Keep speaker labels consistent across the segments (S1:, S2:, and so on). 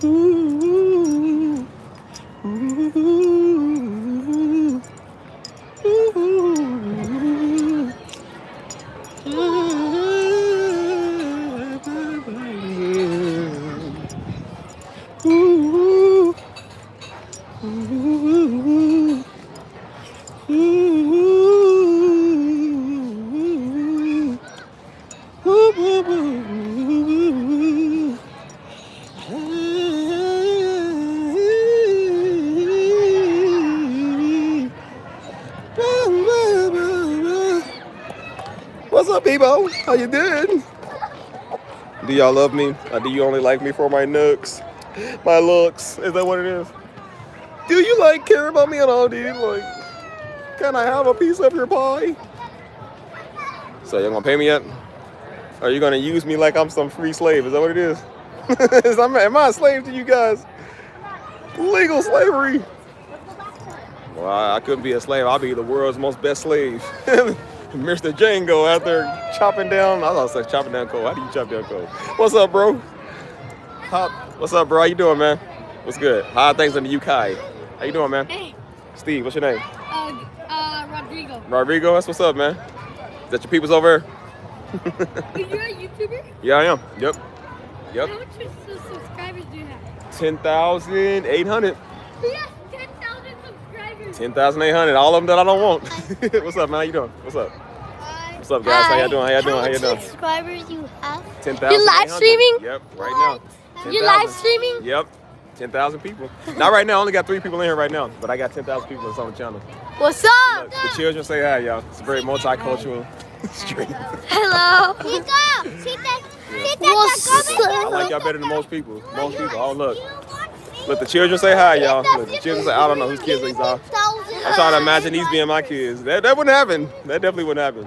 S1: Ooh, ooh, ooh, ooh, What's up, people? How you doing? Do y'all love me? Or do you only like me for my looks? My looks? Is that what it is? Do you care about me at all, dude? Can I have a piece of your pie? So you gonna pay me yet? Or are you gonna use me like I'm some free slave? Is that what it is? Am I a slave to you guys? Legal slavery. Well, I couldn't be a slave. I'll be the world's most best slave. Mr. Django out there chopping down. I was like chopping down coal. How do you chop down coal? What's up, bro? What's up, bro? How you doing, man? What's good? How are things in the UK? How you doing, man?
S2: Hey.
S1: Steve, what's your name?
S2: Rodrigo.
S1: Rodrigo, that's what's up, man. Is that your peoples over here?
S2: You're a YouTuber?
S1: Yeah, I am. Yep.
S2: How much subscribers do you have?
S1: 10,800.
S2: Yes, 10,000 subscribers.
S1: 10,800. All of them that I don't want. What's up, man? How you doing? What's up? What's up, guys? How y'all doing? How you doing?
S3: Subscribers you have?
S1: 10,000.
S3: You live streaming?
S1: Yep, right now.
S3: You live streaming?
S1: Yep. 10,000 people. Not right now. I only got 3 people in here right now, but I got 10,000 people that's on the channel.
S3: What's up?
S1: Look, the children say hi, y'all. It's a very multicultural stream.
S3: Hello.
S1: I like y'all better than most people. Oh, look. Look, the children say hi, y'all. Look, the children say, I don't know whose kids these are. I'm trying to imagine these being my kids. That wouldn't happen. That definitely wouldn't happen.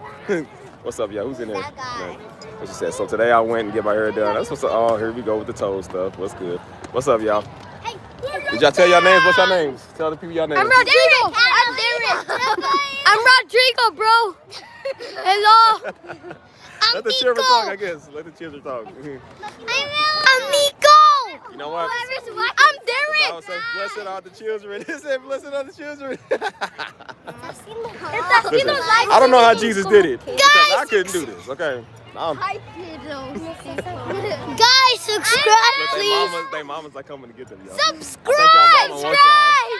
S1: What's up, y'all? Who's in there? What she said. So today I went and get my hair done. That's what's up. Oh, here we go with the toe stuff. What's good? What's up, y'all? Did y'all tell y'all names? What's your names? Tell the people y'all names.
S3: I'm Rodrigo. I'm Derek. I'm Rodrigo, bro. Hello.
S1: Let the children talk, I guess. Let the children talk.
S3: I'm Nico.
S1: You know what?
S3: I'm Derek.
S1: I said, blessed are the children. It said, blessed are the children. Listen, I don't know how Jesus did it. Because I couldn't do this, okay?
S3: Guys, subscribe, please.
S1: They mamas like coming to get them, y'all.
S3: Subscribe.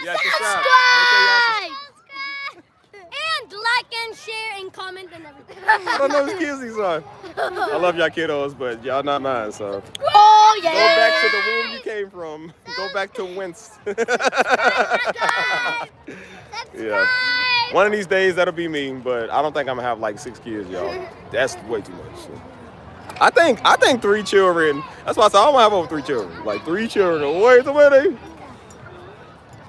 S1: Yeah, subscribe.
S3: And like and share and comment and everything.
S1: I don't know whose kids these are. I love y'all kiddos, but y'all not mine, so.
S3: Oh, yeah.
S1: Go back to the womb you came from. Go back to whence. Yeah. One of these days that'll be me, but I don't think I'm gonna have like 6 kids, y'all. That's way too much. So. I think 3 children. That's why I said I don't have over 3 children. Like 3 children. Wait, the way they.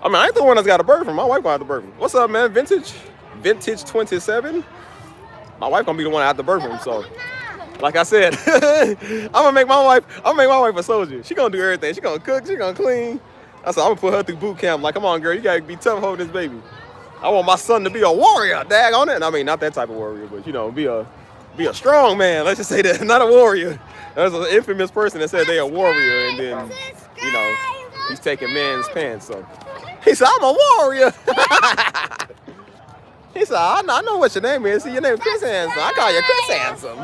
S1: I mean, I ain't the one that's got a birth from. My wife gonna have the birth from. What's up, man? Vintage 27. My wife gonna be the one at the birth from. So, like I said, I'm gonna make my wife a soldier. She gonna do everything. She gonna cook. She gonna clean. I said I'm gonna put her through boot camp. Like, come on, girl, you gotta be tough holding this baby. I want my son to be a warrior. Dag on it. I mean, not that type of warrior, but be a strong man. Let's just say that, not a warrior. There's an infamous person that said they a warrior, and then he's taking man's pants. So he said, I'm a warrior. He said, I know what your name is. See, your name is Chris Handsome. I call you Chris Handsome.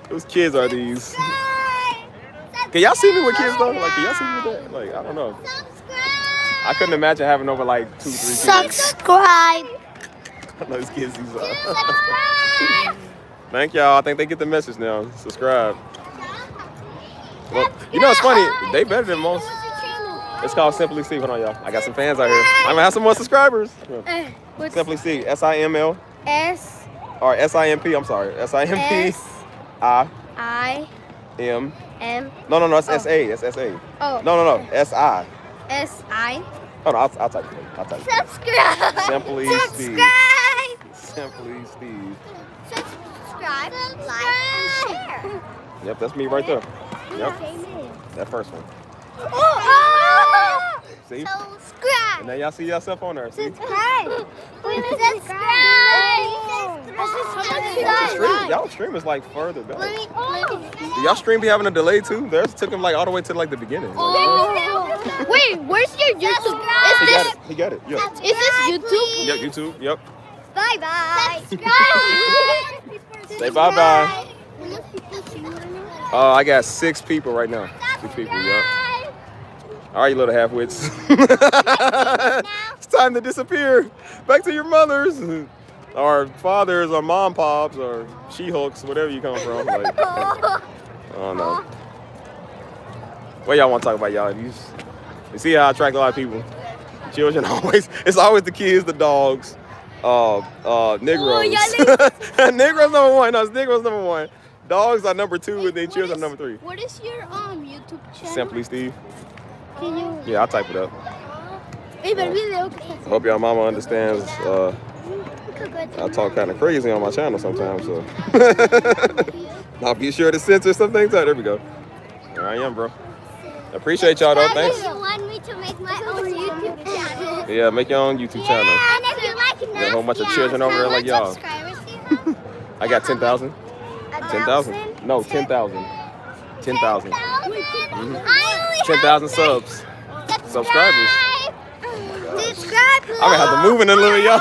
S1: Whose kids are these? Can y'all see me with kids though? Like, can y'all see me with that? Like, I don't know. I couldn't imagine having over like 2, 3 kids.
S3: Subscribe.
S1: I know these kids these are. Thank y'all. I think they get the message now. Subscribe. Well, you know it's funny. They better than most. It's called Simply Steve. Hold on, y'all. I got some fans out here. I'm gonna have some more subscribers. Simply Steve. SIML.
S3: S.
S1: Or SIMP. I'm sorry. SIMP.
S3: I.
S1: M.
S3: M.
S1: No. It's SA. It's SA.
S3: Oh.
S1: No. SI.
S3: SI.
S1: Oh no. I'll type it.
S3: Subscribe.
S1: Simply Steve.
S3: Subscribe.
S1: Simply Steve.
S3: Subscribe. Like and share.
S1: Yep, that's me right there. Yep. That first one.
S3: Oh.
S1: See?
S3: Subscribe.
S1: And now y'all see yourself on there. See?
S3: Subscribe. Subscribe.
S1: Y'all stream is like further back. Do y'all stream be having a delay too? Theirs took him like all the way to like the beginning.
S3: Wait, where's your YouTube?
S1: He got it. Yeah.
S3: Is this YouTube?
S1: Yep, YouTube. Yep.
S3: Bye bye.
S1: Say bye bye. I got 6 people right now. 6 people. Yep. All right, you little half-wits. It's time to disappear. Back to your mothers, or fathers, or mom pops, or she-hulks, whatever you come from. Like, I don't know. What y'all want to talk about, y'all? You see how I attract a lot of people. Children it's always the kids, the dogs, Negroes. Negroes number 1. No, it's Negroes number 1. Dogs are number 2, and then children are number 3.
S3: What is your YouTube channel?
S1: Simply Steve.
S3: Can you?
S1: Yeah, I'll type it up.
S3: I
S1: hope y'all mama understands. I talk kind of crazy on my channel sometimes, so I'll be sure to censor some things out. There we go. There I am, bro. Appreciate y'all though. Thanks.
S3: You want me to make my own YouTube channel?
S1: Yeah, make your own YouTube channel.
S3: And if you like
S1: Got a whole bunch of children over there like y'all. I got 10,000. 10,000? No, 10,000. 10,000. 10,000 subs. Subscribers.
S3: Subscribe.
S1: I'm gonna have to move in a little, y'all.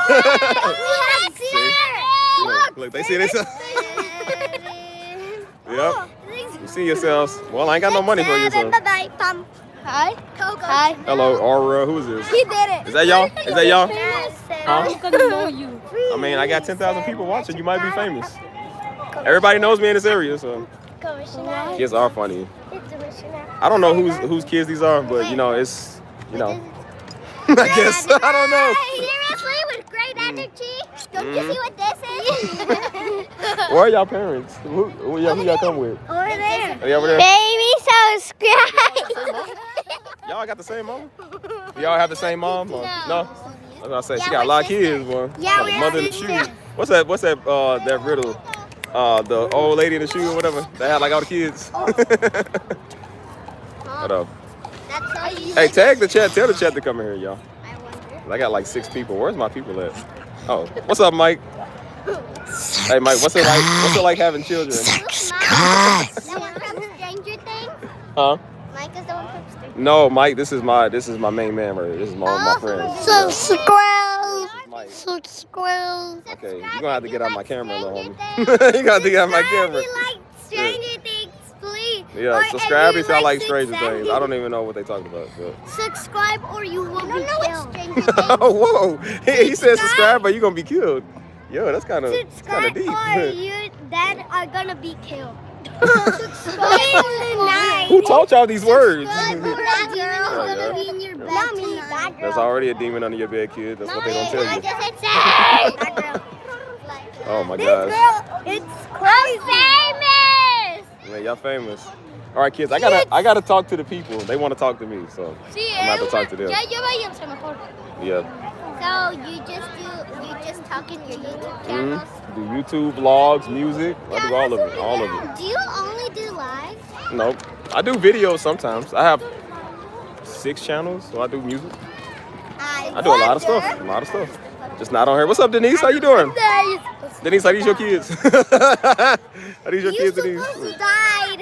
S1: Look, they see this. Yep. You see yourselves. Well, I ain't got no money for you, so.
S3: Bye-bye. Hi. Coco. Hi.
S1: Hello, Aura. Who is this?
S3: He did it.
S1: Is that y'all? Is that y'all?
S2: I'm gonna know you.
S1: I mean, I got 10,000 people watching. You might be famous. Everybody knows me in this area, so. Kids are funny. I don't know whose kids these are, but you know, it's, you know. I guess. I don't know.
S3: Seriously, with great energy. Don't you see what this is?
S1: Where are y'all parents? Who y'all come with?
S3: Over there.
S1: Are you over there?
S3: Baby, subscribe.
S1: Y'all got the same mom? Y'all have the same mom? Or? No. I was gonna say she
S3: Yeah,
S1: got a
S3: we're
S1: lot of
S3: sisters.
S1: kids, boy.
S3: Yeah,
S1: Got a
S3: we're
S1: mother in the
S3: sisters.
S1: shoe. What's that? That riddle? The old lady in the shoe or whatever. They had like all the kids. What up? Hey, tag the chat. Tell the chat to come in here, y'all. I got like 6 people. Where's my people at? Oh, what's up, Mike? Hey, Mike. What's it like? What's it like having children?
S3: Subscribe. The one from Stranger Things?
S1: Huh?
S3: Mike is the one from Stranger Things.
S1: No, Mike. This is my main man right here. This is one of my friends.
S3: Subscribe.
S1: Mike.
S3: Subscribe.
S1: Okay, you're gonna have to get out my camera, little homie. You're gonna have to get out my camera.
S3: If you like Stranger Things, please.
S1: Yeah,
S3: Or
S1: subscribe
S3: you
S1: if y'all like
S3: Six
S1: Stranger Things.
S3: Seconds.
S1: I don't even know what they talking about. But.
S3: Subscribe or you will be killed.
S1: Oh, whoa! He said subscribe, but you're gonna be killed. Yo, that's kind of
S3: Subscribe
S1: deep.
S3: or you dad are gonna be killed. Subscribe.
S1: Who taught y'all these words?
S3: That girl is gonna be in your bed tonight.
S1: There's already a demon under your bed, kid. That's what they don't tell
S3: I
S1: you.
S3: just said that girl.
S1: Oh my
S3: This
S1: gosh.
S3: girl, it's crazy. I'm famous.
S1: Man, y'all famous. All right, kids. I gotta talk to the people. They want to talk to me, so I'm gonna have to talk to them. Yeah.
S3: So you just talk in your YouTube channels?
S1: Do YouTube vlogs, music. I do all of it. All of it.
S3: Do you only do live?
S1: Nope. I do videos sometimes. I have 6 channels, so I do music. I do a lot of stuff. A lot of stuff. Just not on here. What's up, Denise? How you doing? Denise, how these your kids? How these your kids, Denise?
S3: Died.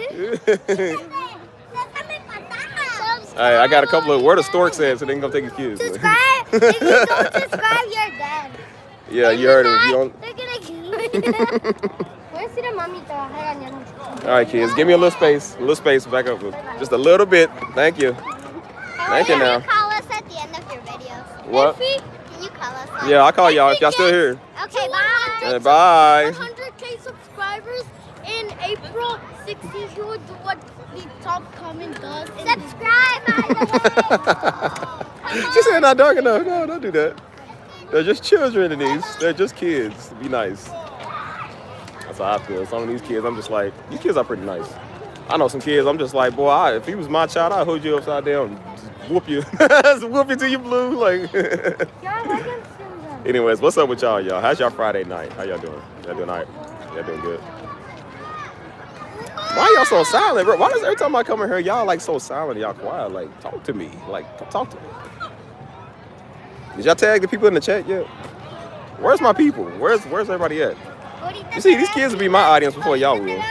S1: Hey, I got a couple of where the stork said, so they can come take his kids.
S3: Subscribe. If you don't subscribe, you're dead.
S1: Yeah, you heard it. If you don't.
S3: They're gonna kill you. Where's the mommy?
S1: All right, kids, give me a little space. Back up, just a little bit. Thank you. Thank you now.
S3: Can you call us at the end of your videos?
S1: What?
S3: Can you call us?
S1: Yeah, I'll call y'all if y'all still here.
S3: Okay, bye.
S1: Bye.
S2: 100K subscribers in April 16th. He would do what the top comment does.
S3: Subscribe.
S1: She said not dark enough. No, don't do that. They're just children, Denise. They're just kids. Be nice. That's how I feel. Some of these kids, I'm just like, these kids are pretty nice. I know some kids, I'm just like, boy, if he was my child, I'd hold you upside down and just whoop you. Just whoop you till you blue. Like. Anyways, what's up with y'all? How's y'all Friday night? How y'all doing? Y'all doing all right? Y'all doing good? Why y'all so silent, bro? Why does every time I come in here, y'all like so silent, y'all quiet? Like, talk to me. Like, talk to me. Did y'all tag the people in the chat yet? Where's my people? Where's everybody at? You see, these kids will be my audience before y'all will.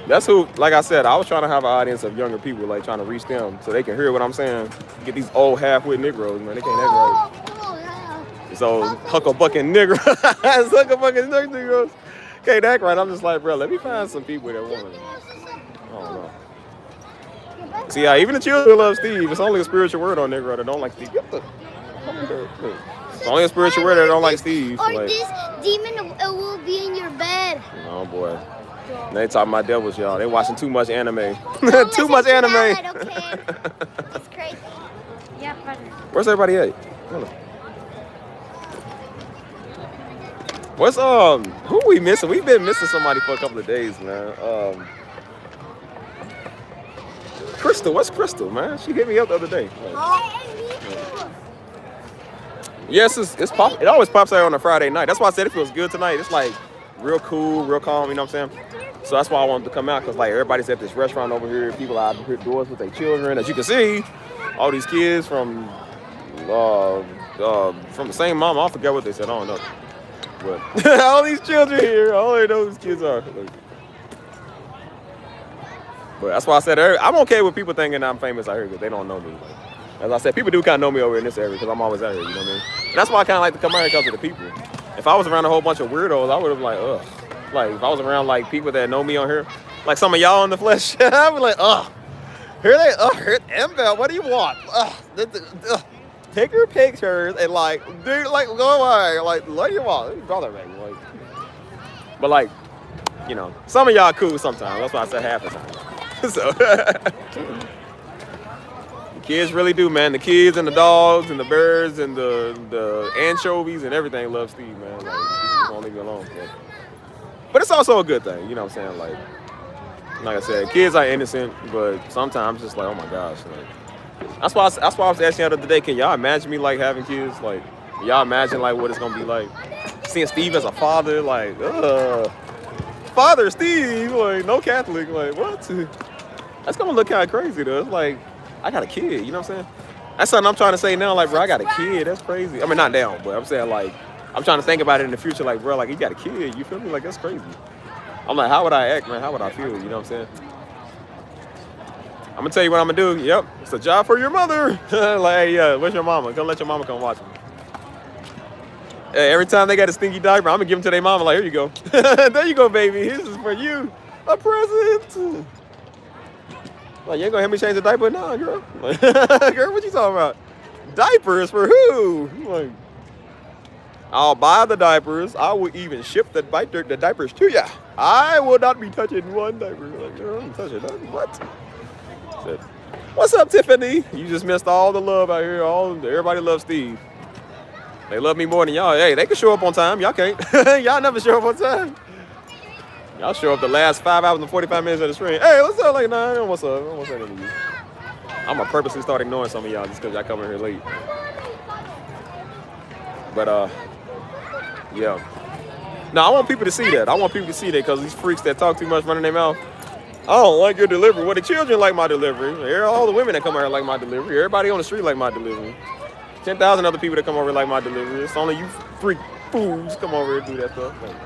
S1: That's who, like I said, I was trying to have an audience of younger people, like trying to reach them so they can hear what I'm saying. Get these old half-wit Negroes, man. They can't act right. So hucklebucking Negroes. Hucklebucking Negroes. Can't act right. I'm just like, bro, let me find some people that want it. I don't know. See, even the children love Steve. It's only a spiritual word on Negro that don't like Steve. It's only a spiritual word that don't like Steve.
S2: Or
S1: Like,
S2: this demon will be in your bed.
S1: oh boy. They talking about devils, y'all. They watching too much anime. Too much
S2: listen to
S1: anime.
S2: that, okay? It's crazy. Yeah, brother.
S1: Where's everybody at? What's who we missing? We've been missing somebody for a couple of days, man. Crystal, what's Crystal, man? She hit me up the other day. Yes, it's pop. It always pops out on a Friday night. That's why I said it feels good tonight. It's like real cool, real calm. You know what I'm saying? So that's why I wanted to come out, because like everybody's at this restaurant over here. People out here doors with their children. As you can see, all these kids from the same mom. I forget what they said. I don't know. But all these children here, all I know these kids are. But that's why I said I'm okay with people thinking I'm famous out here because they don't know me. Like, as I said, people do kind of know me over in this area because I'm always out here. You know what I mean? And that's why I kind of like to come out here because of the people. If I was around a whole bunch of weirdos, I would have like, ugh. Like if I was around like people that know me on here, like some of y'all in the flesh, I'd be like, ugh. Here they, here Mbel, what do you want? Take your pictures and like, dude, like go away. Like, what do you want? Brother, man. Like, but like, you know, some of y'all cool sometimes. That's why I said half the time. So the kids really do, man. The kids and the dogs and the birds and the anchovies and everything love Steve, man. Like, just won't leave me alone. But it's also a good thing, you know what I'm saying? Like I said, kids are innocent, but sometimes it's like, oh my gosh, like that's why I was asking the other day, can y'all imagine me like having kids? Like, y'all imagine like what it's gonna be like seeing Steve as a father? Like, Father Steve, like no Catholic, like what? That's gonna look kind of crazy though. It's like I got a kid, you know what I'm saying? That's something I'm trying to say now. Like, bro, I got a kid. That's crazy. I mean, not now, but I'm saying like I'm trying to think about it in the future. Like, bro, like you got a kid. You feel me? Like that's crazy. I'm like, how would I act, man? How would I feel? You know what I'm saying? I'm gonna tell you what I'm gonna do. Yep, it's a job for your mother. Like, hey, where's your mama? Come let your mama come watch me. Hey, every time they got a stinky diaper, I'm gonna give them to their mama. Like, here you go. There you go, baby. This is for you. A present. Like, you ain't gonna help me change the diaper? Nah, girl. Like, girl, what you talking about? Diapers for who? Like, I'll buy the diapers. I will even ship the diapers to ya. I will not be touching one diaper. Like, girl, I'm touching nothing. What? Said, what's up, Tiffany? You just missed all the love out here. Everybody loves Steve. They love me more than y'all. Hey, they can show up on time. Y'all can't. Y'all never show up on time. Y'all show up the last 5 hours and 45 minutes of the stream. Hey, what's up? Like, nah, what's up? What's up with you? I'm gonna purposely start ignoring some of y'all just because y'all coming here late. But, yeah. No, I want people to see that. I want people to see that because these freaks that talk too much running their mouth. I don't like your delivery. Well, the children like my delivery. All the women that come out here like my delivery. Everybody on the street like my delivery. 10,000 other people that come over like my delivery. It's only you freak fools come over here and do that stuff. Like,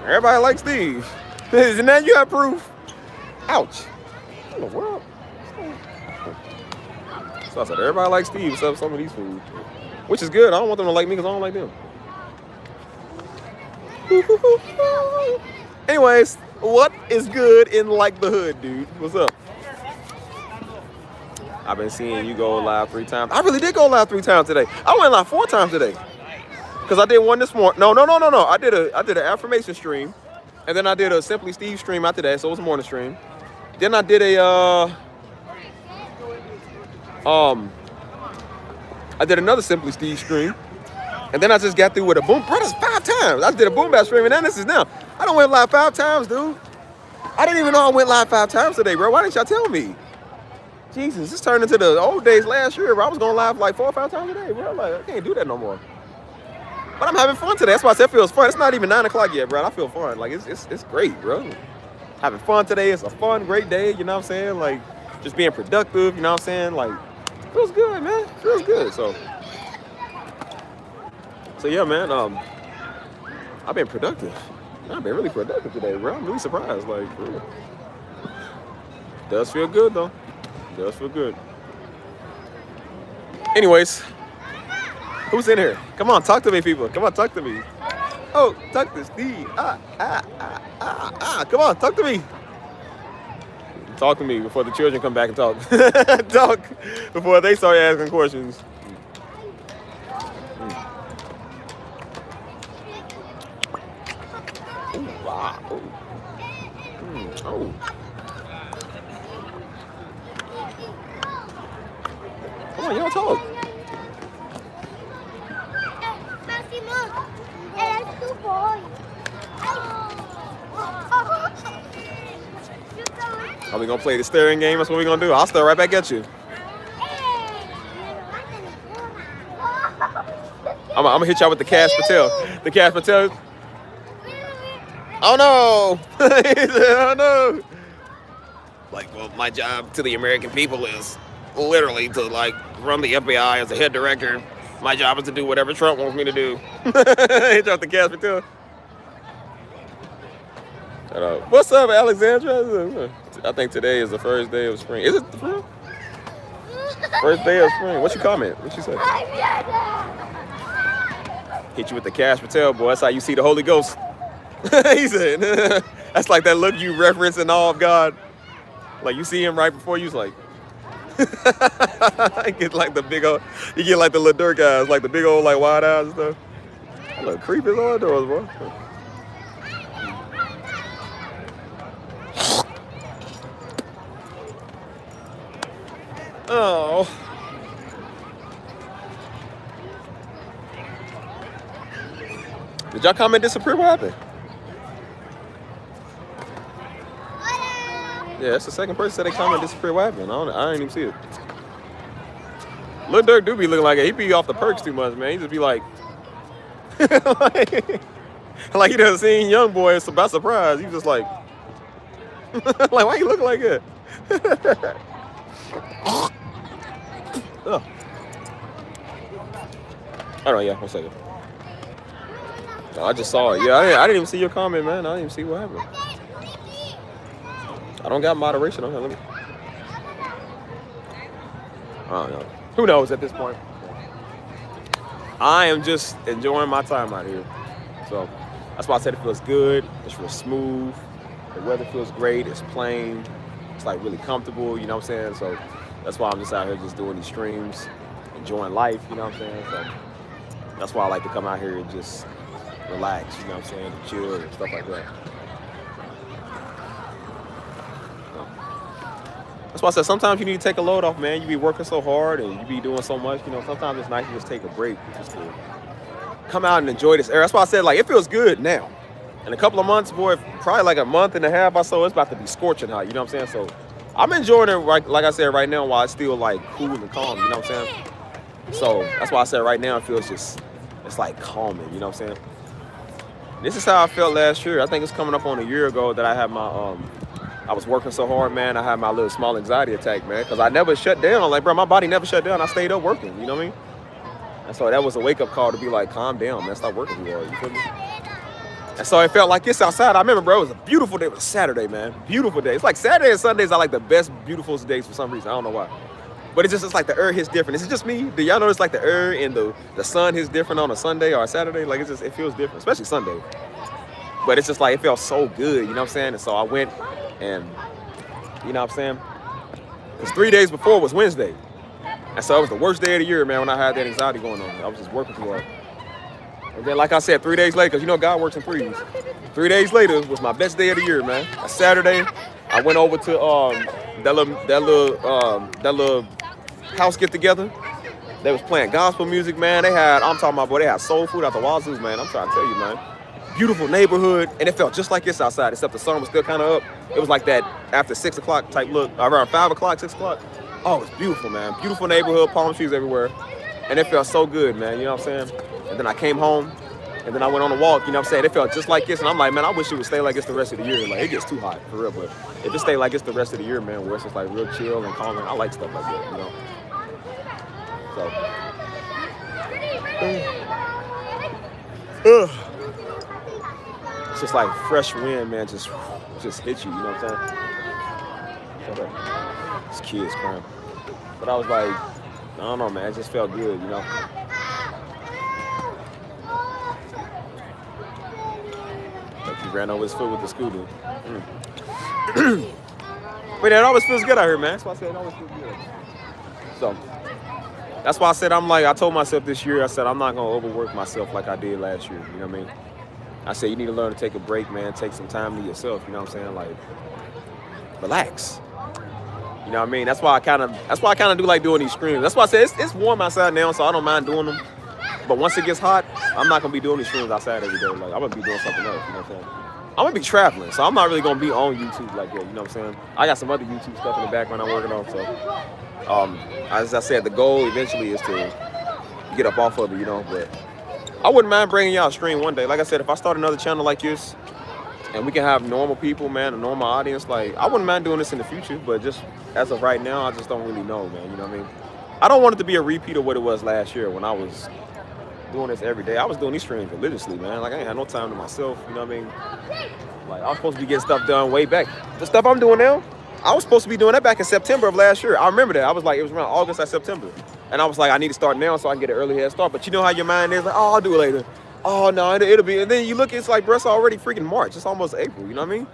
S1: everybody likes Steve. And now you have proof. Ouch. What in the world? So I said, everybody likes Steve except some of these fools. Which is good. I don't want them to like me because I don't like them. Anyways, what is good in like the hood, dude? What's up? I've been seeing you go live 3 times. I really did go live 3 times today. I went live 4 times today. Cause I did one this morning. No. I did an affirmation stream, and then I did a Simply Steve stream after that, so it was a morning stream. Then I did I did another Simply Steve stream, and then I just got through with a boom. Bro, that's 5 times. I did a boom bash stream, and then this is now. I done went live 5 times, dude. I didn't even know I went live 5 times today, bro. Why didn't y'all tell me? Jesus, this turned into the old days last year, bro. I was going live like 4 or 5 times a day, bro. Like, I can't do that no more. But I'm having fun today. That's why I said it feels fun. It's not even 9 o'clock yet, bro. I feel fun. Like, it's great, bro. Having fun today. It's a fun, great day, you know what I'm saying? Like, just being productive, you know what I'm saying? Like, feels good, man. Feels good. So, So yeah, man. I've been productive. I've been really productive today, bro. I'm really surprised. Like, for real. Does feel good though. Does feel good. Anyways, who's in here? Come on, talk to me, people. Come on, talk to me. Oh, talk to Steve. Come on, talk to me. Talk to me before the children come back and talk. Talk before they start asking questions. Ooh, wow. Ooh. Oh. Come on, y'all talk. Are we gonna play the staring game? That's what we're gonna do. I'll stare right back at you. I'm gonna hit y'all with the Cash Patel. The Cash Patel. Oh no! He said, oh no! Like, well, my job to the American people is literally to like run the FBI as the head director. My job is to do whatever Trump wants me to do. Hit y'all with the Cash Patel. What's up, Alexandra? I think today is the first day of spring. Is it the first? First day of spring. What you comment? What you say? Hit you with the Cash Patel, boy. That's how you see the Holy Ghost. He said, that's like that look you reference in awe of God. Like you see him right before you, it's like, you get like the big old, you get like the little dirt guys, like the big old like wide eyes and stuff. That little creepy on doors, bro. Oh. Did y'all comment disappear? What happened? Yeah, that's the second person said they comment disappear. What happened? I didn't even see it. Lil Durk do be looking like it. He be off the perks too much, man. He just be like, like he done seen Young Boy by surprise. He just like, like why you looking like that? Oh. I don't know, yeah, 1 second. Oh, I just saw it. Yeah, I didn't even see your comment, man. I didn't even see what happened. I don't got moderation on here. Let me. I don't know. Who knows at this point? I am just enjoying my time out here. So that's why I said it feels good. It's real smooth. The weather feels great. It's plain. It's like really comfortable. You know what I'm saying? So that's why I'm just out here just doing these streams, enjoying life. You know what I'm saying? So that's why I like to come out here and just relax. You know what I'm saying? And chill and stuff like that. That's why I said sometimes you need to take a load off, man. You be working so hard and you be doing so much. You know, sometimes it's nice to just take a break, just to come out and enjoy this air. That's why I said, like, it feels good now. In a couple of months, boy, probably like a month and a half or so, it's about to be scorching hot. You know what I'm saying? So I'm enjoying it, like I said, right now while it's still like cool and calm. You know what I'm saying? So that's why I said right now it feels just, it's like calming. You know what I'm saying? This is how I felt last year. I think it's coming up on a year ago that I had my I was working so hard, man. I had my little small anxiety attack, man, because I never shut down. Like, bro, my body never shut down. I stayed up working, you know what I mean? And so that was a wake-up call to be like, calm down, man. Stop working too hard, you feel me? And so it felt like this outside. I remember, bro, it was a beautiful day. It was a Saturday, man. Beautiful day. It's like Saturday and Sundays are like the best, beautiful days for some reason. I don't know why. But it's like the air hits different. Is it just me? Do y'all notice like the air and the sun hits different on a Sunday or a Saturday? Like, it feels different, especially Sunday. But it's just like, it felt so good, you know what I'm saying? And so I went and, you know what I'm saying? Because 3 days before was Wednesday. And so it was the worst day of the year, man, when I had that anxiety going on. I was just working too hard. And then, like I said, 3 days later, because you know God works in threes. 3 days later was my best day of the year, man. A Saturday, I went over to that little house get together. They was playing gospel music, man. I'm talking about, boy, they had soul food out the wazoos, man. I'm trying to tell you, man. Beautiful neighborhood, and it felt just like this outside, except the sun was still kind of up. It was like that after 6 o'clock type look, around 5 o'clock, 6 o'clock. Oh, it's beautiful, man. Beautiful neighborhood, palm trees everywhere. And it felt so good, man, you know what I'm saying? And then I came home, and then I went on a walk, you know what I'm saying? It felt just like this, and I'm like, man, I wish it would stay like this the rest of the year. Like, it gets too hot, for real, but if it stay like this the rest of the year, man, where it's just like real chill and calming, I like stuff like that, you know? So. Ugh. It's just like fresh wind, man, just hit you, you know what I'm saying? Shut up. This kid's crying. But I was like, I don't know, man, it just felt good, you know? Like he ran over his foot with the scooter. But it always feels good out here, man. That's why I said it always feels good. So, that's why I said I told myself this year, I said I'm not going to overwork myself like I did last year, you know what I mean? I said you need to learn to take a break, man. Take some time to yourself, you know what I'm saying? Like, relax. You know what I mean? That's why I kind of do like doing these streams. That's why I said it's warm outside now, so I don't mind doing them. But once it gets hot, I'm not going to be doing these streams outside every day. Like, I'm going to be doing something else, you know what I'm saying? I'm going to be traveling, so I'm not really going to be on YouTube like that, you know what I'm saying? I got some other YouTube stuff in the background I'm working on, so. As I said, the goal eventually is to get up off of it, you know, but I wouldn't mind bringing y'all a stream one day. Like I said, if I start another channel like this and we can have normal people, man, a normal audience, like, I wouldn't mind doing this in the future, but just as of right now, I just don't really know, man, you know what I mean? I don't want it to be a repeat of what it was last year when I was doing this every day. I was doing these streams religiously, man. Like, I ain't had no time to myself, you know what I mean? Like, I was supposed to be getting stuff done way back. The stuff I'm doing now, I was supposed to be doing that back in September of last year. I remember that. I was like, it was around August or September. And I was like, I need to start now so I can get an early head start. But you know how your mind is like, oh, I'll do it later. Oh, no, it'll be. And then you look, it's like, bro, it's already freaking March. It's almost April, you know what I mean?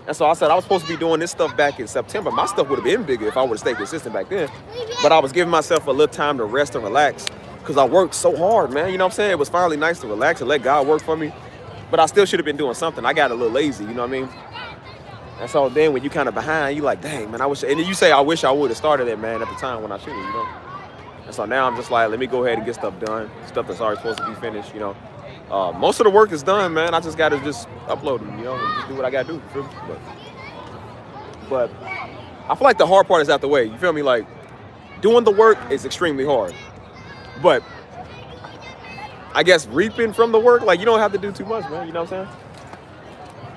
S1: And so I said I was supposed to be doing this stuff back in September. My stuff would have been bigger if I would have stayed consistent back then. But I was giving myself a little time to rest and relax because I worked so hard, man. You know what I'm saying? It was finally nice to relax and let God work for me. But I still should have been doing something. I got a little lazy, you know what I mean? And so then when you kind of behind, you like, dang, man, I wish. And then you say, I wish I would have started it, man, at the time when I should have, you know? And so now I'm just like, let me go ahead and get stuff done. Stuff that's already supposed to be finished, you know? Most of the work is done, man. I just got to just upload them, you know, and just do what I got to do, you feel me? But I feel like the hard part is out the way, you feel me? Like, doing the work is extremely hard. But I guess reaping from the work, like, you don't have to do too much, man, you know what I'm saying?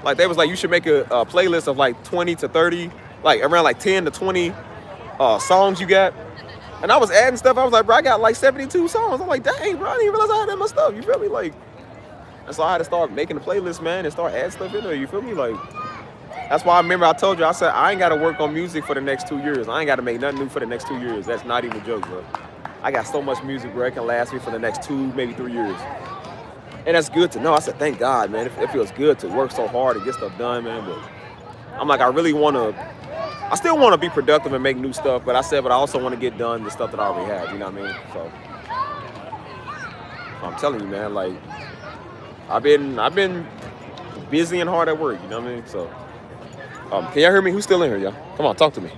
S1: Like, they was like, you should make a playlist of like 20 to 30, like around like 10 to 20 songs you got. And I was adding stuff. I was like, bro, I got like 72 songs. I'm like, dang, bro, I didn't even realize I had that much stuff. You feel me? Like, and so I had to start making a playlist, man, and start adding stuff in there. You feel me? Like, that's why I remember I told you, I said, I ain't got to work on music for the next 2 years. I ain't got to make nothing new for the next 2 years. That's not even a joke, bro. I got so much music where it can last me for the next 2, maybe 3 years. And that's good to know. I said, thank God, man. It feels good to work so hard and get stuff done, man. But I'm like, I still want to be productive and make new stuff. But I also want to get done the stuff that I already have. You know what I mean? So I'm telling you, man, like, I've been busy and hard at work. You know what I mean? So can y'all hear me? Who's still in here, y'all? Come on, talk to me.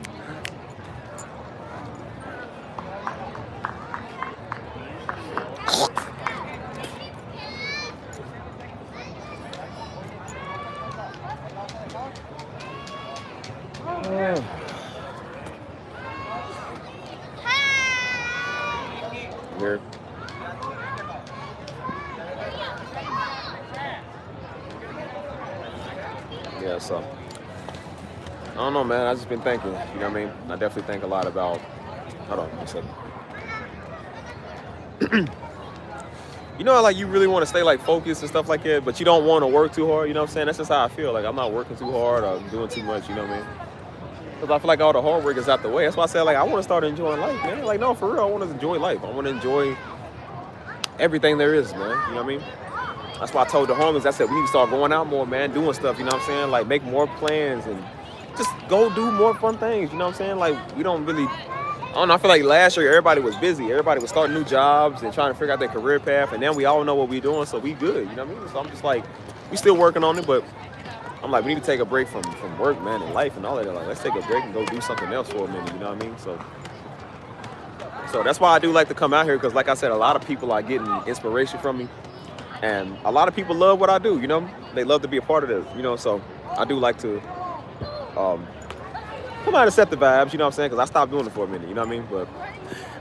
S1: Here. Yeah, so I don't know, man. I just been thinking, you know what I mean? I definitely think a lot about, hold on, one second. You know, like, you really want to stay like focused and stuff like that, but you don't want to work too hard, you know what I'm saying? That's just how I feel. Like, I'm not working too hard or doing too much, you know what I mean? Because I feel like all the hard work is out the way. That's why I said, like, I want to start enjoying life, man. Like, no, for real, I want to enjoy life. I want to enjoy everything there is, man. You know what I mean? That's why I told the homies, I said, we need to start going out more, man, doing stuff, you know what I'm saying? Like, make more plans and just go do more fun things, you know what I'm saying? Like, we don't really, I don't know, I feel like last year everybody was busy. Everybody was starting new jobs and trying to figure out their career path, and now we all know what we're doing, so we good, you know what I mean? So I'm just like, we still working on it, but I'm like, we need to take a break from work, man, and life and all that. Like, let's take a break and go do something else for a minute, you know what I mean? So that's why I do like to come out here, because like I said, a lot of people are getting inspiration from me. And a lot of people love what I do, you know? They love to be a part of this, you know? So I do like to come out and set the vibes, you know what I'm saying? Because I stopped doing it for a minute, you know what I mean? But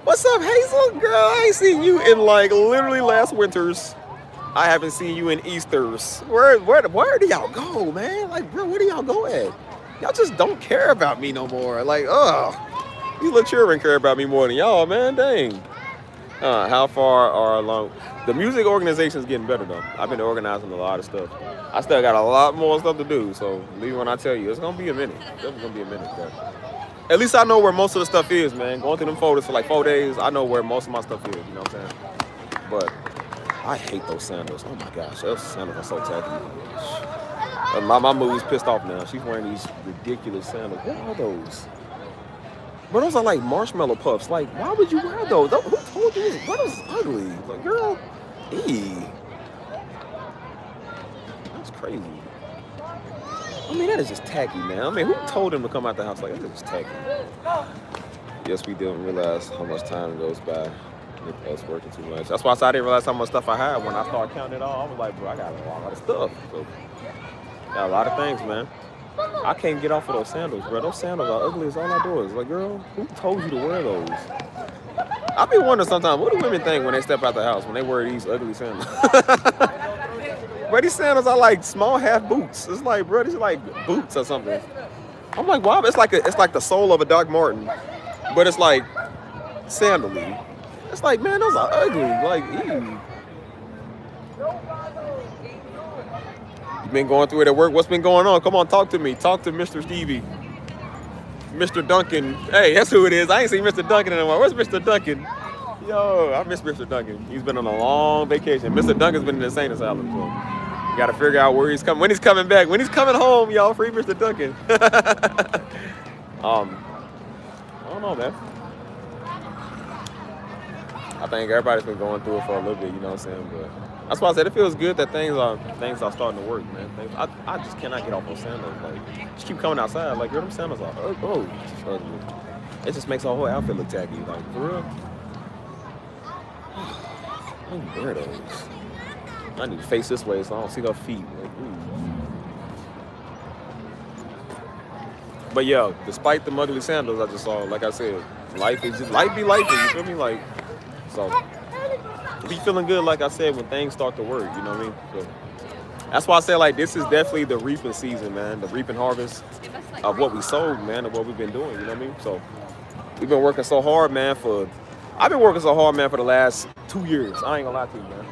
S1: what's up, Hazel? Girl, I ain't seen you in like literally last winters. I haven't seen you in Easters. Where do y'all go, man? Like, bro, where do y'all go at? Y'all just don't care about me no more. Like, these little children care about me more than y'all, man. Dang. How far are along? The music organization is getting better though. I've been organizing a lot of stuff. I still got a lot more stuff to do. So believe me when I tell you, it's gonna be a minute. It's definitely gonna be a minute. But at least I know where most of the stuff is, man. Going through them folders for like 4 days, I know where most of my stuff is. You know what I'm saying? But I hate those sandals. Oh my gosh, those sandals are so tacky. My mood's pissed off now. She's wearing these ridiculous sandals. What are those? But those are like marshmallow puffs. Like, why would you wear those? Who told you? What is ugly? Like, girl, that's crazy. I mean, that is just tacky, man. I mean, who told him to come out the house like that? That's just tacky. Yes, we didn't realize how much time goes by with us working too much. That's why I didn't realize how much stuff I had when I started counting it all. I was like, bro, I got a lot of stuff. So, got a lot of things, man. I can't get off of those sandals, bro. Those sandals are ugly as all outdoors. Like, girl, who told you to wear those? I be wondering sometimes, what do women think when they step out the house when they wear these ugly sandals? Bro, these sandals are like small half boots. It's like, bro, these are like boots or something. I'm like, wow, it's like the sole of a Doc Marten, but it's like sandally. It's like, man, those are ugly. Like, ew. You been going through it at work? What's been going on? Come on, talk to me. Talk to Mr. Stevie. Mr. Duncan. Hey, that's who it is. I ain't seen Mr. Duncan anymore. Where's Mr. Duncan? Yo, I miss Mr. Duncan. He's been on a long vacation. Mr. Duncan's been in the insane asylum. So you got to figure out where he's coming. When he's coming back. When he's coming home, y'all. Free Mr. Duncan. I don't know, man. I think everybody's been going through it for a little bit, you know what I'm saying? But that's why I said it feels good that things are starting to work, man. I just cannot get off those sandals. Like, just keep coming outside. Like, girl, them sandals are ugly. It just makes our whole outfit look tacky. Like, for real. I don't wear those. I need to face this way so I don't see her feet. Like, but yeah, despite the ugly sandals I just saw, like I said, life be life. You feel me? Like, so be feeling good, like I said, when things start to work. You know what I mean? So that's why I say, like, this is definitely the reaping season, man. The reaping harvest of what we sowed, man, of what we've been doing. You know what I mean? So we've been working so hard, man. I've been working so hard, man, for the last 2 years. I ain't gonna lie to you, man.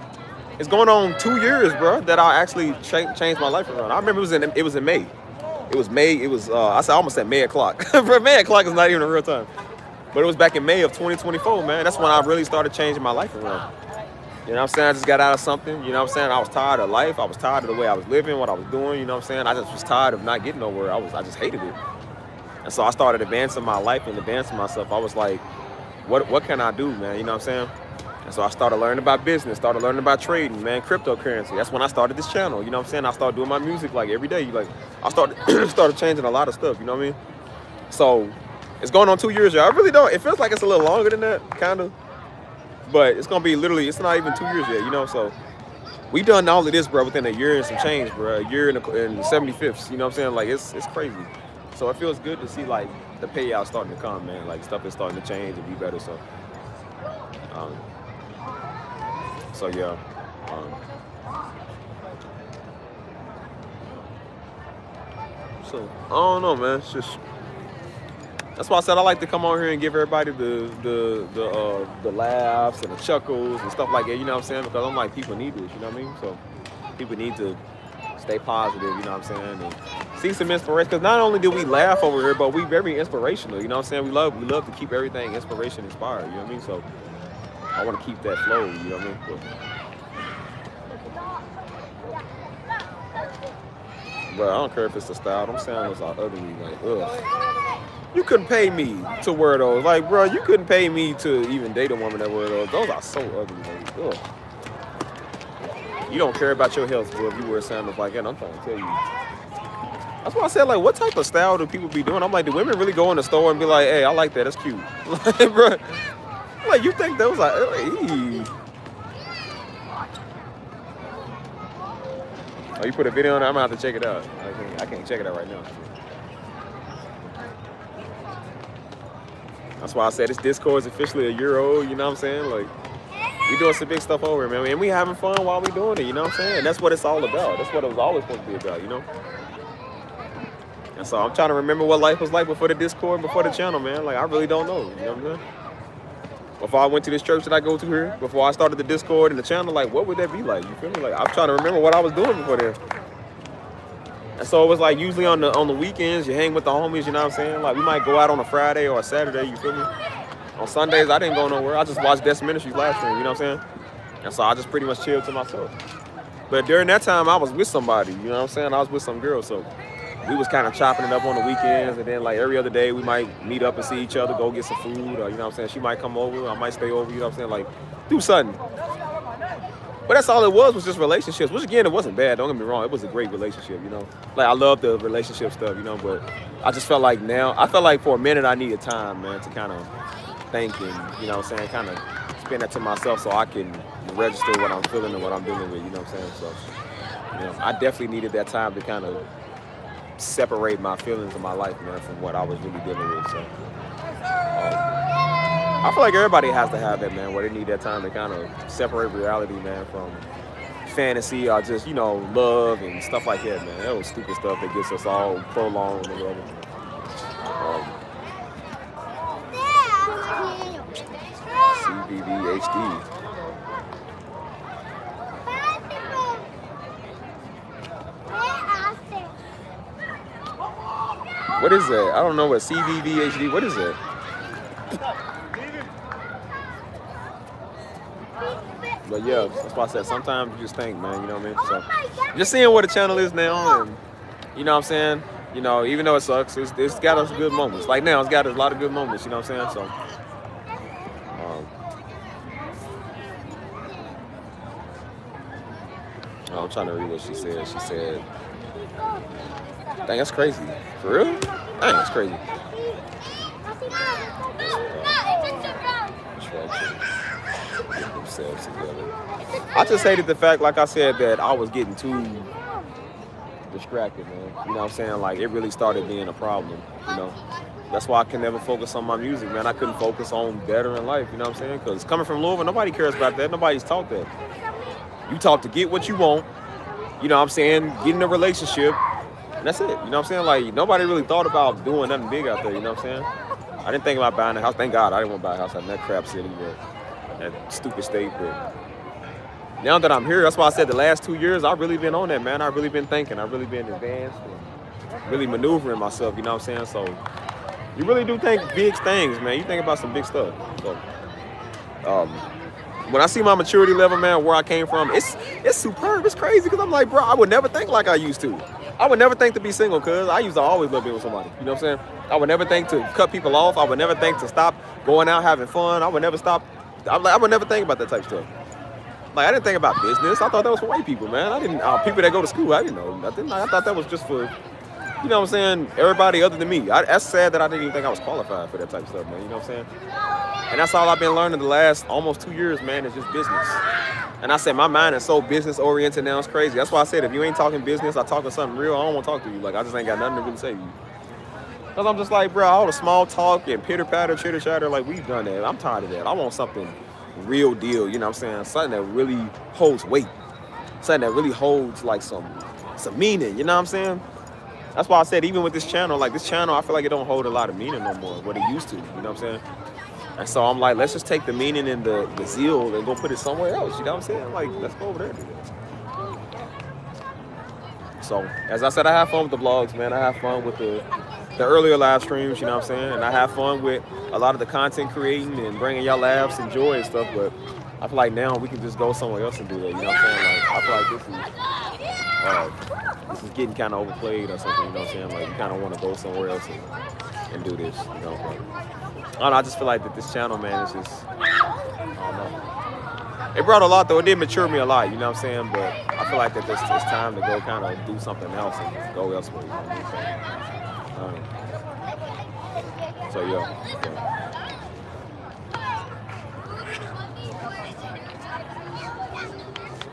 S1: It's going on 2 years, bro, that I actually changed my life around. I remember it was in May. It was May. It was I almost said May o'clock. Bro, May o'clock is not even a real time. But it was back in May of 2024, man. That's when I really started changing my life around. You know what I'm saying? I just got out of something. You know what I'm saying? I was tired of life. I was tired of the way I was living, what I was doing. You know what I'm saying? I just was tired of not getting nowhere. I just hated it. And so I started advancing my life and advancing myself. I was like, what can I do, man? You know what I'm saying? And so I started learning about business, started learning about trading, man, cryptocurrency. That's when I started this channel. You know what I'm saying? I started doing my music like every day. Like, I started changing a lot of stuff. You know what I mean? So it's going on 2 years, y'all. I really don't. It feels like it's a little longer than that, kind of. But it's going to be literally, it's not even 2 years yet, you know? So we done all of this, bro, within a year and some change, bro. A year and 75ths, you know what I'm saying? Like, it's crazy. So it feels good to see, like, the payout starting to come, man. Like, stuff is starting to change and be better. So, yeah. So, I don't know, man. It's just... That's why I said I like to come on here and give everybody the laughs and the chuckles and stuff like that, you know what I'm saying? Because I'm like, people need this, you know what I mean? So people need to stay positive, you know what I'm saying? And see some inspiration. Because not only do we laugh over here, but we very inspirational, you know what I'm saying? We love to keep everything inspiration inspired, you know what I mean? So I want to keep that flow, you know what I mean? But I don't care if it's the style. Them sandals are ugly, like, ugh. You couldn't pay me to wear those. Like, bro, you couldn't pay me to even date a woman that wear those. Those are so ugly, like, ugh. You don't care about your health, bro, if you wear sandals like that. I'm trying to tell you. That's why I said, like, what type of style do people be doing? I'm like, do women really go in the store and be like, hey, I like that, that's cute? Like, bro, like, you think those are, eee. Oh, you put a video on it? I'm gonna have to check it out. I can't check it out right now. That's why I said this Discord is officially a year old, you know what I'm saying? Like, we doing some big stuff over here, man. And we having fun while we doing it, you know what I'm saying? And that's what it's all about. That's what it was always supposed to be about, you know? And so I'm trying to remember what life was like before the Discord, before the channel, man. Like, I really don't know, you know what I'm saying? before I went to this church that I go to here, before I started the Discord and the channel, like, what would that be like? You feel me? Like, I'm trying to remember what I was doing before then. And so it was like usually on the weekends, you hang with the homies, you know what I'm saying? Like, we might go out on a Friday or a Saturday, you feel me? On Sundays, I didn't go nowhere. I just watched Death Ministries live stream, you know what I'm saying? And so I just pretty much chilled to myself. But during that time, I was with somebody, you know what I'm saying? I was with some girl, so we was kind of chopping it up on the weekends, and then like every other day, we might meet up and see each other, go get some food, or you know what I'm saying? She might come over, I might stay over, you know what I'm saying? Like, do something. But that's all it was just relationships, which again, it wasn't bad, don't get me wrong, it was a great relationship, you know? Like, I love the relationship stuff, you know, but I just felt like now, I felt like for a minute I needed time, man, to kind of think and, you know what I'm saying, kind of spend that to myself so I can register what I'm feeling and what I'm dealing with, you know what I'm saying? So, you know, I definitely needed that time to kind of separate my feelings of my life, man, from what I was really dealing with, so. I feel like everybody has to have that, man, where they need that time to kind of separate reality, man, from fantasy or just, you know, love and stuff like that, man. That was stupid stuff that gets us all prolonged or whatever. CVV HD. What is that? I don't know what CVV HD, what is that? But yeah, that's why I said sometimes you just think, man, you know what I mean? So just seeing what the channel is now, and you know what I'm saying? You know, even though it sucks, it's got us good moments. Like now, it's got us a lot of good moments, you know what I'm saying? So I'm trying to read what she said. She said, dang, that's crazy. For real? Dang, that's crazy. Get themselves together. I just hated the fact, like I said, that I was getting too distracted, man. You know what I'm saying? Like, it really started being a problem, you know? That's why I can never focus on my music, man. I couldn't focus on better in life, you know what I'm saying? Because coming from Louisville, nobody cares about that. Nobody's taught that. You taught to get what you want, you know what I'm saying? Get in a relationship, and that's it. You know what I'm saying? Like, nobody really thought about doing nothing big out there, you know what I'm saying? I didn't think about buying a house. Thank God I didn't want to buy a house out in that crap city, but that stupid state. But now that I'm here, that's why I said the last 2 years, I've really been on that, man. I've really been thinking. I've really been advanced and really maneuvering myself, you know what I'm saying? So you really do think big things, man. You think about some big stuff. So when I see my maturity level, man, where I came from, it's superb. It's crazy because I'm like, bro, I would never think like I used to. I would never think to be single because I used to always love being with somebody. You know what I'm saying? I would never think to cut people off. I would never think to stop going out having fun. I would never stop. I would never think about that type of stuff. Like, I didn't think about business. I thought that was for white people, man. I didn't, people that go to school, I didn't know nothing. I thought that was just for, you know what I'm saying, everybody other than me. That's sad that I didn't even think I was qualified for that type of stuff, man. You know what I'm saying? And that's all I've been learning the last almost 2 years, man, is just business. And I said, my mind is so business oriented now, it's crazy. That's why I said, if you ain't talking business, I talking something real, I don't want to talk to you. Like, I just ain't got nothing to really say to you. Because I'm just like, bro, all the small talk and pitter patter, chitter chatter, like, we've done that. I'm tired of that. I want something real deal, you know what I'm saying? Something that really holds weight. Something that really holds, like, some meaning, you know what I'm saying? That's why I said, even with this channel, like, this channel, I feel like it don't hold a lot of meaning no more, what it used to, you know what I'm saying? And so I'm like, let's just take the meaning and the zeal and go put it somewhere else, you know what I'm saying? Like, let's go over there and do that. So, as I said, I have fun with the vlogs, man. I have fun with the earlier live streams, you know what I'm saying? And I have fun with a lot of the content creating and bringing y'all laughs and joy and stuff, but I feel like now we can just go somewhere else and do that, you know what I'm saying? Like, I feel like this is getting kind of overplayed or something, you know what I'm saying? Like, you kind of want to go somewhere else and do this, you know? I don't know, I just feel like that this channel, man, is just, I don't know. It brought a lot, though. It did mature me a lot, you know what I'm saying? But I feel like that it's time to go kind of do something else and go elsewhere, you know what I'm saying? So, yeah.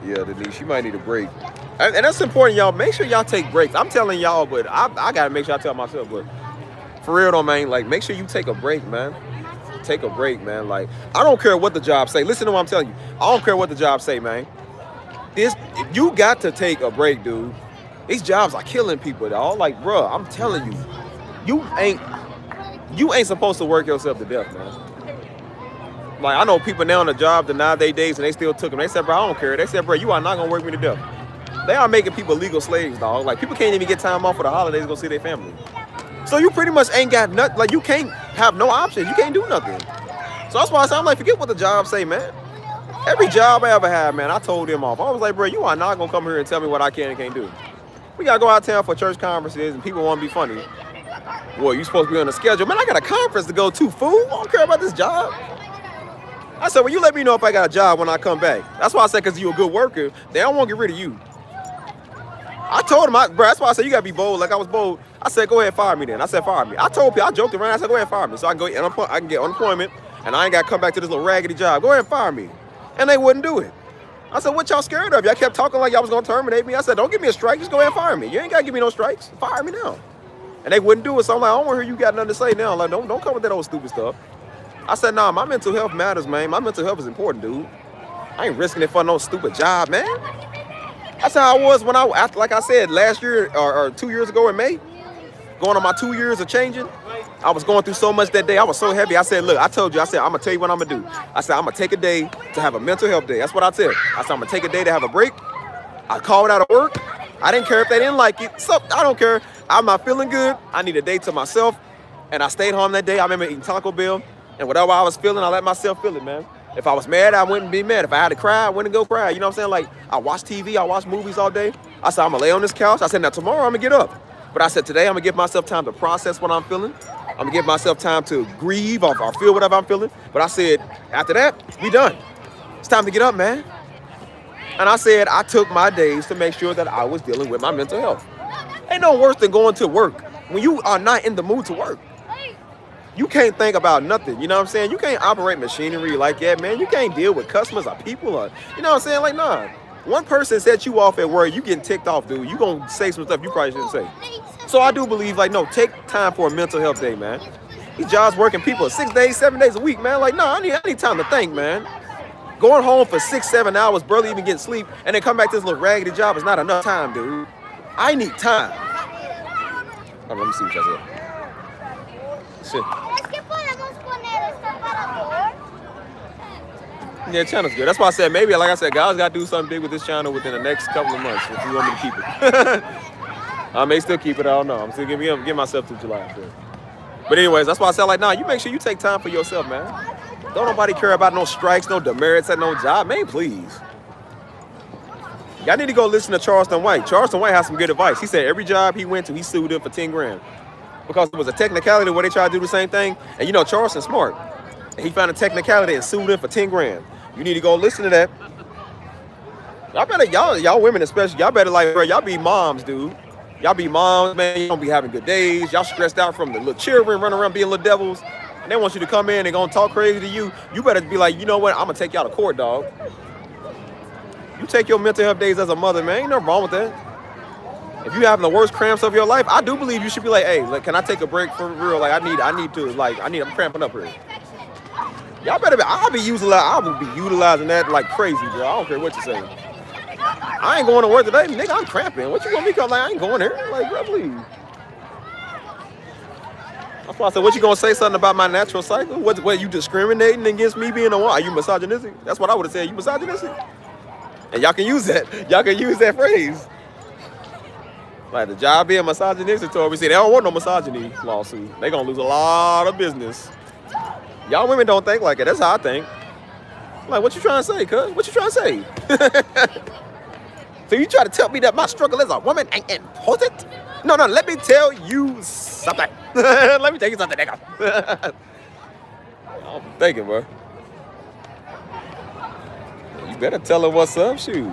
S1: Yeah, Denise, you might need a break. And that's important, y'all. Make sure y'all take breaks. I'm telling y'all, but I got to make sure I tell myself, but for real though, man, like, make sure you take a break, man. Take a break, man. Like, I don't care what the job say. Listen to what I'm telling you. I don't care what the job say, man. You got to take a break, dude. These jobs are killing people, dog. Like, bro, I'm telling you, you ain't supposed to work yourself to death, man. Like, I know people now on the job denied their days and they still took them. They said, bro, I don't care. They said, bro, you are not going to work me to death. They are making people legal slaves, dog. Like, people can't even get time off for the holidays to go see their family. So you pretty much ain't got nothing. Like, you can't have no options. You can't do nothing. So that's why I say, I'm like, forget what the job say, man. Every job I ever had, man, I told them off. I was like, bro, you are not going to come here and tell me what I can and can't do. We got to go out of town for church conferences and people want to be funny. Well, you supposed to be on the schedule. Man, I got a conference to go to, fool. I don't care about this job. I said, well, you let me know if I got a job when I come back. That's why I said, because you're a good worker, they don't want to get rid of you. I told him, bro, that's why I said, you got to be bold. Like I was bold. I said, go ahead, fire me then. I said, fire me. I told people, I joked around. I said, go ahead, fire me. So I can get unemployment, and I ain't got to come back to this little raggedy job. Go ahead and fire me. And they wouldn't do it. I said, what y'all scared of? Y'all kept talking like y'all was going to terminate me. I said, don't give me a strike. Just go ahead and fire me. You ain't got to give me no strikes. Fire me now. And they wouldn't do it. So I'm like, I don't want to hear you got nothing to say now. Like, don't come with that old stupid stuff. I said, nah, my mental health matters, man. My mental health is important, dude. I ain't risking it for no stupid job, man. That's how I was when like I said, last year or 2 years ago in May, going on my 2 years of changing. I was going through so much that day. I was so heavy. I said, look, I told you, I said, I'm going to tell you what I'm going to do. I said, I'm going to take a day to have a mental health day. That's what I said. I said, I'm going to take a day to have a break. I called out of work. I didn't care if they didn't like it. So I don't care. I'm not feeling good. I need a day to myself. And I stayed home that day. I remember eating Taco Bell. And whatever I was feeling, I let myself feel it, man. If I was mad, I wouldn't be mad. If I had to cry, I wouldn't go cry. You know what I'm saying? Like, I watch TV, I watch movies all day. I said, I'm going to lay on this couch. I said, now tomorrow I'm going to get up. But I said, today I'm going to give myself time to process what I'm feeling. I'm going to give myself time to grieve or feel whatever I'm feeling. But I said, after that, we done. It's time to get up, man. And I said, I took my days to make sure that I was dealing with my mental health. Ain't no worse than going to work when you are not in the mood to work. You can't think about nothing, you know what I'm saying? You can't operate machinery like that, man. You can't deal with customers or people or, you know what I'm saying? Like, nah. One person set you off at work, you getting ticked off, dude. You gonna say some stuff you probably shouldn't say. So I do believe, like, no, take time for a mental health day, man. These jobs working people 6 days, 7 days a week, man. Like, no, I need time to think, man. Going home for 6, 7 hours, barely even getting sleep, and then come back to this little raggedy job is not enough time, dude. I need time. Hold on, let me see what y'all said. Shit. Yeah, channel's good. That's why I said maybe, like I said, guys got to do something big with this channel within the next couple of months if you want me to keep it. I may still keep it. I don't know. I'm still give myself to July. But anyways, that's why I said, like, nah, you make sure you take time for yourself, man. Don't nobody care about no strikes, no demerits at no job. Man, please. Y'all need to go listen to Charleston White. Charleston White has some good advice. He said every job he went to, he sued them for 10 grand. Because it was a technicality where they tried to do the same thing. And you know, Charleston's smart. And he found a technicality and sued him for 10 grand. You need to go listen to that. Y'all better, y'all women especially, y'all better like, bro, y'all be moms, dude. Y'all be moms, man. You don't be having good days. Y'all stressed out from the little children running around being little devils. And they want you to come in and gonna talk crazy to you. You better be like, you know what? I'm gonna take y'all to court, dog. You take your mental health days as a mother, man. Ain't nothing wrong with that. If you having the worst cramps of your life, I do believe you should be like, hey, like, can I take a break for real? Like, I'm cramping up here. Y'all better be, I will be utilizing that like crazy, bro. I don't care what you say. I ain't going to work today, nigga. I'm cramping. What you want me to come? Like, I ain't going here. Like, bro, please. That's why I said, what you gonna say something about my natural cycle? What you discriminating against me being a woman? Are you misogynistic? That's what I would have said. You misogynistic? And y'all can use that. Y'all can use that phrase. Like, the job being misogynistic, we say they don't want no misogyny lawsuit. They gonna lose a lot of business. Y'all women don't think like it. That's how I think. Like, what you trying to say, cuz? What you trying to say? So you try to tell me that my struggle as a woman ain't important? No, let me tell you something. Let me tell you something, nigga. I'm thinking, bro. You better tell her what's up, shoot.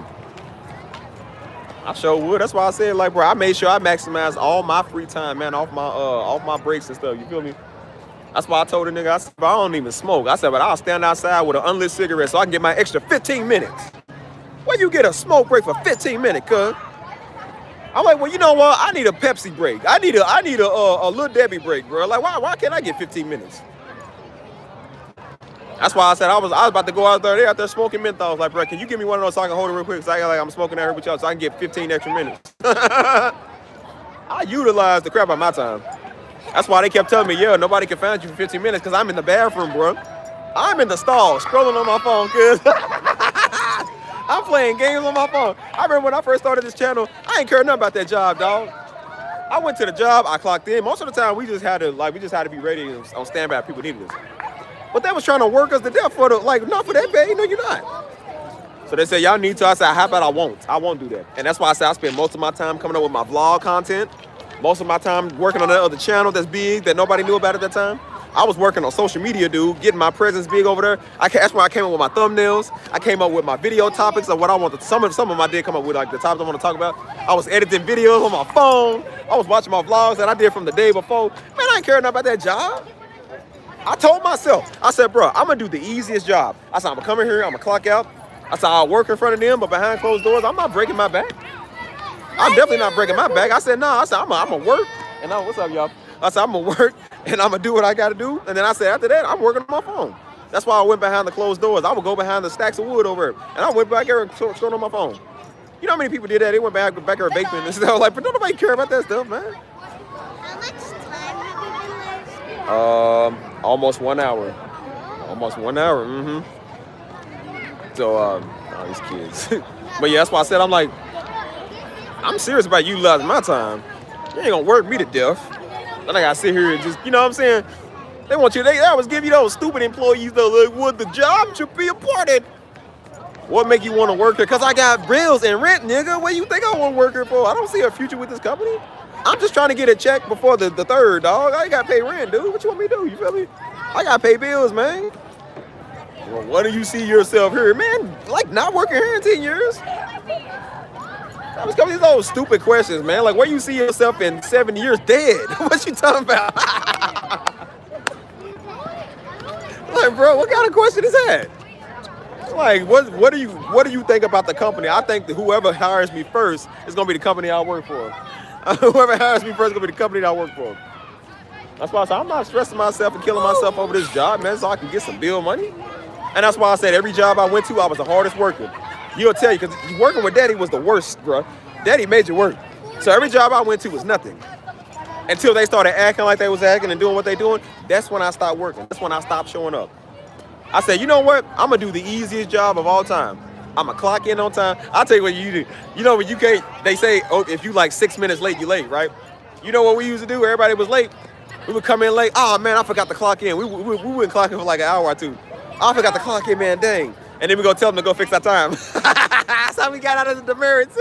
S1: I sure would. That's why I said, like, bro, I made sure I maximized all my free time, man, off my breaks and stuff. You feel me? That's why I told the nigga, I said, I don't even smoke. I said, but I'll stand outside with an unlit cigarette so I can get my extra 15 minutes. Where you get a smoke break for 15 minutes, cuz? I'm like, well, you know what? I need a Pepsi break. I need a Little Debbie break, bro. Like, why can't I get 15 minutes? That's why I said I was about to go out there. They out there smoking menthols. Like, bro, can you give me one of those so I can hold it real quick? So I'm smoking out here with y'all so I can get 15 extra minutes. I utilize the crap out of my time. That's why they kept telling me, yeah, nobody can find you for 15 minutes because I'm in the bathroom, bro. I'm in the stall scrolling on my phone, cuz. I'm playing games on my phone. I remember when I first started this channel, I ain't care nothing about that job, dog. I went to the job, I clocked in. Most of the time, we just had to be ready and on standby if people needed us. But they was trying to work us to death for not for that pay. No, you're not. So they said, y'all need to. I said, how about I won't? I won't do that. And that's why I said I spend most of my time coming up with my vlog content. Most of my time working on that other channel that's big that nobody knew about at that time. I was working on social media, dude, getting my presence big over there. That's where I came up with my thumbnails. I came up with my video topics of what I want. Some of them I did come up with, like the topics I want to talk about. I was editing videos on my phone. I was watching my vlogs that I did from the day before. Man, I ain't caring about that job. I told myself, I said, bro, I'm going to do the easiest job. I said, I'm going to come in here, I'm going to clock out. I said, I'll work in front of them, but behind closed doors, I'm not breaking my back. I'm definitely not breaking my back. I said, no. I said, I'm going to work. And what's up, y'all? I said, I'm going to work, and I'm going to do what I got to do. And then I said, after that, I'm working on my phone. That's why I went behind the closed doors. I would go behind the stacks of wood over there, and I went back there and scrolled on my phone. You know how many people did that? They went back there vaping and stuff. Like, but don't nobody care about that stuff, man.
S2: How much time have you been there?
S1: Almost 1 hour. Almost 1 hour, So, all these kids. But yeah, that's why I said, I'm serious about utilizing my time. You ain't gonna work me to death. Then I gotta sit here and just, you know what I'm saying? They always give you those stupid employees though, like, what the job should be a part of. What make you want to work here? Cause I got bills and rent, nigga. What you think I want to work here for? I don't see a future with this company. I'm just trying to get a check before the third, dog. I ain't gotta pay rent, dude. What you want me to do? You feel me? I gotta pay bills, man. Well, what do you see yourself here? Man, like not working here in 10 years? I was coming these old stupid questions, man. Like, where you see yourself in 7 years dead? What you talking about? Like, bro, what kind of question is that? Like, what do you think about the company? I think that whoever hires me first is gonna be the company I work for. Whoever hires me first is gonna be the company that I work for. That's why I said I'm not stressing myself and killing myself over this job, man, so I can get some bill money. And that's why I said every job I went to, I was the hardest worker. You'll tell you, because working with Daddy was the worst, bro. Daddy made you work. So every job I went to was nothing. Until they started acting like they was acting and doing what they doing, that's when I stopped working. That's when I stopped showing up. I said, you know what? I'm going to do the easiest job of all time. I'm going to clock in on time. I'll tell you what you do. You know, when you can't, they say, oh, if you like 6 minutes late, you're late, right? You know what we used to do? Everybody was late. We would come in late. Oh, man, I forgot to clock in. We wouldn't clock in for like an hour or two. I forgot to clock in, man, dang. And then we go tell them to go fix our time. That's how we got out of the demerits.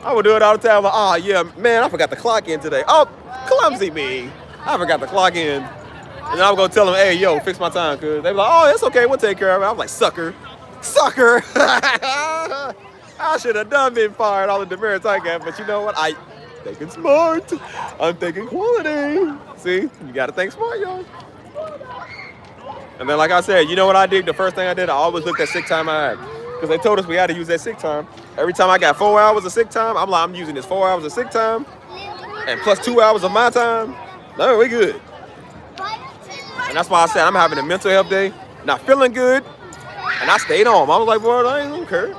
S1: I would do it all the time. Like, oh, yeah, man, I forgot to clock in today. Oh, clumsy me. I forgot to clock in. And then I would go tell them, hey, yo, fix my time, cuz. They be like, oh, it's okay, we'll take care of it. I was like, sucker. Sucker. I should have done been fired all the demerits I got, but you know what? I'm thinking smart. I'm thinking quality. See, you got to think smart, y'all. And then, like I said, you know what I did? The first thing I did, I always looked at sick time I had. Because they told us we had to use that sick time. Every time I got 4 hours of sick time, I'm like, I'm using this 4 hours of sick time. And plus 2 hours of my time. No, we good. And that's why I said I'm having a mental health day, not feeling good. And I stayed home. I was like, boy, I ain't gonna care.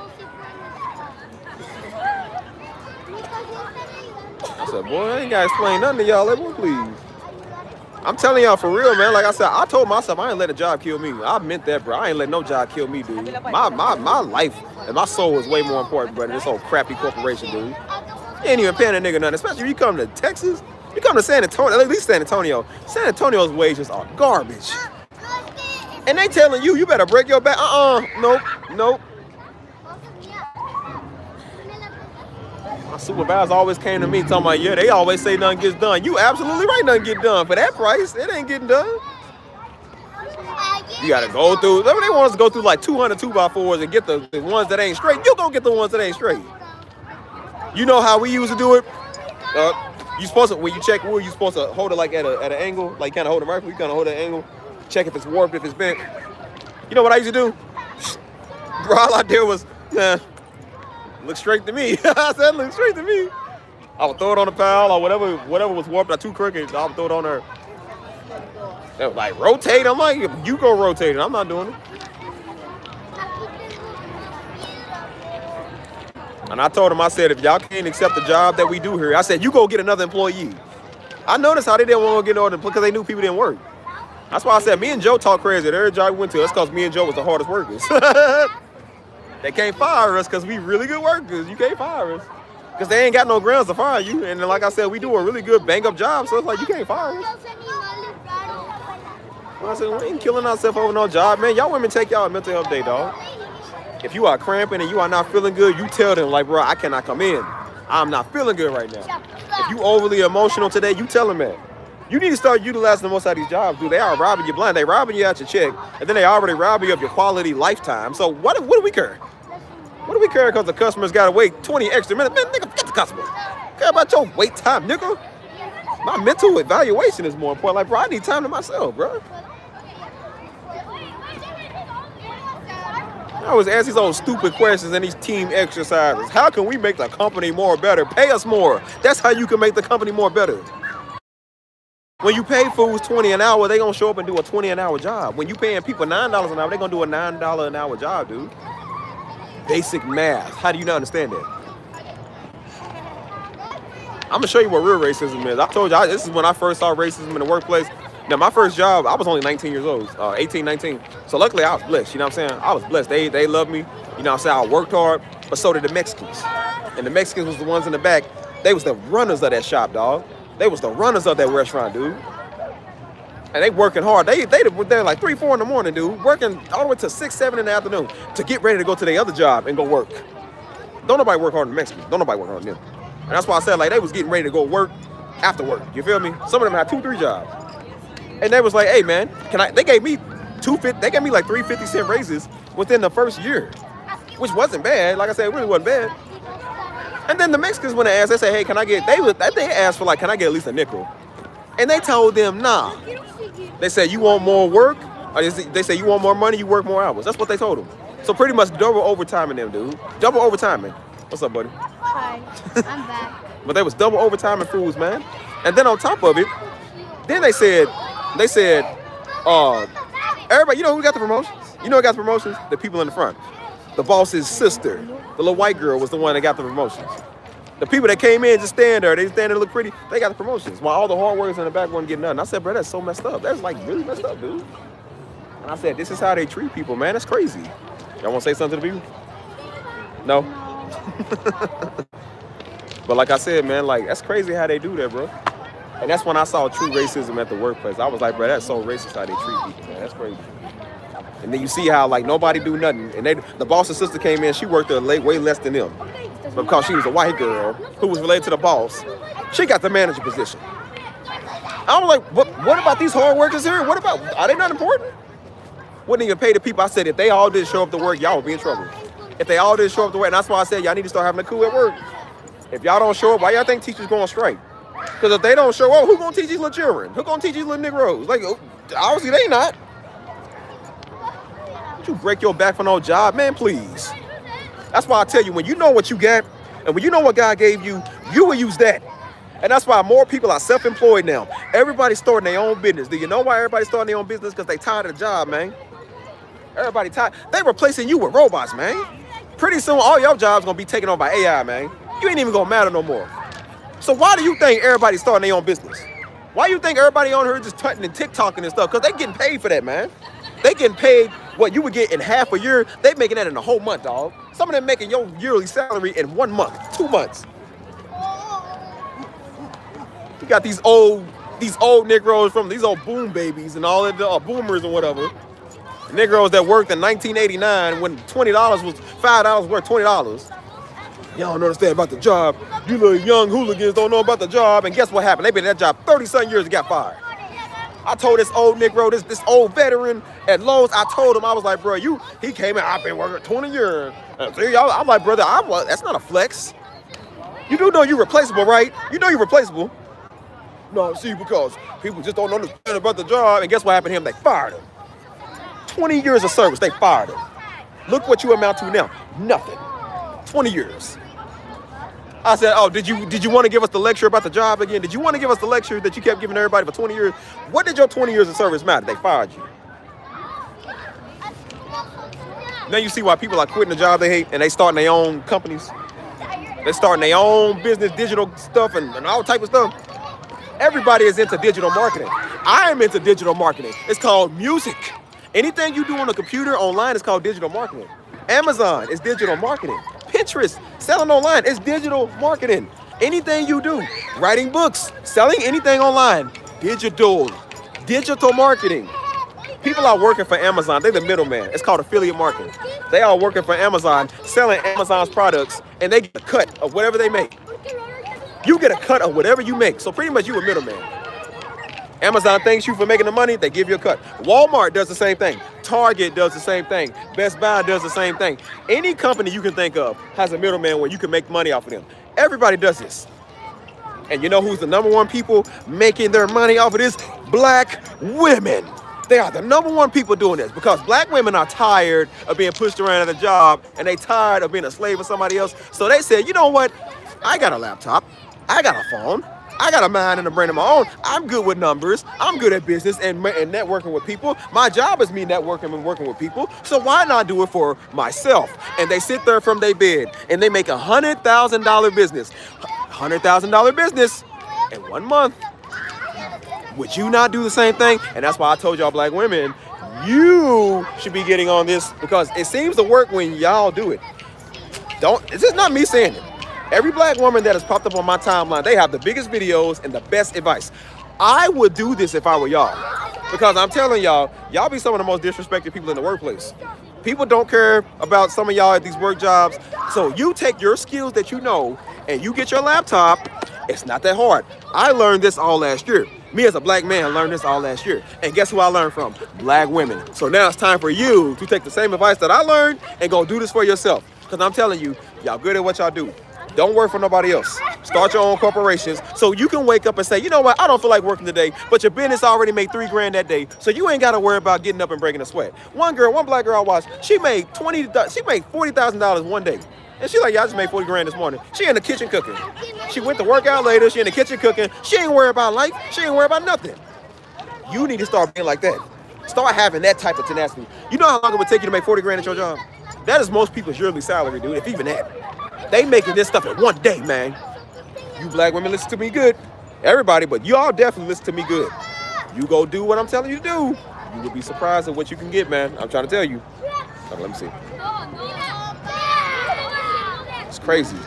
S1: I said, boy, I ain't gotta explain nothing to y'all. Let me please. I'm telling y'all for real, man. Like I said, I told myself I ain't let a job kill me. I meant that, bro. I ain't let no job kill me, dude. My life and my soul is way more important, brother, than this whole crappy corporation, dude. You ain't even paying a nigga nothing, especially if you come to Texas. You come to San Antonio, at least San Antonio. San Antonio's wages are garbage. And they telling you better break your back. Nope. My supervisor always came to me talking about, yeah, they always say nothing gets done. You absolutely right, nothing get done. For that price, it ain't getting done. You gotta go through, they want us to go through like 200 2x4s and get the ones that ain't straight. You gonna get the ones that ain't straight. You know how we used to do it? You supposed to, when you check wood, you supposed to hold it like at an angle, like kind of hold it right. You kind of hold it at an angle, check if it's warped, if it's bent. You know what I used to do? Bro, all I did was, look straight to me. I said, look straight to me. I would throw it on the pile or whatever was warped or too crooked. I would throw it on there. They was like, rotate. I'm like, you go rotate it. I'm not doing it. And I told him, I said, if y'all can't accept the job that we do here, I said, you go get another employee. I noticed how they didn't want to get ordered because they knew people didn't work. That's why I said me and Joe talk crazy at every job we went to. That's because me and Joe was the hardest workers. They can't fire us because we really good workers. You can't fire us. Because they ain't got no grounds to fire you. And then, like I said, we do a really good bang-up job, so it's like you can't fire us. I said, we ain't killing ourselves over no job, man. Y'all women take y'all mental health day, dog. If you are cramping and you are not feeling good, you tell them, like, bro, I cannot come in. I'm not feeling good right now. If you overly emotional today, you tell them that. You need to start utilizing the most out of these jobs, dude. They are robbing you blind. They robbing you out your check, and then they already robbing you of your quality lifetime. So what do we care? What do we care because the customers got to wait 20 extra minutes? Man, nigga, forget the customer. Care about your wait time, nigga. My mental evaluation is more important. Like, bro, I need time to myself, bro. I always ask these old stupid questions and these team exercises. How can we make the company more better? Pay us more. That's how you can make the company more better. When you pay fools $20 an hour, they gonna show up and do a $20 an hour job. When you paying people $9 an hour, they gonna do a $9 an hour job, dude. Basic math. How do you not understand that? I'm gonna show you what real racism is. I told you, this is when I first saw racism in the workplace. Now, my first job, I was only 19 years old, 18, 19. So luckily, I was blessed, you know what I'm saying? I was blessed. They loved me, you know what I'm saying? I worked hard, but so did the Mexicans. And the Mexicans was the ones in the back. They was the runners of that shop, dog. They was the runners of that restaurant, dude. And they working hard. They were there like 3, 4 in the morning, dude. Working all the way to 6, 7 in the afternoon to get ready to go to their other job and go work. Don't nobody work harder than Mexicans. Don't nobody work harder than them. And that's why I said, like, they was getting ready to go work after work. You feel me? Some of them had 2, 3 jobs. And they was like, hey, man, they gave me they gave me like 3 50-cent raises within the first year, which wasn't bad. Like I said, it really wasn't bad. And then the Mexicans went and asked, they said, hey, they asked for like, can I get at least a nickel? And they told them, nah. They said, you want more work? Or they said, you want more money, you work more hours. That's what they told them. So pretty much double overtime in them, dude. Double overtime, man. What's up, buddy?
S2: Hi, I'm back.
S1: But they was double overtime in fools, man. And then on top of it, then they said, everybody, you know who got the promotions? You know who got the promotions? The people in the front. The boss's sister, the little white girl, was the one that got the promotions. The people that came in just stand there, they stand there look pretty, they got the promotions. While all the hard workers in the back weren't getting nothing. I said, bro, that's so messed up. That's like really messed up, dude. And I said, this is how they treat people, man. That's crazy. Y'all want to say something to the people? No? But like I said, man, like, that's crazy how they do that, bro. And that's when I saw true racism at the workplace. I was like, bro, that's so racist how they treat people, man. That's crazy. And then you see how, like, nobody do nothing. And the boss's sister came in, she worked there way less than them. But because she was a white girl who was related to the boss, she got the manager position. I was like, what about these hard workers here? Are they not important? Wouldn't even pay the people. I said, if they all didn't show up to work, y'all would be in trouble. If they all didn't show up to work, and that's why I said, y'all need to start having a coup at work. If y'all don't show up, why y'all think teachers going on strike? Because if they don't show up, who gonna teach these little children? Who gonna teach these little Negroes? Like, obviously they not. Don't you break your back for no job, man, please. That's why I tell you, when you know what you got, and when you know what God gave you, you will use that. And that's why more people are self-employed now. Everybody's starting their own business. Do you know why everybody's starting their own business? Because they tired of the job, man. Everybody tired. They replacing you with robots, man. Pretty soon, all your jobs gonna be taken over by AI, man. You ain't even gonna matter no more. So why do you think everybody's starting their own business? Why do you think everybody on here just tutting and TikToking and stuff? Because they getting paid for that, man. They getting paid what you would get in half a year. They making that in a whole month, dog. Some of them making your yearly salary in 1 month, 2 months. You got these old Negroes from these old boom babies and all of the boomers and whatever. Negroes that worked in 1989 when $20 was $5 worth $20. Y'all don't understand about the job. You little young hooligans don't know about the job. And guess what happened? They been in that job 30-something years and got fired. I told this old Negro, this old veteran at Lowe's, I told him, I was like, bro, he came in, I've been working 20 years. See, I'm like, brother, that's not a flex. You do know you're replaceable, right? You know you're replaceable. No, see, because people just don't understand about the job. And guess what happened to him? They fired him. 20 years of service, they fired him. Look what you amount to now. Nothing. 20 years. I said, oh, did you want to give us the lecture about the job again? Did you want to give us the lecture that you kept giving everybody for 20 years? What did your 20 years of service matter? They fired you. Now you see why people are quitting the job they hate and they starting their own companies. They starting their own business, digital stuff and all type of stuff. Everybody is into digital marketing. I am into digital marketing. It's called music. Anything you do on a computer online is called digital marketing. Amazon is digital marketing. Pinterest, selling online is digital marketing. Anything you do, writing books, selling anything online, digital marketing. People are working for Amazon. They're the middleman. It's called affiliate marketing. They are working for Amazon, selling Amazon's products, and they get a cut of whatever they make. You get a cut of whatever you make. So pretty much you a middleman. Amazon thanks you for making the money. They give you a cut. Walmart does the same thing. Target does the same thing. Best Buy does the same thing. Any company you can think of has a middleman where you can make money off of them. Everybody does this. And you know who's the number one people making their money off of this? Black women. They are the number one people doing this because black women are tired of being pushed around at a job and they tired of being a slave of somebody else. So they said, you know what? I got a laptop. I got a phone. I got a mind and a brain of my own. I'm good with numbers. I'm good at business and networking with people. My job is me networking and working with people. So why not do it for myself? And they sit there from their bed and they make $100,000 business. $100,000 business in 1 month. Would you not do the same thing? And that's why I told y'all black women, you should be getting on this because it seems to work when y'all do it. This is not me saying it. Every black woman that has popped up on my timeline, they have the biggest videos and the best advice. I would do this if I were y'all. Because I'm telling y'all, y'all be some of the most disrespected people in the workplace. People don't care about some of y'all at these work jobs. So you take your skills that you know and you get your laptop. It's not that hard. I learned this all last year. Me as a black man learned this all last year. And guess who I learned from? Black women. So now it's time for you to take the same advice that I learned and go do this for yourself. Because I'm telling you, y'all good at what y'all do. Don't work for nobody else. Start your own corporations so you can wake up and say, you know what, I don't feel like working today, but your business already made $3 grand that day, so you ain't got to worry about getting up and breaking a sweat. One black girl I watched, she made $40,000 one day. And she like, yeah, I just made 40 grand this morning. She in the kitchen cooking. She went to work out later. She in the kitchen cooking. She ain't worried about life. She ain't worried about nothing. You need to start being like that. Start having that type of tenacity. You know how long it would take you to make 40 grand at your job? That is most people's yearly salary, dude, if even that. They making this stuff in one day, man. You black women listen to me good. Everybody, but y'all definitely listen to me good. You go do what I'm telling you to do. You will be surprised at what you can get, man. I'm trying to tell you. Let me see. It's crazy.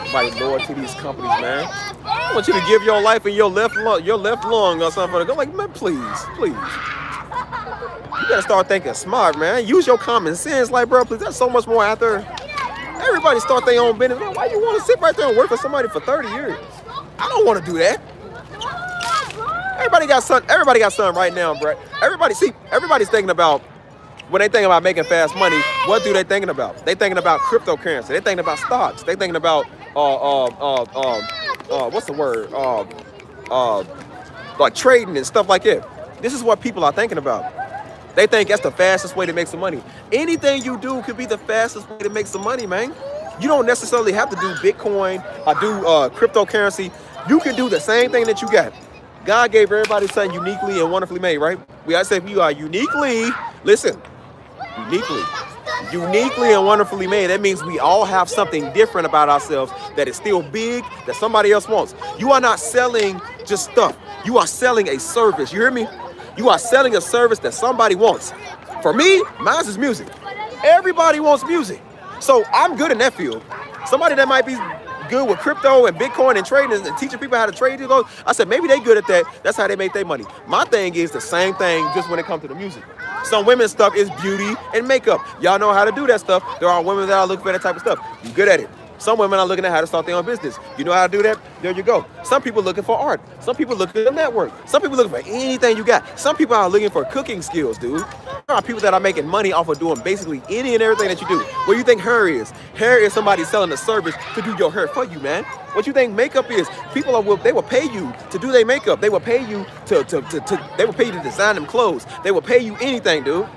S1: Somebody loyal to these companies, man. I want you to give your life and your left lung or something. Go like, man, please. You gotta start thinking smart, man. Use your common sense. Like, bro, please, there's so much more out there. Everybody start their own business. Man, why you want to sit right there and work for somebody for 30 years? I don't want to do that. Everybody got something right now, bro. Everybody's thinking about, when they think about making fast money, what do they thinking about? They thinking about cryptocurrency. They thinking about stocks. They thinking about what's the word? Like trading and stuff like that. This is what people are thinking about. They think that's the fastest way to make some money. Anything you do could be the fastest way to make some money, man. You don't necessarily have to do Bitcoin or do cryptocurrency. You can do the same thing that you got. God gave everybody something uniquely and wonderfully made, right? We always say we are uniquely and wonderfully made. That means we all have something different about ourselves that is still big, that somebody else wants. You are not selling just stuff. You are selling a service. You hear me? You are selling a service that somebody wants. For me, mine is music. Everybody wants music. So I'm good in that field. Somebody that might be good with crypto and Bitcoin and trading and teaching people how to trade, I said, maybe they good at that. That's how they make their money. My thing is the same thing just when it comes to the music. Some women's stuff is beauty and makeup. Y'all know how to do that stuff. There are women that are looking for that type of stuff. You good at it. Some women are looking at how to start their own business. You know how to do that? There you go. Some people looking for art. Some people looking at network. Some people looking for anything you got. Some people are looking for cooking skills, dude. There are people that are making money off of doing basically any and everything that you do. What do you think hair is? Hair is somebody selling a service to do your hair for you, man. What you think makeup is? People they will pay you to do their makeup. They will pay you they will pay you to design them clothes. They will pay you anything, dude.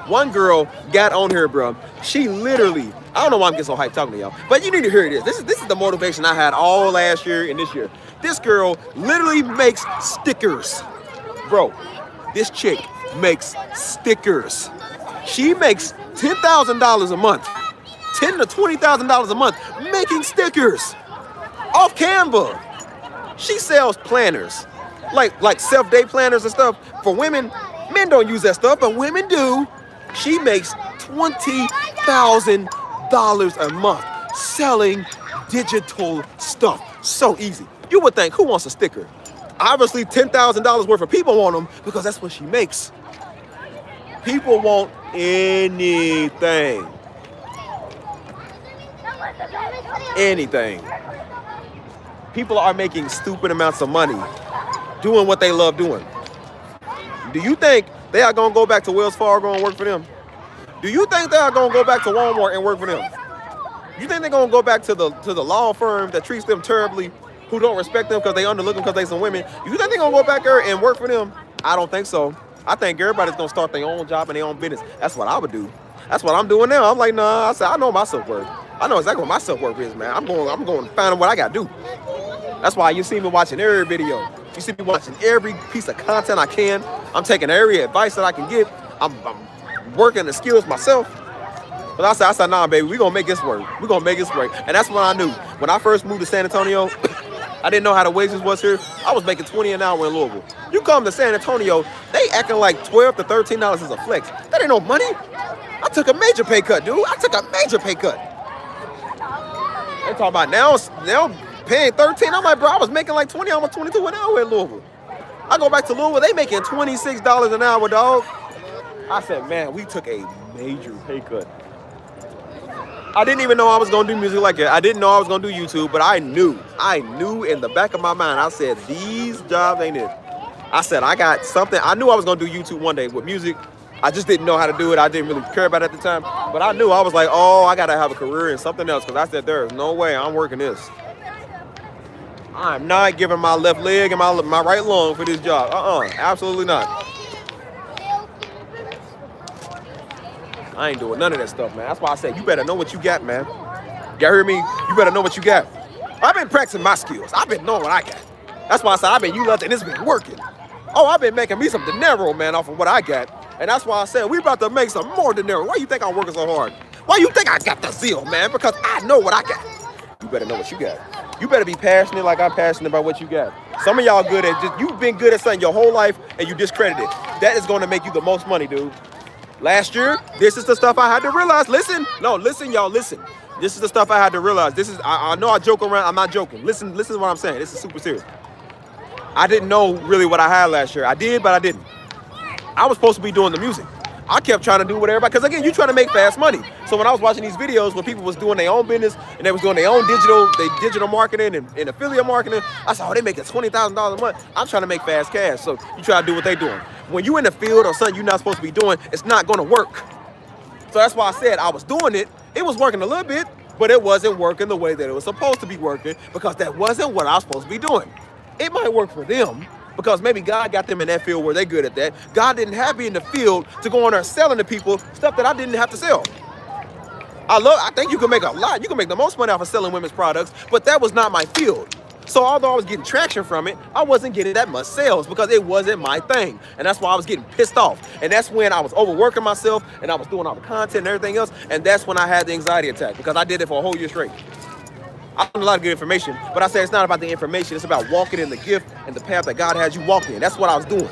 S1: One girl got on here, bro. She literally, I don't know why I'm getting so hyped talking to y'all, but you need to hear this. This is the motivation I had all last year and this year. This girl literally makes stickers. Bro, this chick makes stickers. She makes $10,000 a month, $10,000 to $20,000 a month making stickers off Canva. She sells planners, like self-day planners and stuff for women. Men don't use that stuff, but women do. She makes $20,000 a month selling digital stuff. So easy. You would think, who wants a sticker? Obviously, $10,000 worth of people want them because that's what she makes. People want anything. Anything. People are making stupid amounts of money doing what they love doing. Do you think they are going to go back to Wells Fargo and work for them? Do you think they are going to go back to Walmart and work for them? You think they're going to go back to the law firm that treats them terribly, who don't respect them because they underlook them because they some women? You think they're going to go back there and work for them? I don't think so. I think everybody's going to start their own job and their own business. That's what I would do. That's what I'm doing now. I'm like, nah, I said, I know my self-worth. I know exactly what my self-worth is, man. I'm going to find out what I got to do. That's why you see me watching every video. You see me watching every piece of content I can. I'm taking every advice that I can get. I'm working the skills myself. But I said, nah, baby, we're going to make this work. We're going to make this work. And that's what I knew. When I first moved to San Antonio, I didn't know how the wages was here. I was making $20 an hour in Louisville. You come to San Antonio, they acting like $12 to $13 is a flex. That ain't no money. I took a major pay cut, dude. I took a major pay cut. They talking about now paying 13. I'm like, bro, I was making like 20, almost 22 an hour in Louisville. I go back to Louisville, they making $26 an hour, dog. I said, man, we took a major pay cut. I didn't even know I was gonna do music like that. I didn't know I was gonna do YouTube, but I knew in the back of my mind, I said, these jobs ain't it. I said, I got something. I knew I was gonna do YouTube one day with music. I just didn't know how to do it. I didn't really care about it at the time. But I knew, I was like, oh, I gotta have a career in something else. Because I said, there is no way I'm working this. I'm not giving my left leg and my right lung for this job. Absolutely not. I ain't doing none of that stuff, man. That's why I said, you better know what you got, man. Y'all hear me? You better know what you got. I've been practicing my skills. I've been knowing what I got. That's why I said, and it's been working. Oh, I've been making me some dinero, man, off of what I got. And that's why I said, we about to make some more dinero. Why you think I'm working so hard? Why you think I got the zeal, man? Because I know what I got. You better know what you got. You better be passionate like I'm passionate about what you got. Some of y'all good at you've been good at something your whole life and you discredit it. That is going to make you the most money, dude. Last year, this is the stuff I had to realize. Listen, y'all, listen. This is the stuff I had to realize. I know I joke around. I'm not joking. Listen to what I'm saying. This is super serious. I didn't know really what I had last year. I did, but I didn't. I was supposed to be doing the music. I kept trying to do what everybody, because again, you trying to make fast money. So when I was watching these videos where people was doing their own business and they was doing their own digital marketing and affiliate marketing, I said, oh, they making $20,000 a month. I'm trying to make fast cash. So you try to do what they doing. When you in the field or something you're not supposed to be doing, it's not going to work. So that's why I said I was doing it. It was working a little bit, but it wasn't working the way that it was supposed to be working because that wasn't what I was supposed to be doing. It might work for them, because maybe God got them in that field where they're good at that. God didn't have me in the field to go on there selling to people stuff that I didn't have to sell. I think you can make a lot. You can make the most money off of selling women's products, but that was not my field. So although I was getting traction from it, I wasn't getting that much sales because it wasn't my thing. And that's why I was getting pissed off. And that's when I was overworking myself and I was doing all the content and everything else. And that's when I had the anxiety attack because I did it for a whole year straight. I learned a lot of good information, but I say it's not about the information. It's about walking in the gift and the path that God has you walk in. That's what I was doing.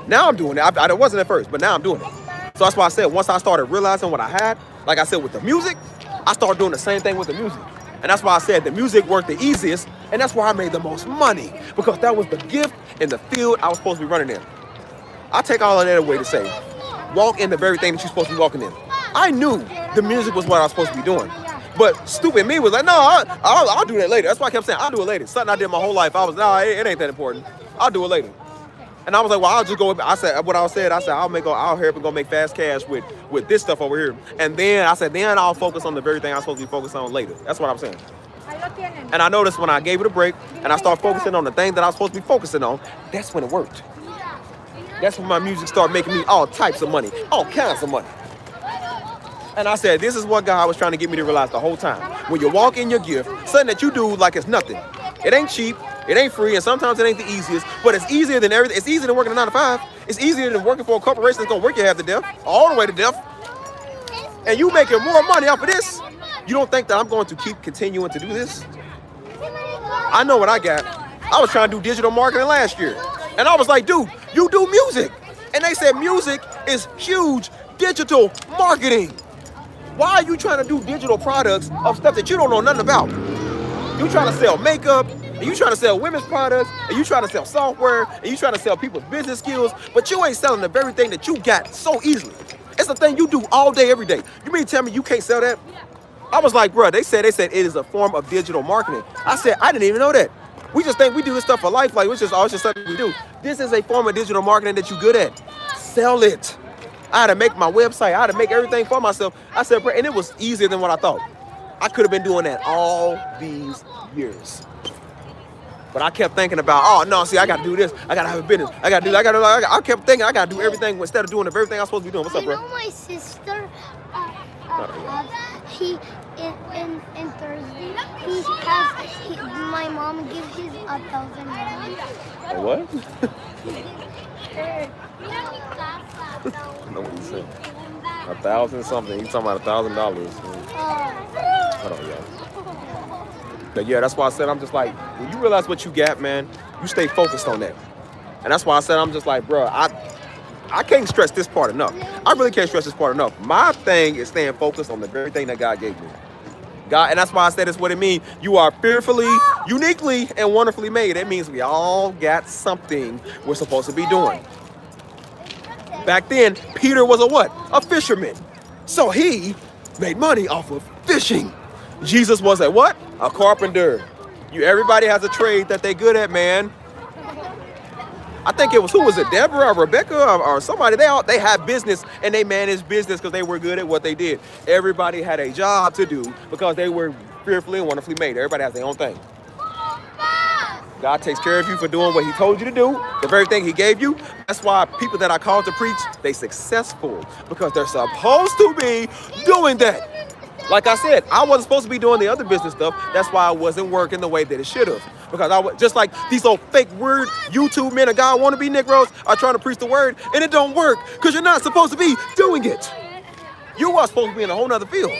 S1: Now I'm doing it. I wasn't at first, but now I'm doing it. So that's why I said once I started realizing what I had, like I said with the music, I started doing the same thing with the music. And that's why I said the music worked the easiest, and that's where I made the most money, because that was the gift in the field I was supposed to be running in. I take all of that away to say, walk in the very thing that you're supposed to be walking in. I knew the music was what I was supposed to be doing. But stupid me was like, no, I'll do that later. That's why I kept saying, I'll do it later. Something I did my whole life. I was, no, it ain't that important. I'll do it later. And I was like, well, I'll just go. I said, I'll help and go make fast cash with this stuff over here. And then I said, then I'll focus on the very thing I'm supposed to be focused on later. That's what I'm saying. And I noticed when I gave it a break and I started focusing on the thing that I was supposed to be focusing on, that's when it worked. That's when my music started making me all types of money, all kinds of money. And I said, this is what God was trying to get me to realize the whole time. When you walk in your gift, something that you do like it's nothing. It ain't cheap, it ain't free, and sometimes it ain't the easiest, but it's easier than everything. It's easier than working a 9 to 5. It's easier than working for a corporation that's gonna work you half to death, all the way to death. And you making more money off of this. You don't think that I'm going to keep continuing to do this? I know what I got. I was trying to do digital marketing last year. And I was like, dude, you do music. And they said music is huge digital marketing. Why are you trying to do digital products of stuff that you don't know nothing about? You trying to sell makeup, and you trying to sell women's products, and you trying to sell software, and you trying to sell people's business skills, but you ain't selling the very thing that you got so easily. It's the thing you do all day, every day. You mean to tell me you can't sell that? I was like, bro, they said it is a form of digital marketing. I said, I didn't even know that. We just think we do this stuff for life, like it's just something we do. This is a form of digital marketing that you're good at. Sell it. I had to make my website. I had to make everything for myself. I said, bro, and it was easier than what I thought. I could have been doing that all these years. But I kept thinking about, oh, no, see, I got to do this. I got to have a business. I kept thinking I got to do everything instead of doing the very thing I'm supposed to be doing. What's up, bro?
S2: You know my sister, in Thursday, my mom gave his $1,000.
S1: A what? I know what he said. 1,000 something. He's talking about $1,000. Hold on, y'all. But yeah, that's why I said I'm just like, when you realize what you got, man, you stay focused on that. And that's why I said I'm just like, bro, I can't stress this part enough. I really can't stress this part enough. My thing is staying focused on the very thing that God gave me. God, and that's why I said it's what it means. You are fearfully, uniquely, and wonderfully made. That means we all got something we're supposed to be doing. Back then, Peter was a what? A fisherman. So he made money off of fishing. Jesus was a what? A carpenter. Everybody has a trade that they good at, man. I think it was, who was it? Deborah or Rebecca or somebody. They had business and they managed business because they were good at what they did. Everybody had a job to do because they were fearfully and wonderfully made. Everybody has their own thing. God takes care of you for doing what he told you to do, the very thing he gave you. That's why people that are called to preach, they successful because they're supposed to be doing that. Like I said, I wasn't supposed to be doing the other business stuff. That's why I wasn't working the way that it should have. Because I was just like these old fake word YouTube men of God wannabe Negroes are trying to preach the word and it don't work because you're not supposed to be doing it. You are supposed to be in a whole nother field.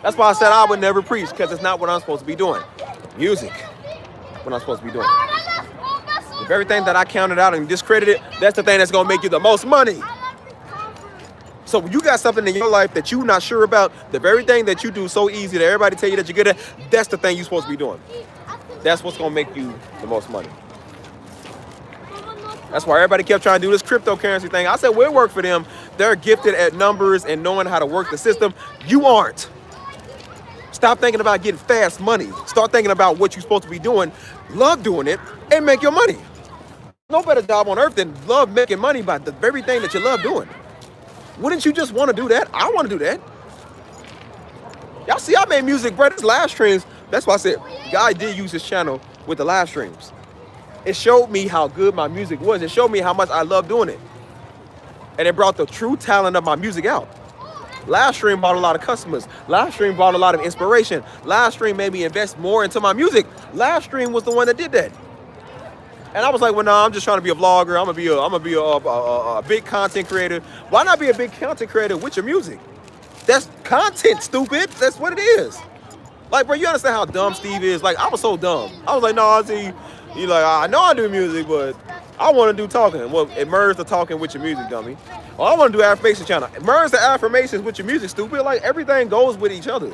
S1: That's why I said I would never preach because it's not what I'm supposed to be doing. Music, what I'm supposed to be doing. The very thing that I counted out and discredited, that's the thing that's going to make you the most money. So when you got something in your life that you're not sure about, the very thing that you do so easy that everybody tell you that you're good at, that's the thing you're supposed to be doing. That's what's going to make you the most money. That's why everybody kept trying to do this cryptocurrency thing. I said, well, it worked for them. They're gifted at numbers and knowing how to work the system. You aren't. Stop thinking about getting fast money. Start thinking about what you're supposed to be doing, love doing it, and make your money. No better job on earth than love making money by the very thing that you love doing. Wouldn't you just want to do that? I want to do that. Y'all see, I made music, bro. This live streams. That's why I said God did use his channel with the live streams. It showed me how good my music was. It showed me how much I love doing it. And it brought the true talent of my music out. Live stream brought a lot of customers. Live stream brought a lot of inspiration. Live stream made me invest more into my music. Live stream was the one that did that. And I was like, well, no, I'm just trying to be a vlogger. I'm gonna be a big content creator. Why not be a big content creator with your music? That's content, stupid. That's what it is. Like, bro, you understand how dumb Steve is? Like, I was so dumb. I was like, no, see, you like, I know I do music, but I want to do talking. Well, it merged the talking with your music, dummy. Well, I want to do affirmation channel. Merge the affirmations with your music, stupid. Like, everything goes with each other.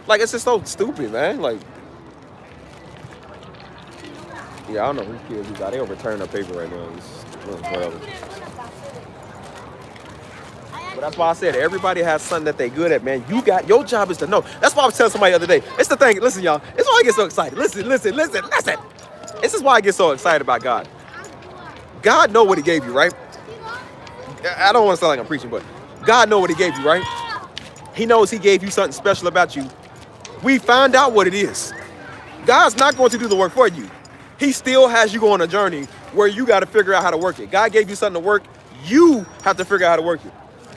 S1: Like, it's just so stupid, man. Like, yeah, I don't know who kids these are. They overturn their paper right now. It's whatever. But that's why I said everybody has something that they good at, man. Your job is to know. That's why I was telling somebody the other day. It's the thing. Listen, y'all. It's why I get so excited. Listen. This is why I get so excited about God. God know what he gave you, right? I don't want to sound like I'm preaching, but God know what he gave you, right? He knows he gave you something special about you. We found out what it is. God's not going to do the work for you. He still has you go on a journey where you got to figure out how to work it. God gave you something to work. You have to figure out how to work it.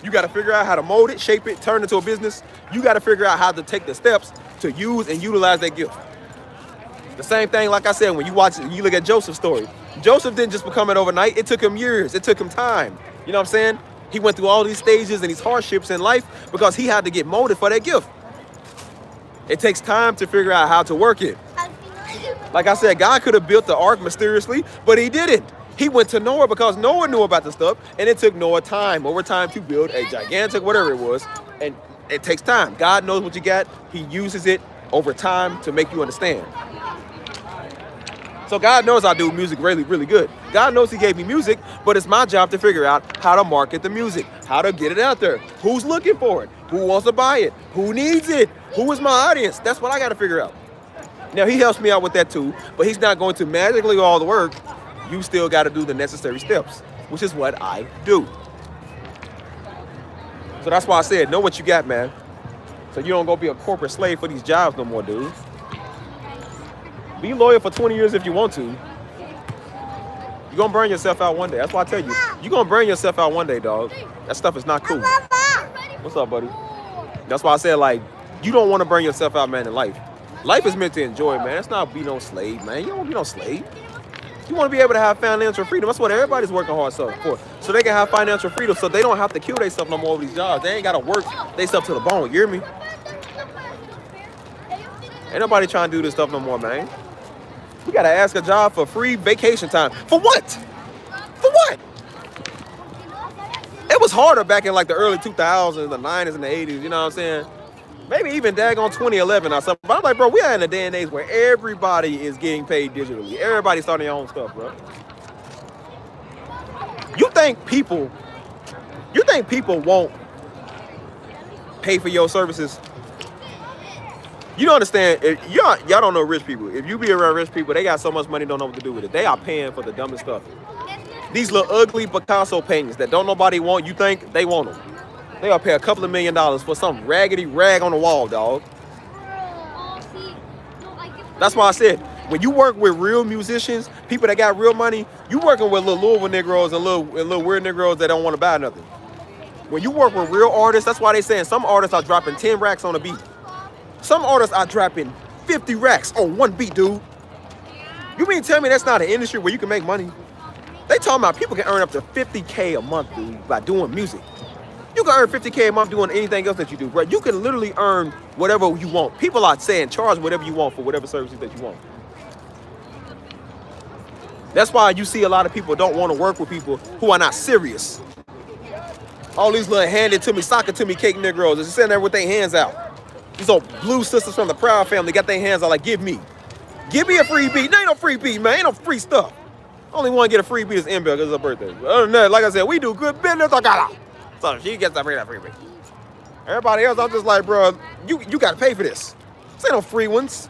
S1: You got to figure out how to mold it, shape it, turn it into a business. You got to figure out how to take the steps to use and utilize that gift. The same thing, like I said, when you look at Joseph's story. Joseph didn't just become it overnight. It took him years. It took him time. You know what I'm saying? He went through all these stages and these hardships in life because he had to get molded for that gift. It takes time to figure out how to work it. Like I said, God could have built the ark mysteriously, but he didn't. He went to Noah because Noah knew about the stuff, and it took Noah over time to build a gigantic whatever it was, and it takes time. God knows what you got. He uses it over time to make you understand. So God knows I do music really, really good. God knows he gave me music, but it's my job to figure out how to market the music, how to get it out there. Who's looking for it? Who wants to buy it? Who needs it? Who is my audience? That's what I got to figure out. Now, he helps me out with that too, but he's not going to magically do all the work. You still got to do the necessary steps, which is what I do. So that's why I said, know what you got, man. So you don't go be a corporate slave for these jobs no more, dude. Be loyal for 20 years if you want to. You're going to burn yourself out one day. That's why I tell you. You're going to burn yourself out one day, dog. That stuff is not cool. What's up, buddy? That's why I said, like, you don't want to burn yourself out, man, in life. Life is meant to enjoy, man. It's not be no slave, man. You don't want to be no slave. You want to be able to have financial freedom. That's what everybody's working hard for. So they can have financial freedom so they don't have to kill themselves no more over these jobs. They ain't got to work themselves to the bone. You hear me? Ain't nobody trying to do this stuff no more, man. We got to ask a job for free vacation time. For what? For what? It was harder back in like the early 2000s, the 90s, and the 80s. You know what I'm saying? Maybe even daggone 2011 or something. But I'm like, bro, we are in a day and age where everybody is getting paid digitally. Everybody's starting their own stuff, bro. You think people won't pay for your services? You don't understand. Y'all don't know rich people. If you be around rich people, they got so much money, don't know what to do with it. They are paying for the dumbest stuff. These little ugly Picasso paintings that don't nobody want, you think they want them. They will pay a couple of $1 million for some raggedy rag on the wall, dog. That's why I said, when you work with real musicians, people that got real money, you working with little Louisville Negroes and little weird Negroes that don't want to buy nothing. When you work with real artists, that's why they saying some artists are dropping 10 racks on a beat. Some artists are dropping 50 racks on one beat, dude. You mean tell me that's not an industry where you can make money? They talking about people can earn up to $50K a month, dude, by doing music. You can earn $50K a month doing anything else that you do, bro. You can literally earn whatever you want. People are saying charge whatever you want for whatever services that you want. That's why you see a lot of people don't want to work with people who are not serious. All these little handed to me, sock it to me cake Negroes is sitting there with their hands out. These old blue sisters from the Proud family got their hands out like, give me a free beat. There ain't no free beat, man. Ain't no free stuff. Only one get a free beat is Ember because it's her birthday. But other than that, like I said, we do good business. So she gets that free beat. Everybody else, I'm just like, bro, you got to pay for this. This ain't no free ones.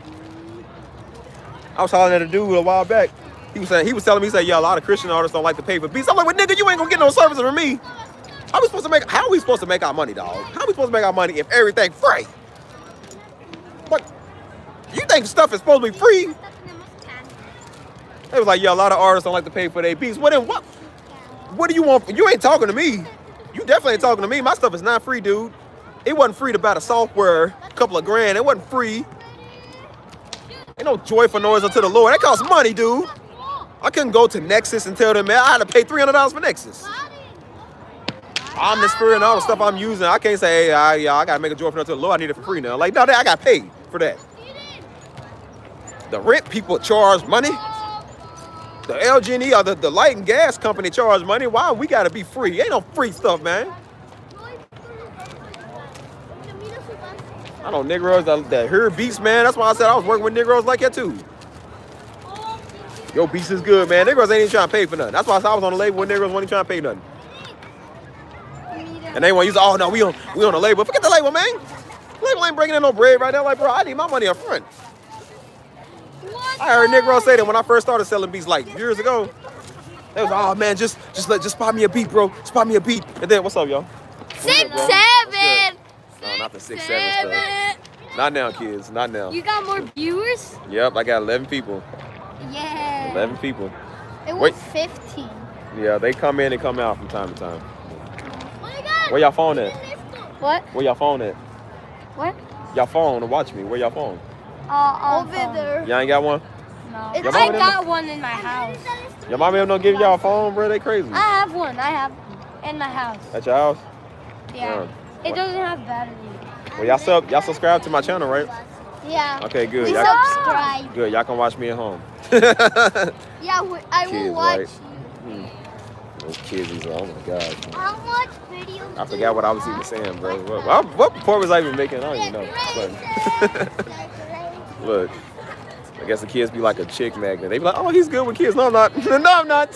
S1: I was hollering at a dude a while back. He was telling me, he said, yeah, a lot of Christian artists don't like to pay for beats. I'm like, well, nigga, you ain't gonna get no services from me. How are we supposed to make our money, dog? How are we supposed to make our money if everything free? What? You think stuff is supposed to be free? They was like, yeah, a lot of artists don't like to pay for their beats. Well, then what do you want? You ain't talking to me. You definitely ain't talking to me. My stuff is not free, dude. It wasn't free to buy the software, a couple of grand. It wasn't free. Ain't no joyful noise unto the Lord. That costs money, dude. I couldn't go to Nexus and tell them, man, I had to pay $300 for Nexus. Omnisphere and all the stuff I'm using. I can't say, hey, I got to make a joyful noise to the Lord. I need it for free now. Like, no, I got paid for that. The rent people charge money. The LG&E or the light and gas company charge money. Why we got to be free? Ain't no free stuff, man. I know Negroes that hear beats, man. That's why I said I was working with Negroes like that, too. Your beats is good, man. Negroes ain't even trying to pay for nothing. That's why I said I was on the label when Negroes weren't even trying to pay nothing. And they want to use, oh, no, we on the label. Forget the label, man. The label ain't bringing in no bread right now. Like, bro, I need my money up front. I heard Negroes say that when I first started selling beats like years ago. They was, oh, man, just spot me a beat, bro. Spot me a beat. And then, what's up, y'all?
S3: 6'7".
S1: No, not the 6'7" stuff. Not now, kids. Not now.
S3: You got more viewers?
S1: Yep, I got 11 people.
S2: Yeah.
S1: 11 people.
S2: It was 15.
S1: Yeah, they come in and come out from time to time.
S2: Oh my God.
S1: Where y'all phone at?
S3: What?
S1: Where y'all phone at?
S3: What?
S1: Y'all phone to watch me. Where y'all phone?
S2: Over there.
S1: Y'all ain't got one?
S3: No.
S1: I
S3: got one in my house.
S1: Your mama don't give y'all a phone, bro? They crazy.
S3: I have one. In my house.
S1: At your house?
S3: Yeah. It doesn't have battery.
S1: Well, y'all subscribe to my channel, right?
S2: Yeah.
S1: Okay, good.
S2: We
S1: Y'all,
S2: subscribe.
S1: good. Y'all can watch me at home.
S2: Yeah, I will
S1: Kids,
S2: watch
S1: right?
S2: you.
S1: Those kids, these oh my god.
S2: How much videos?
S1: I forgot what I was even saying, bro. What point was I even making? I don't even know. But, look, I guess the kids be like a chick magnet. They be like, oh, he's good with kids. No, I'm not. No, I'm not.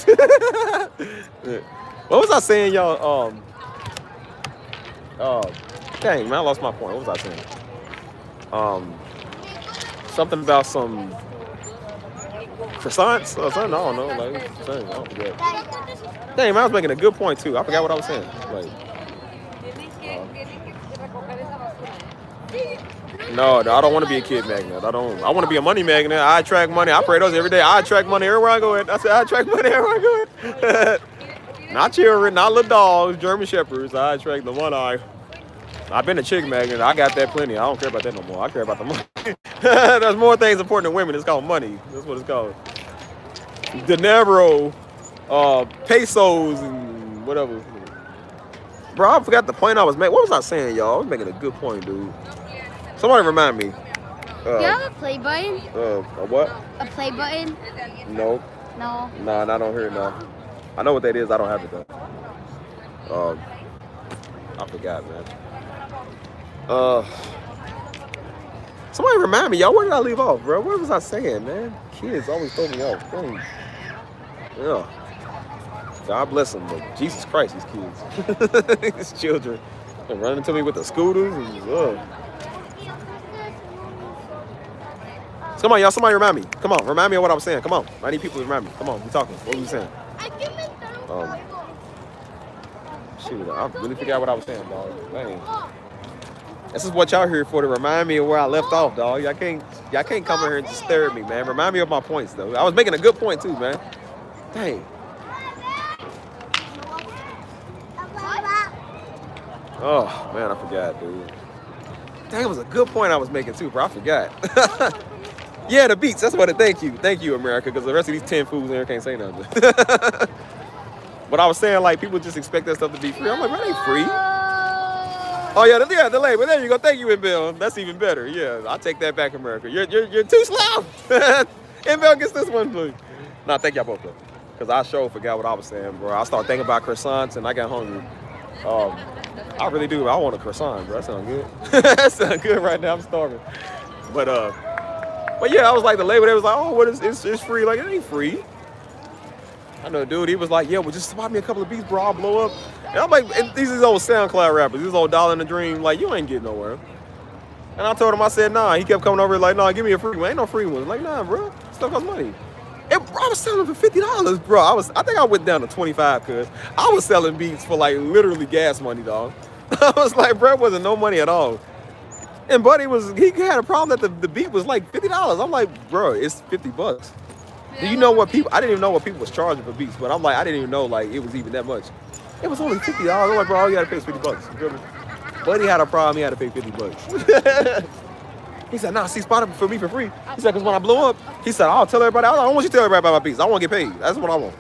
S1: What was I saying, y'all? Dang, man, I lost my point. What was I saying? Something about some croissants or something. I don't know. Like, dang, I don't forget. Dang, man, I was making a good point too. I forgot what I was saying. Like, no, I don't want to be a kid magnet. I want to be a money magnet. I attract money. I pray those every day. I attract money everywhere I go at. I said I attract money everywhere I go at. Not children, not little dogs, German shepherds. I attract the one eye. I've been a chick magnet. I got that plenty. I don't care about that no more. I care about the money. There's more things important than women. It's called money. That's what it's called. Dinero, pesos, and whatever. Bro, I forgot the point I was making. What was I saying, y'all? I was making a good point, dude. Somebody remind me.
S3: You have a play button?
S1: A what?
S3: A play button?
S1: No.
S3: No.
S1: Nah, I don't hear it now. I know what that is. I don't have it though. I forgot, man. Somebody remind me, y'all. Where did I leave off, bro? What was I saying, man? Kids always throw me off. Dang. Yeah. God bless them, but Jesus Christ, these kids, these children, they're running to me with the scooters. And, Come on, y'all. Somebody remind me. Come on, remind me of what I was saying. Come on. I need people to remind me. Come on, we talking. What were we saying? Shoot, I really forgot what I was saying, dog. Dang. This is what y'all here for, to remind me of where I left off, dog. Y'all can't come in here and just stare at me, man. Remind me of my points, though. I was making a good point too, man. Dang. Oh man, I forgot, dude. Dang, it was a good point I was making too, bro. I forgot. Yeah, the beats. That's what it. Thank you, America, because the rest of these 10 fools in here can't say nothing. But I was saying, like, people just expect that stuff to be free. I'm like, bro, it ain't free. Oh yeah, the label. There you go. Thank you, Bill. That's even better. Yeah, I'll take that back, America. You're too slow. Bill gets this one, please. No, thank y'all both, though. Because I sure forgot what I was saying, bro. I started thinking about croissants and I got hungry. I really do. I want a croissant, bro. That sounds good. That sounds good right now. I'm starving. But yeah, I was like, the label, they was like, oh, what is it's free? Like, it ain't free. I know, dude, he was like, yeah, well, just buy me a couple of beats, bro, I'll blow up. And I'm like, and these old SoundCloud rappers, these old Dollar in the Dream, like, you ain't getting nowhere. And I told him, I said, nah. He kept coming over like, nah, give me a free one. Ain't no free one. Like, nah, bro, stuff costs money. And bro, I was selling for $50, bro. I think I went down to 25 because I was selling beats for like literally gas money, dog. I was like, bro, it wasn't no money at all. And Buddy he had a problem that the beat was like $50. I'm like, bro, it's $50. Do you know what people? I didn't even know what people was charging for beats, but I'm like, I didn't even know like it was even that much. It was only $50. I'm like, bro, all you gotta pay is $50. You feel me? Buddy had a problem. He had to pay $50. He said, nah, see, spot it for me for free. He said, because when I blow up, he said, I'll tell everybody. I don't want you to tell everybody about my beats. I want to get paid. That's what I want.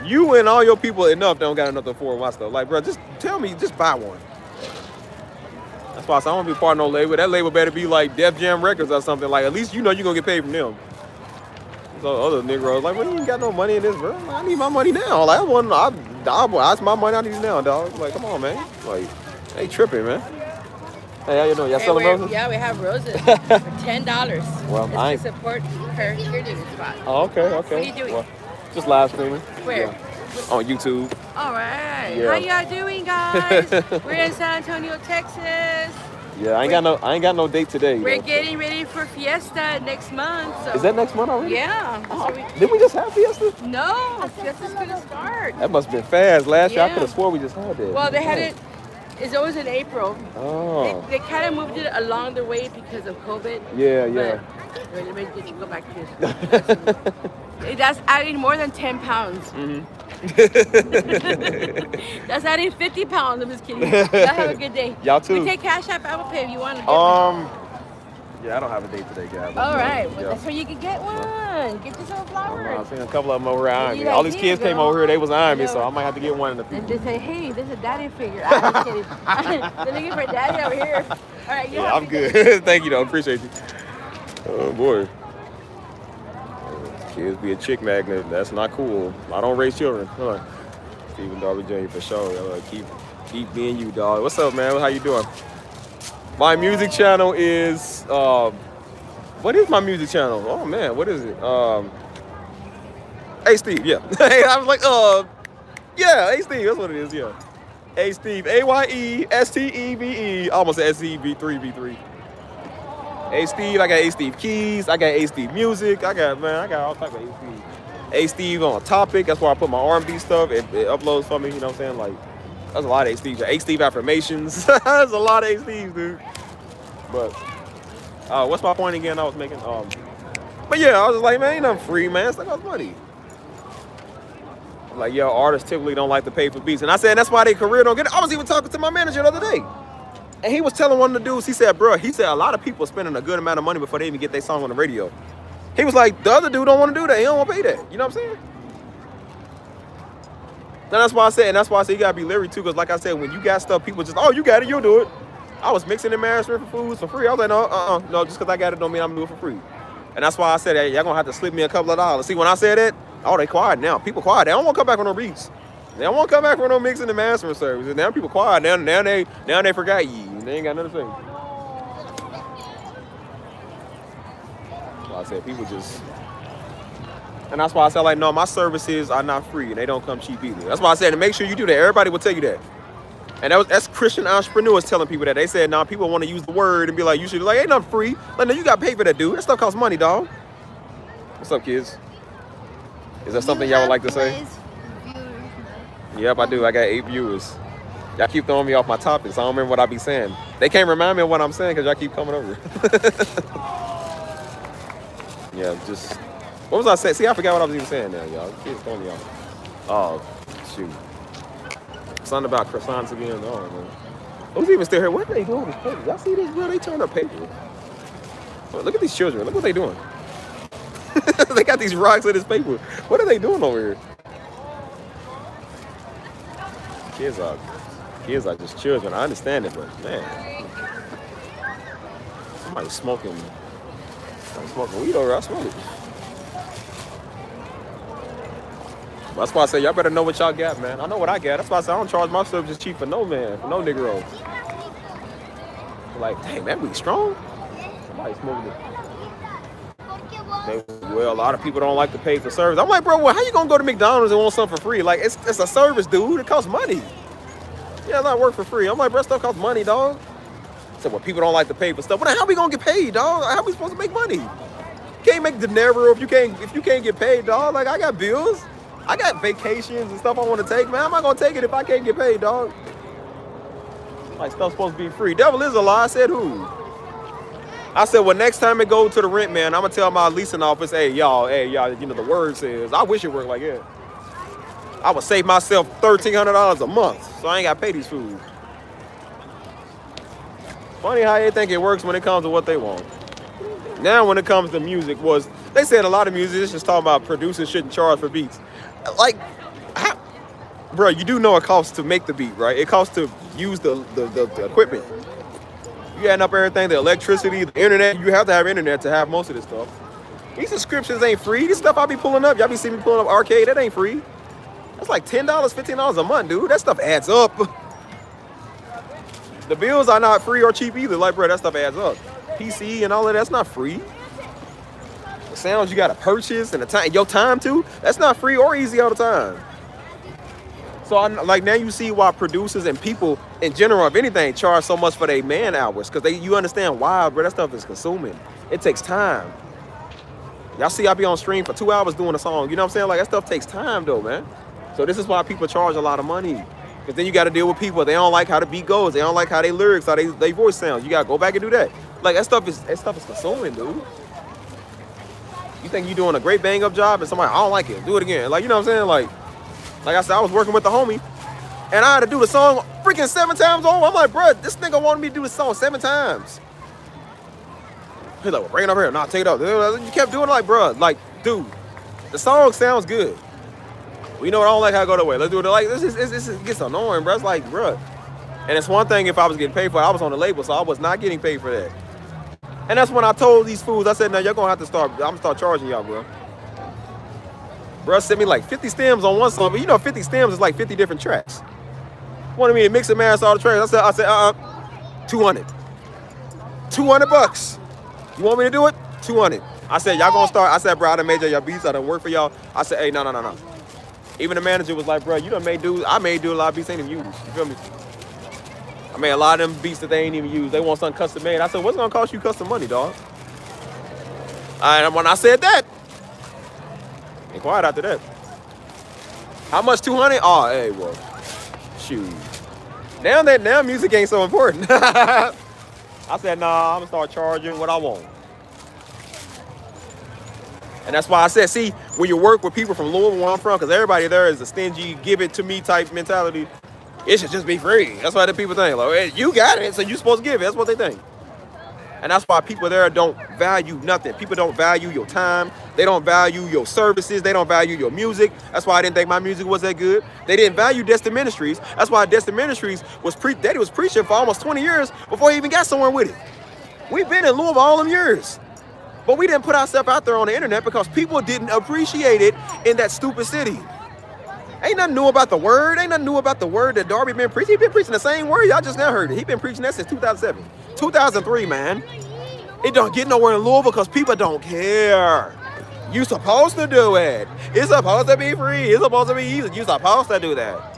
S1: You and all your people enough don't got enough to afford my stuff. Like, bro, just tell me, just buy one. That's why I said, I don't want to be part of no label. That label better be like Def Jam Records or something. Like, at least you know you're going to get paid from them. So other Negroes like, well, you ain't got no money in this, bro. I need my money now. Like, that's my money I need now, dog. Like, come on, man. Like, they tripping, man. Hey, how you doing? Y'all selling roses?
S4: Yeah, we have roses for $10.
S1: Well, I
S4: to support her cheerleading spot.
S1: Oh, okay.
S4: What are you doing?
S1: Well, just live streaming.
S4: Where?
S1: Yeah. On YouTube.
S4: All right.
S1: Yeah.
S4: How y'all doing, guys? We're in San Antonio, Texas.
S1: Yeah, I ain't got no date today.
S4: We're getting ready for Fiesta next month. So.
S1: Is that next month already?
S4: Yeah.
S1: Oh, did we just have Fiesta?
S4: No, Fiesta's gonna start.
S1: That must have been fast. Last year I could have swore we just had that.
S4: Well, they had it. It's always in April.
S1: Oh.
S4: They kind of moved it along the way because of COVID.
S1: Yeah.
S4: Wait, let me go back to this. That's adding more than 10 pounds.
S1: Mm-hmm.
S4: That's adding 50 pounds. I'm just kidding. Y'all have a good day.
S1: Y'all too.
S4: We take Cash App, Apple Pay if you want to.
S1: Yeah, I don't have a date today, Gab.
S4: All right, well,
S1: Yeah.
S4: that's where you can get one. Get yourself flowers.
S1: I've seen a couple of them over here eyeing me.
S4: You
S1: All
S4: like
S1: these
S4: me,
S1: kids came
S4: girl.
S1: over here, they was eyeing me,
S4: I know.
S1: so I might have to get one in the
S4: And
S1: future.
S4: just say, hey, this is a daddy figure. I'm just kidding. They're looking for daddy over here. All right, you
S1: Yeah,
S4: have
S1: I'm
S4: to
S1: good. Thank you, though. Appreciate you. Oh, boy. Kids be a chick magnet. That's not cool. I don't raise children. Huh. Stephen Darby Jr. for sure. Keep being you, dog. What's up, man? How you doing? My music channel is... what is my music channel? Oh, man. What is it? Hey, Steve. Yeah. I was like, yeah, Hey, Steve. That's what it is, yeah. Hey, Steve. AYESTEVE. Almost said SCV3V3. Hey Steve, I got A Steve Keys, I got A Steve Music, I got all type of A Steve. A Steve on Topic, that's where I put my R&B stuff, it uploads for me, you know what I'm saying? Like, there's a lot of A Steve. A Steve Affirmations, there's a lot of A Steves, dude. But, what's my point again I was making? But yeah, I was just like, man, ain't nothing free, man, it's like all money. Like, yo, artists typically don't like to pay for beats. And I said, that's why their career don't get it. I was even talking to my manager the other day. And he was telling one of the dudes, he said, bro, a lot of people are spending a good amount of money before they even get their song on the radio. He was like, the other dude don't want to do that. He don't want to pay that. You know what I'm saying? And that's why I said you got to be leery too. Because like I said, when you got stuff, people just, oh, you got it, you'll do it. I was mixing and mastering for foods for free. I was like, no, just because I got it don't mean I'm going to do it for free. And that's why I said, hey, y'all going to have to slip me a couple of dollars. See, when I said that, oh, they quiet now. People quiet. They don't want to come back on no beats. They don't want to come back for no mixing and mastering services. Now people quiet. Now they forgot you. They ain't got nothing to say. Like I said, people just... And that's why I said, like, no, my services are not free, and they don't come cheap either. That's why I said, to make sure you do that. Everybody will tell you that. And that's Christian entrepreneurs telling people that. They said, no, people want to use the word and be like, you should, like, ain't nothing free. Like, no, you got to pay for that, dude. That stuff costs money, dog. What's up, kids? Is that something y'all would like to say? Yep, I do. I got 8 viewers. Y'all keep throwing me off my topics. I don't remember what I be saying. They can't remind me of what I'm saying because y'all keep coming over. Yeah, just... What was I saying? See, I forgot what I was even saying now, y'all. Kids throwing me off. Oh, shoot. Something about croissants again. Oh, man. Who's even still here? What are they doing with this paper? Y'all see this, bro? They turn up paper. Well, look at these children. Look what they doing. They got these rocks in this paper. What are they doing over here? Kids are just children. I understand it, but man, somebody's smoking weed over here. I smell it. That's why I say y'all better know what y'all got, man. I know what I got. That's why I say I don't charge my services cheap for no man, for no Negro. Like, dang, man, we strong. Somebody smoking it. Well, a lot of people don't like to pay for service. I'm like, bro, well, how you gonna go to McDonald's and want something for free? Like, it's a service, dude. It costs money. Yeah, it's not work for free. I'm like, bro, stuff costs money, dog. So, well, people don't like to pay for stuff. But how we gonna get paid, dog? How we supposed to make money? You can't make dinero if you can't get paid, dog. Like, I got bills. I got vacations and stuff I want to take, man. I'm not gonna take it if I can't get paid, dog. Like, stuff's supposed to be free. Devil is a lie. I said who? I said, well, next time it go to the rent, man, I'm gonna tell my leasing office, hey, y'all, you know, the word says, I wish it worked like that. I would save myself $1,300 a month, so I ain't gotta pay these fools. Funny how they think it works when it comes to what they want. Now, when it comes to music, they said a lot of musicians talking about producers shouldn't charge for beats. Like, bro, you do know it costs to make the beat, right? It costs to use the equipment. You adding up everything, the electricity, the internet. You have to have internet to have most of this stuff. These subscriptions ain't free. This stuff I be pulling up, y'all be seeing me pulling up Arcade, that ain't free. That's like $10, $15 a month, dude. That stuff adds up. The bills are not free or cheap either. Like, bro, that stuff adds up. PC and all of that's not free. The sounds you gotta purchase and your time too, that's not free or easy all the time. So like now you see why producers and people in general, if anything, charge so much for their man hours, because you understand why, bro. That stuff is consuming. It takes time. Y'all see I be on stream for 2 hours doing a song. You know what I'm saying? Like, that stuff takes time though, man. So this is why people charge a lot of money. Because then you got to deal with people. They don't like how the beat goes. They don't like how they lyrics, how they voice sounds. You got to go back and do that. Like, that stuff is consuming, dude. You think you doing a great bang up job and somebody, I don't like it, do it again. Like, you know what I'm saying? Like I said, I was working with the homie and I had to do the song freaking 7 times over. I'm like, bro, this nigga wanted me to do the song 7 times. He's like, well, bring it over here. Nah, take it out. You kept doing it like, bro, like, dude, the song sounds good. We know I don't like how I go that way. Let's do it like this. It gets annoying, bro. It's like, bro. And it's one thing if I was getting paid for it. I was on the label, so I was not getting paid for that. And that's when I told these fools, I said, now you're gonna have to start. I'm gonna start charging y'all, bro. Bro sent me like 50 stems on one song, but you know 50 stems is like 50 different tracks. Wanted me to mix and match all the tracks. I said, 200. 200 bucks. You want me to do it? 200. I said, y'all gonna start. I said, bro, I done made y'all beats. I done work for y'all. I said, hey, no. Even the manager was like, bro, you done made dudes. I made do a lot of beats ain't even used. You feel me? I made a lot of them beats that they ain't even used. They want something custom made. I said, what's gonna cost you custom money, dog? And when I said that, ain't quiet after that. How much? 200? Oh, hey, well, shoot. Now music ain't so important. I said, nah, I'm gonna start charging what I want. And that's why I said, see, when you work with people from Louisville where I'm from, because everybody there is a stingy, give it to me type mentality, it should just be free. That's why the people think, like, hey, you got it, so you're supposed to give it. That's what they think. And that's why people there don't value nothing. People don't value your time. They don't value your services. They don't value your music. That's why I didn't think my music was that good. They didn't value Destin Ministries. That's why Destin Ministries Daddy was preaching for almost 20 years before he even got somewhere with it. We've been in Louisville all them years. But we didn't put ourselves out there on the internet because people didn't appreciate it in that stupid city. Ain't nothing new about the word. Ain't nothing new about the word that Darby been preaching. He been preaching the same word. Y'all just now heard it. He been preaching that since 2007. 2003, man. It don't get nowhere in Louisville because people don't care. You supposed to do it. It's supposed to be free. It's supposed to be easy. You supposed to do that.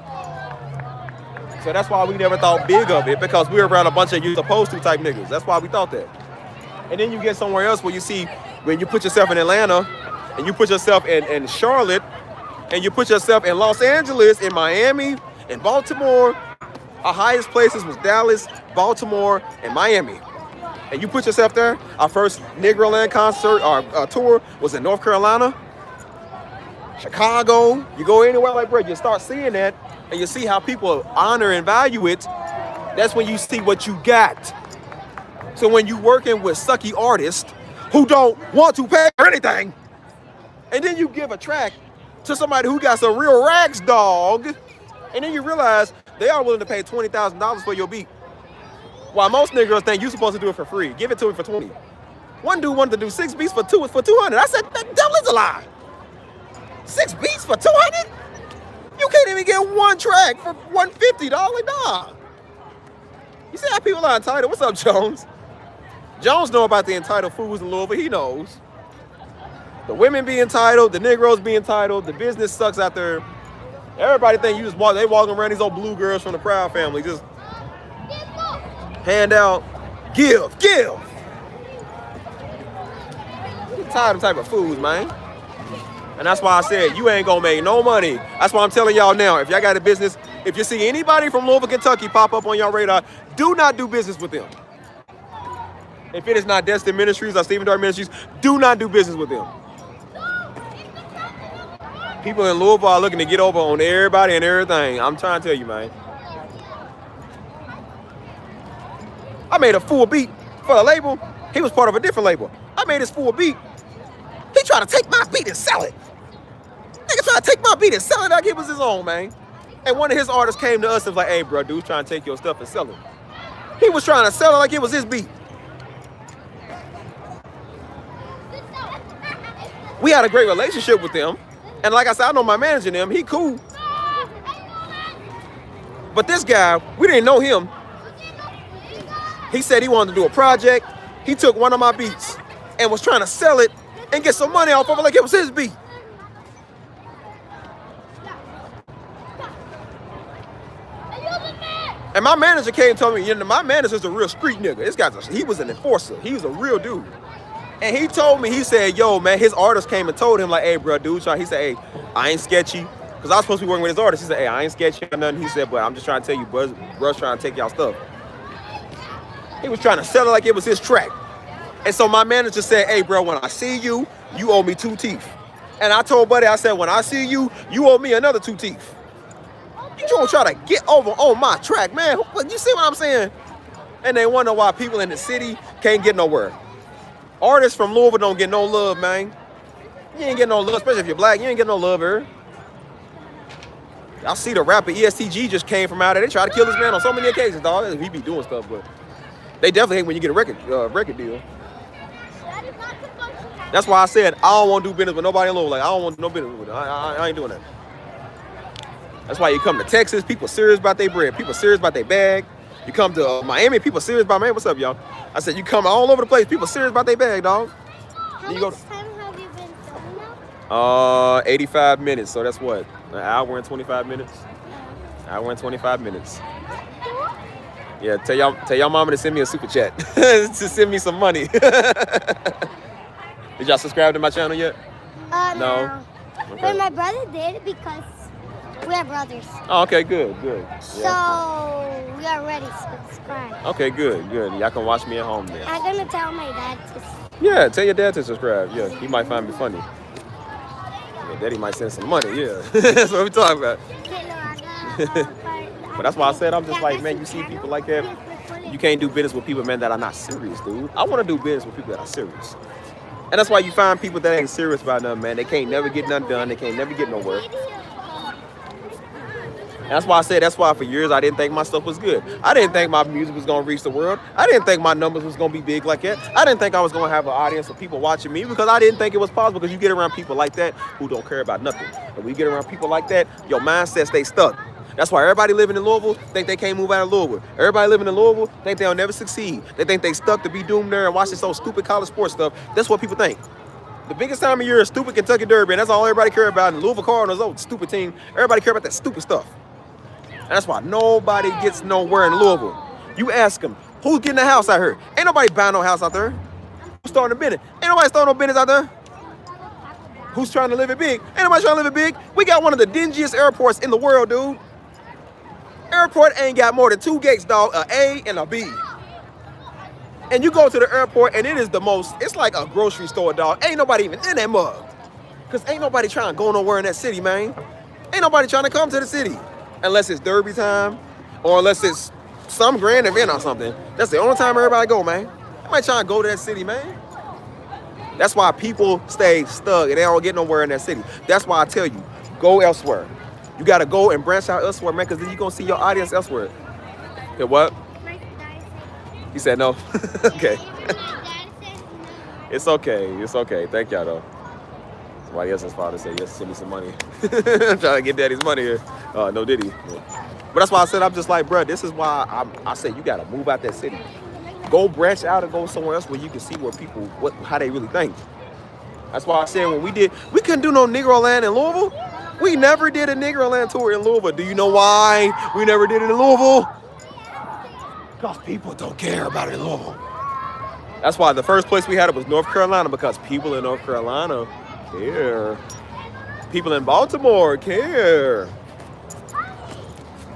S1: So that's why we never thought big of it, because we were around a bunch of you supposed to type niggas. That's why we thought that. And then you get somewhere else where you see, when you put yourself in Atlanta, and you put yourself in Charlotte, and you put yourself in Los Angeles, in Miami, in Baltimore. Our highest places was Dallas, Baltimore, and Miami. And you put yourself there. Our first Negro Land concert, our tour was in North Carolina, Chicago. You go anywhere like, bro, you start seeing that, and you see how people honor and value it. That's when you see what you got. So when you working with sucky artists who don't want to pay for anything, and then you give a track to somebody who got some real rags, dog, and then you realize they are willing to pay $20,000 for your beat. While most niggas think you're supposed to do it for free. Give it to him for 20. One dude wanted to do 6 beats for 200. I said, that devil is a lie. 6 beats for 200? You can't even get one track for $150, dog. You see how people are entitled? What's up, Jones? Jones know about the entitled fools in Louisville. He knows. The women be entitled, the Negroes be entitled, the business sucks out there. Everybody think you just walk, they walking around these old blue girls from the Proud family, just hand out, give. I'm tired of them type of fools, man. And that's why I said, you ain't gonna make no money. That's why I'm telling y'all now, if y'all got a business, if you see anybody from Louisville, Kentucky pop up on your radar, do not do business with them. If it is not Destin Ministries or Stephen Darby Ministries, do not do business with them. People in Louisville are looking to get over on everybody and everything. I'm trying to tell you, man. I made a full beat for the label. He was part of a different label. I made his full beat. He tried to take my beat and sell it. Nigga tried to take my beat and sell it like it was his own, man. And one of his artists came to us and was like, hey, bro, dude's trying to take your stuff and sell it. He was trying to sell it like it was his beat. We had a great relationship with them. And like I said, I know my manager and them. He cool. But this guy, we didn't know him. He said he wanted to do a project. He took one of my beats and was trying to sell it and get some money off of it like it was his beat. And my manager came and told me, you know, my manager's a real street nigga. This guy's he was an enforcer. He was a real dude. And he told me, he said, yo, man, his artist came and told him, like, hey, bro, dude, he said, hey, I ain't sketchy. Because I was supposed to be working with his artist. He said, hey, I ain't sketchy or nothing. He said, but I'm just trying to tell you, bruh's trying to take y'all stuff. He was trying to sell it like it was his track. And so my manager said, hey, bro, when I see you, you owe me 2 teeth. And I told Buddy, I said, when I see you, you owe me another 2 teeth. You don't try to get over on my track, man. You see what I'm saying? And they wonder why people in the city can't get nowhere. Artists from Louisville don't get no love, man. You ain't getting no love, especially if you're black. You ain't getting no love here. I see the rapper ESTG just came from out there. They try to kill this man on so many occasions, dog. He be doing stuff, but they definitely hate when you get a record deal. That's why I said I don't want to do business with nobody in Louisville. Like, I don't want no business with them. I ain't doing that. That's why you come to Texas, people serious about their bread. People serious about their bag. You come to Miami, people serious about, man, what's up, y'all? I said, you come all over the place, people serious about their bag, dog.
S2: How much time have you been filming now?
S1: 85 minutes, so that's what? An hour and 25 minutes? Hour and 25 minutes. Yeah, tell y'all mama to send me a super chat to send me some money. Did y'all subscribe to my channel yet? No. Okay.
S2: But my brother did because we are brothers.
S1: Oh, okay, good.
S2: So we already subscribed.
S1: Okay, good. Y'all can watch me at home then.
S2: I'm gonna tell my dad to.
S1: Yeah, tell your dad to subscribe. Yeah, he might find me funny. Yeah, daddy might send some money. Yeah, that's what we talking about. But that's why I said I'm just like, man, you see people like that, you can't do business with people, man, that are not serious, dude. I want to do business with people that are serious. And that's why you find people that ain't serious about nothing, man. They can't never get nothing done. They can't never get nowhere. And that's why I said, that's why for years I didn't think my stuff was good. I didn't think my music was going to reach the world. I didn't think my numbers was going to be big like that. I didn't think I was going to have an audience of people watching me because I didn't think it was possible, because you get around people like that who don't care about nothing. And when you get around people like that, your mindset stays stuck. That's why everybody living in Louisville think they can't move out of Louisville. Everybody living in Louisville think they'll never succeed. They think they stuck to be doomed there and watch this old stupid college sports stuff. That's what people think. The biggest time of year is stupid Kentucky Derby, and that's all everybody care about. And the Louisville Cardinals, oh, stupid team. Everybody care about that stupid stuff. And that's why nobody gets nowhere in Louisville. You ask them, who's getting a house out here? Ain't nobody buying no house out there. Who's starting a business? Ain't nobody starting no business out there. Who's trying to live it big? Ain't nobody trying to live it big. We got one of the dingiest airports in the world, dude. Airport ain't got more than 2 gates, dog, a A and a B. And you go to the airport and it is the most, it's like a grocery store, dog. Ain't nobody even in that mug. Because ain't nobody trying to go nowhere in that city, man. Ain't nobody trying to come to the city. Unless it's derby time or unless it's some grand event or something. That's the only time everybody go, man. Nobody trying to go to that city, man. That's why people stay stuck and they don't get nowhere in that city. That's why I tell you, go elsewhere. You got to go and branch out elsewhere, man, because then you're going to see your audience elsewhere. Yeah, what? He said no. Okay. It's okay. It's okay. Thank y'all, though. Somebody else's father said, yes, send me some money. I'm trying to get daddy's money here. No diddy. But that's why I said, I'm just like, bro, this is why I said you got to move out that city. Go branch out and go somewhere else where you can see where people, how they really think. That's why I said when we couldn't do no Negro Land in Louisville. We never did a Negro Land tour in Louisville. Do you know why we never did it in Louisville? Because people don't care about it in Louisville. That's why the first place we had it was North Carolina, because people in North Carolina care. People in Baltimore care.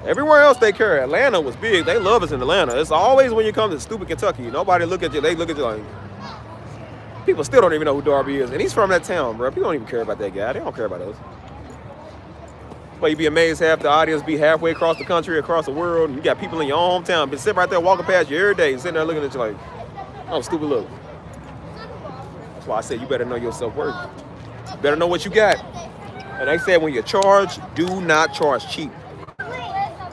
S1: Everywhere else they care. Atlanta was big. They love us in Atlanta. It's always when you come to stupid Kentucky, nobody look at you. They look at you like, people still don't even know who Darby is. And he's from that town, bro. People don't even care about that guy. They don't care about us. But you'd be amazed, half the audience be halfway across the country, across the world. And you got people in your own hometown, been sitting right there walking past you every day, sitting there looking at you like, oh, stupid look. That's why I said you better know your self-worth. You better know what you got. And they said when you charge, do not charge cheap.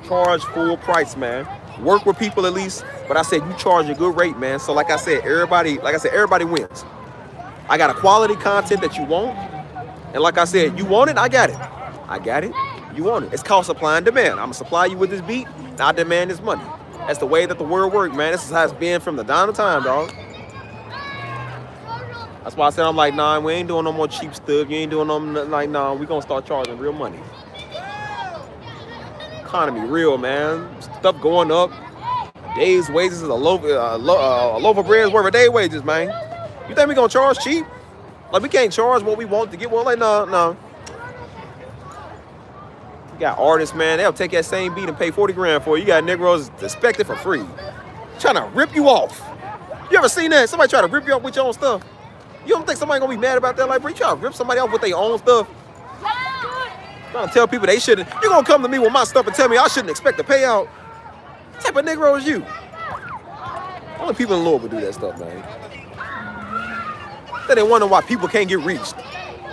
S1: Charge full price, man. Work with people at least. But I said you charge a good rate, man. So like I said, everybody wins. I got a quality content that you want. And like I said, you want it, I got it. I got it. You want it. It's called supply and demand. I'm going to supply you with this beat, and I demand this money. That's the way that the world works, man. This is how it's been from the dawn of time, dog. That's why I said, I'm like, nah, we ain't doing no more cheap stuff. You ain't doing no, like, nah, we going to start charging real money. Economy real, man. Stuff going up. A day's wages is a loaf of bread is worth a day's wages, man. You think we going to charge cheap? Like, we can't charge what we want to get one. Like, no. Got artists, man, they'll take that same beat and pay 40 grand for it. You got Negroes expected for free. Trying to rip you off. You ever seen that? Somebody try to rip you off with your own stuff. You don't think somebody gonna be mad about that? Like, bro, you trying to rip somebody off with their own stuff? Trying to tell people they shouldn't. You gonna come to me with my stuff and tell me I shouldn't expect a payout? What type of Negro is you? Only people in Louisville do that stuff, man. Then they wonder why people can't get reached.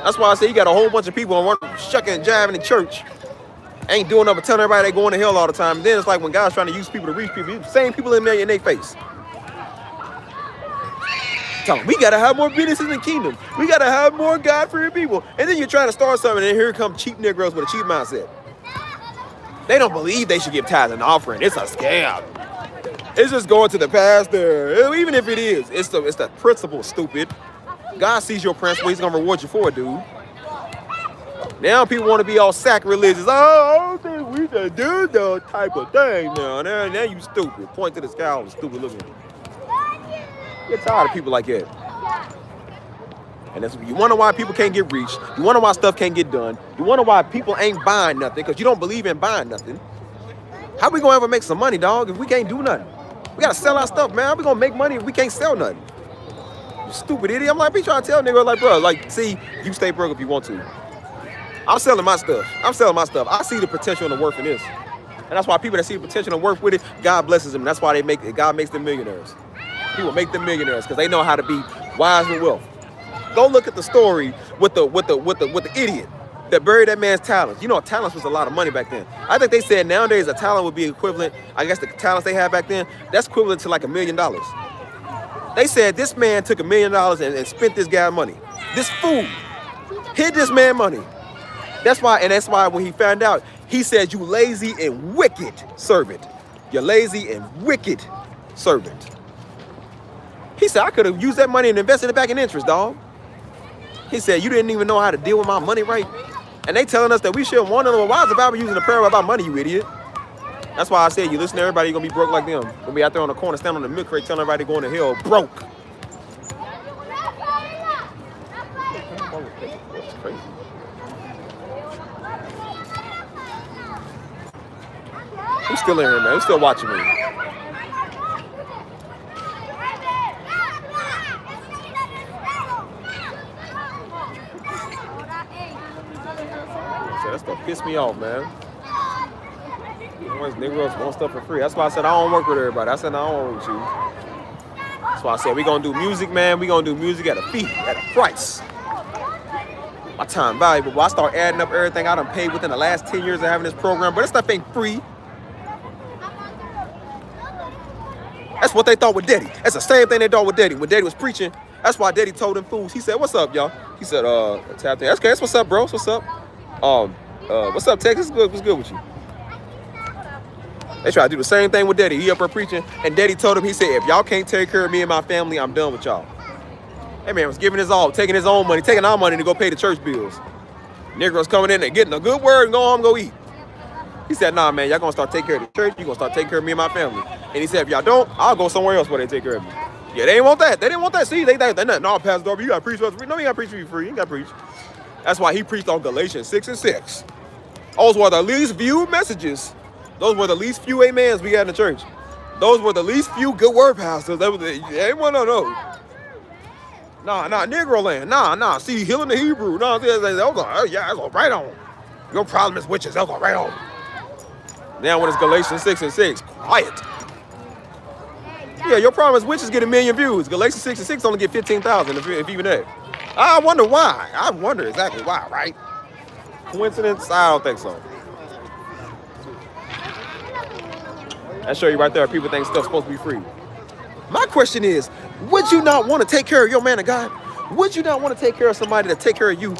S1: That's why I say you got a whole bunch of people on one shucking and jiving in church. Ain't doing nothing but telling everybody they going to hell all the time. And then it's like when God's trying to use people to reach people, same people in there in their face. Tell them, we got to have more business in the kingdom. We got to have more God-fearing people. And then you're trying to start something, and here come cheap Negroes with a cheap mindset. They don't believe they should give tithes and offering. It's a scam. It's just going to the pastor. Even if it is, it's the principle, stupid. God sees your principle. He's going to reward you for it, dude. Now people want to be all sacrilegious. Oh, I don't think we should do those type of thing now. Now you stupid. Point to the sky all stupid looking. Get tired of people like that. And that's, you wonder why people can't get reached. You wonder why stuff can't get done. You wonder why people ain't buying nothing because you don't believe in buying nothing. How we gonna ever make some money, dog, if we can't do nothing? We gotta sell our stuff, man. How we gonna make money if we can't sell nothing? You stupid idiot. I'm like, be trying to tell niggas like, bro, like, see, you stay broke if you want to. I'm selling my stuff. I see the potential and the worth in this. And that's why people that see the potential and worth with it, God blesses them. That's why God makes them millionaires. People make them millionaires because they know how to be wise with wealth. Go look at the story with the idiot that buried that man's talents. You know, talents was a lot of money back then. I think they said nowadays a talent would be equivalent, I guess the talents they had back then, that's equivalent to like $1 million. They said this man took $1 million and spent this guy money. This fool hid this man money. That's why when he found out, he said, you lazy and wicked servant. You lazy and wicked servant. He said, I could have used that money and invested it back in interest, dog. He said, you didn't even know how to deal with my money right. And they telling us that we shouldn't want to know. Why is the Bible using the parable about money, you idiot? That's why I said, you listen to everybody, you're going to be broke like them. Gonna be out there on the corner, standing on the milk crate, telling everybody going to hell broke. That's crazy. Who's still in here, man? Who's still watching me? That stuff pissed me off, man. Negroes want stuff for free. That's why I said I don't work with everybody. I said no, I don't work with you. That's why I said we gonna do music, man. We gonna do music at a fee, at a price. My time valuable. But I start adding up everything I done paid within the last 10 years of having this program. But this stuff ain't free. That's what they thought with Daddy. That's the same thing they thought with Daddy. When Daddy was preaching, that's why Daddy told them fools. He said, "What's up, y'all?" He said, tap in. That's what's up, bro. What's up? What's up, Texas? What's good with you? They try to do the same thing with Daddy. He up there preaching, and Daddy told him, he said, if y'all can't take care of me and my family, I'm done with y'all. That man was giving his all, taking his own money, taking our money to go pay the church bills. Negroes coming in and getting a good word and go home, go eat. He said, nah, man, y'all gonna start taking care of the church. You gonna start taking care of me and my family. And he said, if y'all don't, I'll go somewhere else where they take care of me. Yeah, they didn't want that. They didn't want that. See, they no, Pastor Darby, you gotta preach for us free. No, you gotta preach for you free. You gotta preach. That's why he preached on Galatians 6 and 6. Those were the least viewed messages. Those were the least few amens we got in the church. Those were the least few good word pastors. They ain't one of those. Nah, Negro land. Nah. See, healing the Hebrew. Nah, oh, yeah, that's all right on. Your problem is witches. That's all right on. Now when it's Galatians 6 and 6, quiet. Yeah, your problem is witches get 1 million views. Galatians 6 and 6 only get 15,000, if even that. I wonder why. I wonder exactly why, right? Coincidence? I don't think so. I show you right there, people think stuff's supposed to be free. My question is, would you not want to take care of your man of God? Would you not want to take care of somebody that take care of you?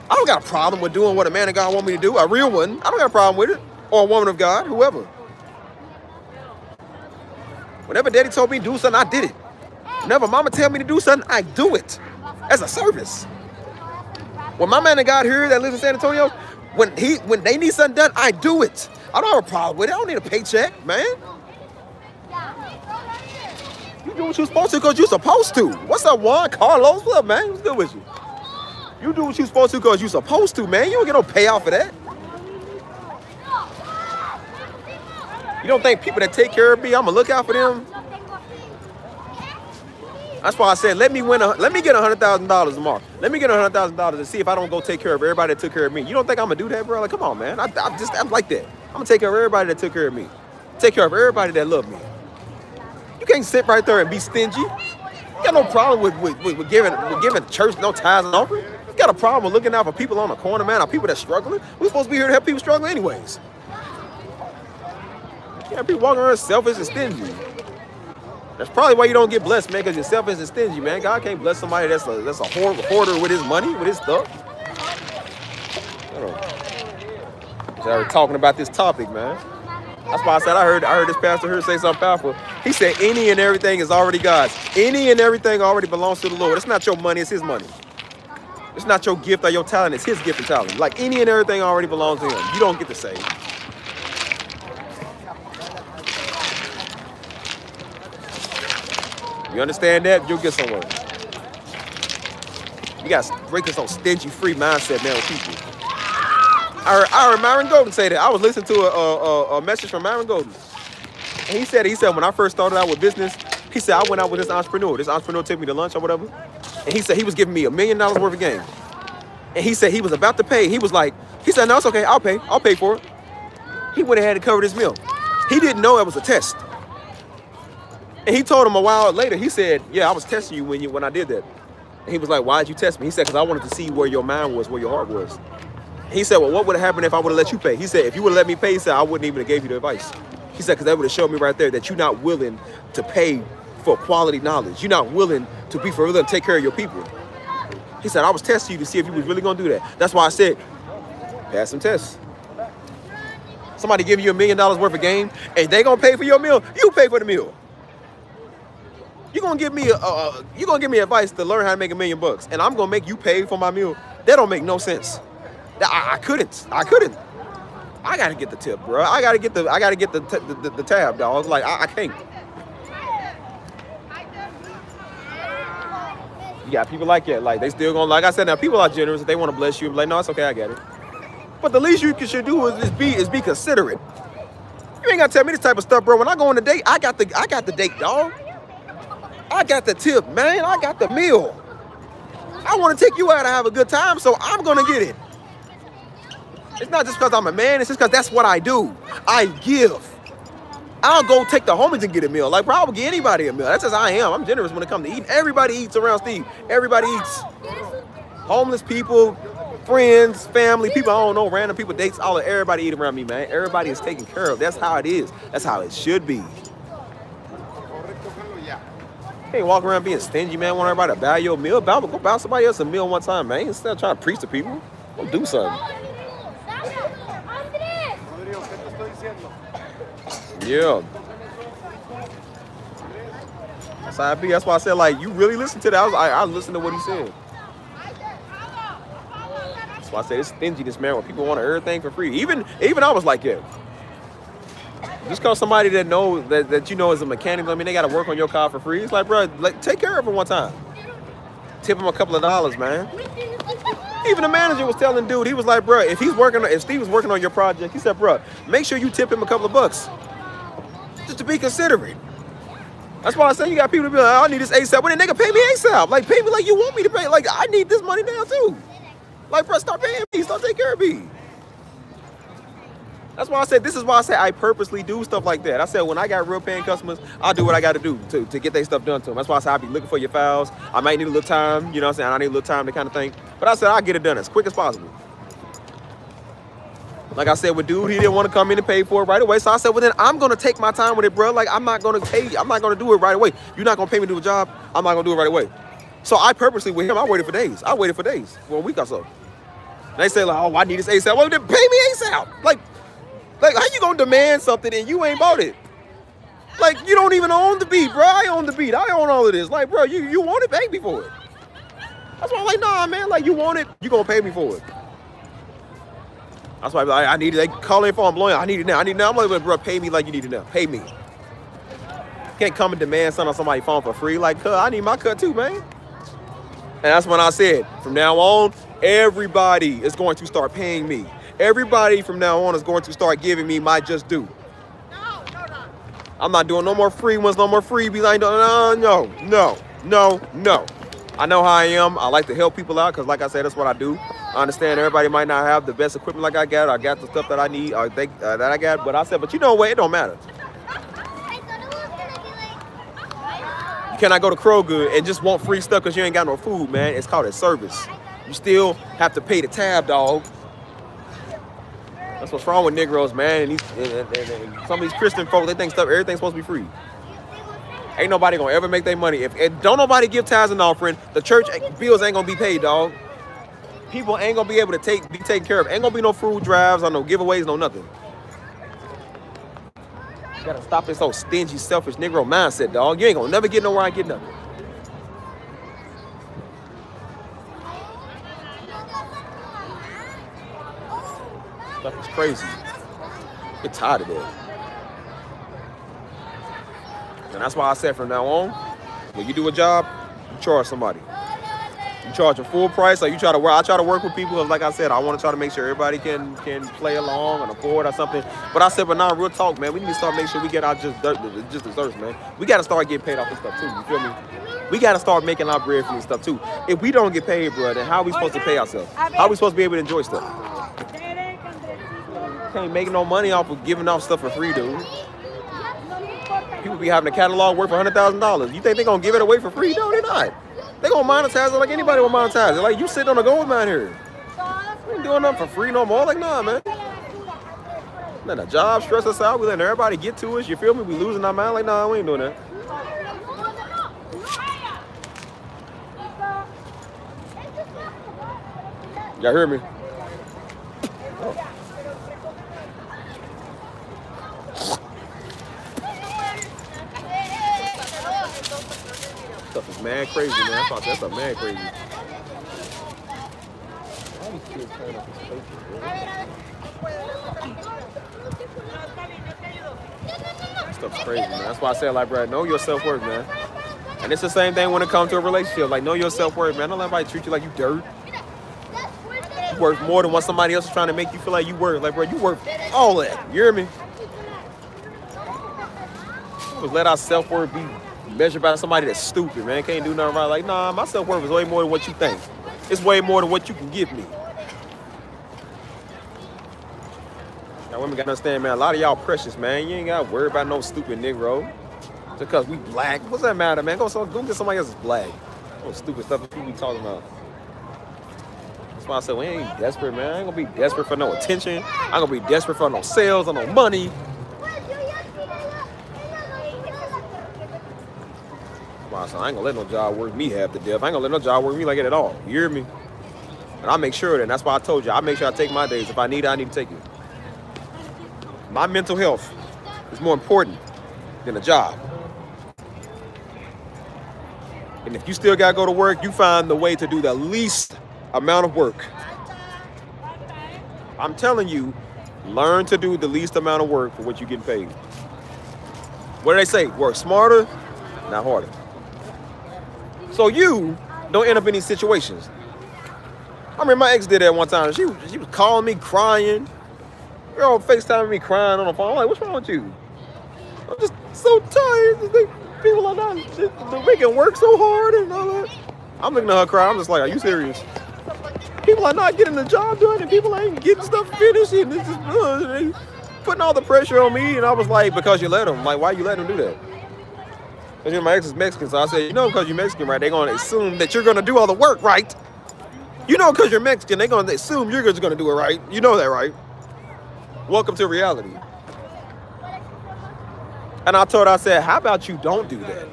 S1: I don't got a problem with doing what a man of God want me to do, a real one. I don't got a problem with it. Or a woman of God, whoever. Whenever Daddy told me to do something, I did it. Whenever Mama tell me to do something, I do it. As a service. When my man of God here that lives in San Antonio, when they need something done, I do it. I don't have a problem with it. I don't need a paycheck, man. You do what you're supposed to because you're supposed to. What's up, Juan? Carlos? What's up, man? What's good with you? You do what you're supposed to because you're supposed to, man. You don't get no payoff for that. You don't think people that take care of me, I'm gonna look out for them? That's why I said, let me get $100,000 tomorrow. Let me get $100,000 to see if I don't go take care of everybody that took care of me. You don't think I'm gonna do that, bro? Like, come on, man. I'm like that. I'm gonna take care of everybody that took care of me. Take care of everybody that loved me. You can't sit right there and be stingy. You got no problem with giving the church no tithes and offering. You got a problem with looking out for people on the corner, man, or people that's struggling. We're supposed to be here to help people struggle anyways. You got people walking around selfish and stingy. That's probably why you don't get blessed, man, because you're selfish and stingy, man. God can't bless somebody that's a hoarder with his money, with his stuff. So we're talking about this topic, man. That's why I said I heard this pastor here say something powerful. He said any and everything is already God's. Any and everything already belongs to the Lord. It's not your money, it's his money. It's not your gift or your talent, it's his gift and talent. Like any and everything already belongs to him. You don't get to say. You understand that? You'll get somewhere. You got to break this on stingy free mindset, man, with people. I heard Myron Golden say that. I was listening to a message from Myron Golden. And he said when I first started out with business, he said I went out with this entrepreneur. This entrepreneur took me to lunch or whatever. And he said he was giving me $1 million worth of game. And he said he was about to pay. He said, no, it's okay. I'll pay for it. He went ahead and covered his meal. He didn't know it was a test. And he told him a while later, he said, yeah, I was testing you when I did that. And he was like, why'd you test me? He said, because I wanted to see where your mind was, where your heart was. He said, well, what would have happened if I would have let you pay? He said, if you would have let me pay, he said, I wouldn't even have gave you the advice. He said, because that would have showed me right there that you're not willing to pay for quality knowledge. You're not willing to be for real and take care of your people. He said, I was testing you to see if you was really going to do that. That's why I said, pass some tests. Somebody give you $1 million worth of game, and they going to pay for your meal, you pay for the meal. You're going to give me advice to learn how to make $1 million, and I'm going to make you pay for my meal. That don't make no sense. I couldn't. I gotta get the tip, bro. I gotta get the tab, dog. Like I can't. You got people like that. Like they still gonna, like I said, now people are generous. If they want to bless you, like no, it's okay, I get it. But the least you should do is be considerate. You ain't gotta tell me this type of stuff, bro. When I go on a date, I got the date, dog. I got the tip, man. I got the meal. I want to take you out and have a good time, so I'm gonna get it. It's not just because I'm a man, it's just because that's what I do. I give. I'll go take the homies and get a meal. Like, bro, I would give anybody a meal. That's just how I am. I'm generous when it comes to eating. Everybody eats around Steve. Everybody eats. Homeless people, friends, family, people I don't know, random people, dates, everybody eat around me, man. Everybody is taken care of. That's how it is. That's how it should be. You ain't walk around being stingy, man. Want everybody to buy your meal. Go buy somebody else a meal one time, man. Instead of trying to preach to people, go do something. Yeah. That's how I be. That's why I said, like, you really listen to that. I listened to what he said. That's why I said it's stinginess, man, when people want everything for free. Even I was like, yeah. Just cause somebody that knows that you know is a mechanic, I mean, they got to work on your car for free. It's like, bro, like, take care of it one time. Tip him a couple of dollars, man. Even the manager was telling dude, he was like, bro, if Steve was working on your project, he said, bro, make sure you tip him a couple of bucks. Just to be considerate. That's why I say you got people to be like, I need this ASAP. Well, then nigga, pay me ASAP. Like, pay me like you want me to pay. Like, I need this money now too. Like, bro, start paying me. Start taking care of me. That's why I said, this is why I say I purposely do stuff like that. I said, when I got real paying customers, I'll do what I got to do to get their stuff done to them. That's why I said I'll be looking for your files. I might need a little time, you know what I'm saying? I need a little time to kind of think. But I said, I'll get it done as quick as possible. Like I said with dude, he didn't want to come in and pay for it right away. So I said, well, then I'm going to take my time with it, bro. Like, I'm not going to pay. I'm not going to do it right away. You're not going to pay me to do a job. I'm not going to do it right away. So I purposely, with him, I waited for days. For a week or so. They say, like, oh, I need this ASAP. Well, then pay me ASAP. Like, how you going to demand something and you ain't bought it? Like, you don't even own the beat, bro. I own the beat. I own all of this. Like, bro, you want it, pay me for it. That's why I'm like, nah, man. Like, you want it, you going to pay me for it. That's why I need it. They call in for employment. I need it now. I'm like, bro, pay me like you need it now. Pay me. Can't come and demand something on somebody's phone for free. Like, I need my cut too, man. And that's when I said, from now on, everybody is going to start paying me. Everybody from now on is going to start giving me my just due. I'm not doing no more free ones, no more freebies. I ain't doing no. I know how I am. I like to help people out because, like I said, that's what I do. I understand everybody might not have the best equipment like I got. I got the stuff that I need or that I got. But I said, but you know what? It don't matter. You can I go to Kroger and just want free stuff because you ain't got no food, man? It's called a service. You still have to pay the tab, dog. That's what's wrong with Negroes, man. And some of these Christian folks, they think everything's supposed to be free. Ain't nobody gonna ever make their money. If don't nobody give tithes and offering, the church bills ain't gonna be paid, dog. People ain't gonna be able to be taken care of. Ain't gonna be no food drives or no giveaways, no nothing. You gotta stop this old stingy, selfish Negro mindset, dog. You ain't gonna never get nowhere and get nothing. Stuff is crazy. Get tired of that. And that's why I said from now on, when you do a job, you charge somebody. You charge a full price, or you try to work. I try to work with people. Like I said, I want to try to make sure everybody can play along and afford or something. But I said, but now real talk, man, we need to start making sure we get our just desserts, man. We got to start getting paid off this stuff too. You feel me? We got to start making our bread from this stuff too. If we don't get paid, bro, then how are we supposed to pay ourselves? How are we supposed to be able to enjoy stuff? Can't make no money off of giving off stuff for free, dude. People be having a catalog worth $100,000. You think they're gonna give it away for free? No, they're not. They're gonna monetize it like anybody will monetize it. Like you sitting on a gold mine here. We ain't doing nothing for free no more. Like, nah, man. Let the job stress us out. We letting everybody get to us. You feel me? We losing our mind. Like, nah, we ain't doing that. Y'all hear me? Stuff is mad crazy, man. I thought that's mad crazy. All these kids playing up this paper, bro. Stuff's crazy, man. That's why I say, like, bro, know your self-worth, man. And it's the same thing when it comes to a relationship. Like, know your self-worth, man. Don't let anybody treat you like you dirt. You worth more than what somebody else is trying to make you feel like you worth. Like, bro, you worth all that. You hear me? Just let our self-worth be measured by somebody that's stupid, man. Can't do nothing right. Like, nah, my self-worth is way more than what you think. It's way more than what you can give me. Now, women gotta understand, man, a lot of y'all precious, man. You ain't gotta worry about no stupid Negro. Just because we black. What's that matter, man? Go get somebody else's black. No stupid stuff that people be talking about. That's why I said, we ain't desperate, man. I ain't gonna be desperate for no attention. I ain't gonna be desperate for no sales or no money. So I ain't gonna let no job work me half to death. I ain't gonna let no job work me like it at all. You hear me? And I make sure that. And that's why I told you. I make sure I take my days. If I need it, I need to take it. My mental health is more important than a job. And if you still gotta go to work, you find the way to do the least amount of work. I'm telling you, learn to do the least amount of work for what you're getting paid. What do they say? Work smarter, not harder. So you don't end up in these situations. I remember my ex did that one time. She was calling me crying. Girl FaceTiming me crying on the phone. I'm like, what's wrong with you? I'm just so tired. People are not they're making work so hard and all that. I'm looking at her cry. I'm just like, are you serious? People are not getting the job done and people ain't getting stuff finished. And it's just they putting all the pressure on me. And I was like, because you let them. Like, why you letting them do that? Because my ex is Mexican, so I said, you know, because you're Mexican, right, they're going to assume that you're going to do all the work, right? You know, because you're Mexican, they're going to assume you're just going to do it right. You know that, right? Welcome to reality. And I told her, I said, how about you don't do that?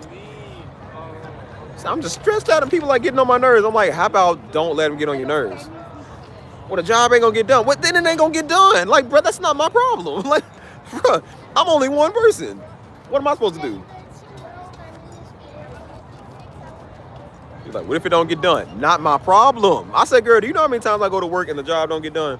S1: So I'm just stressed out and people are getting on my nerves. I'm like, how about don't let them get on your nerves? Well, the job ain't going to get done. What, then it ain't going to get done? Like, bro, that's not my problem. Like, bro, I'm only one person. What am I supposed to do? He's like, what if it don't get done? Not my problem. I said, girl, do you know how many times I go to work and the job don't get done?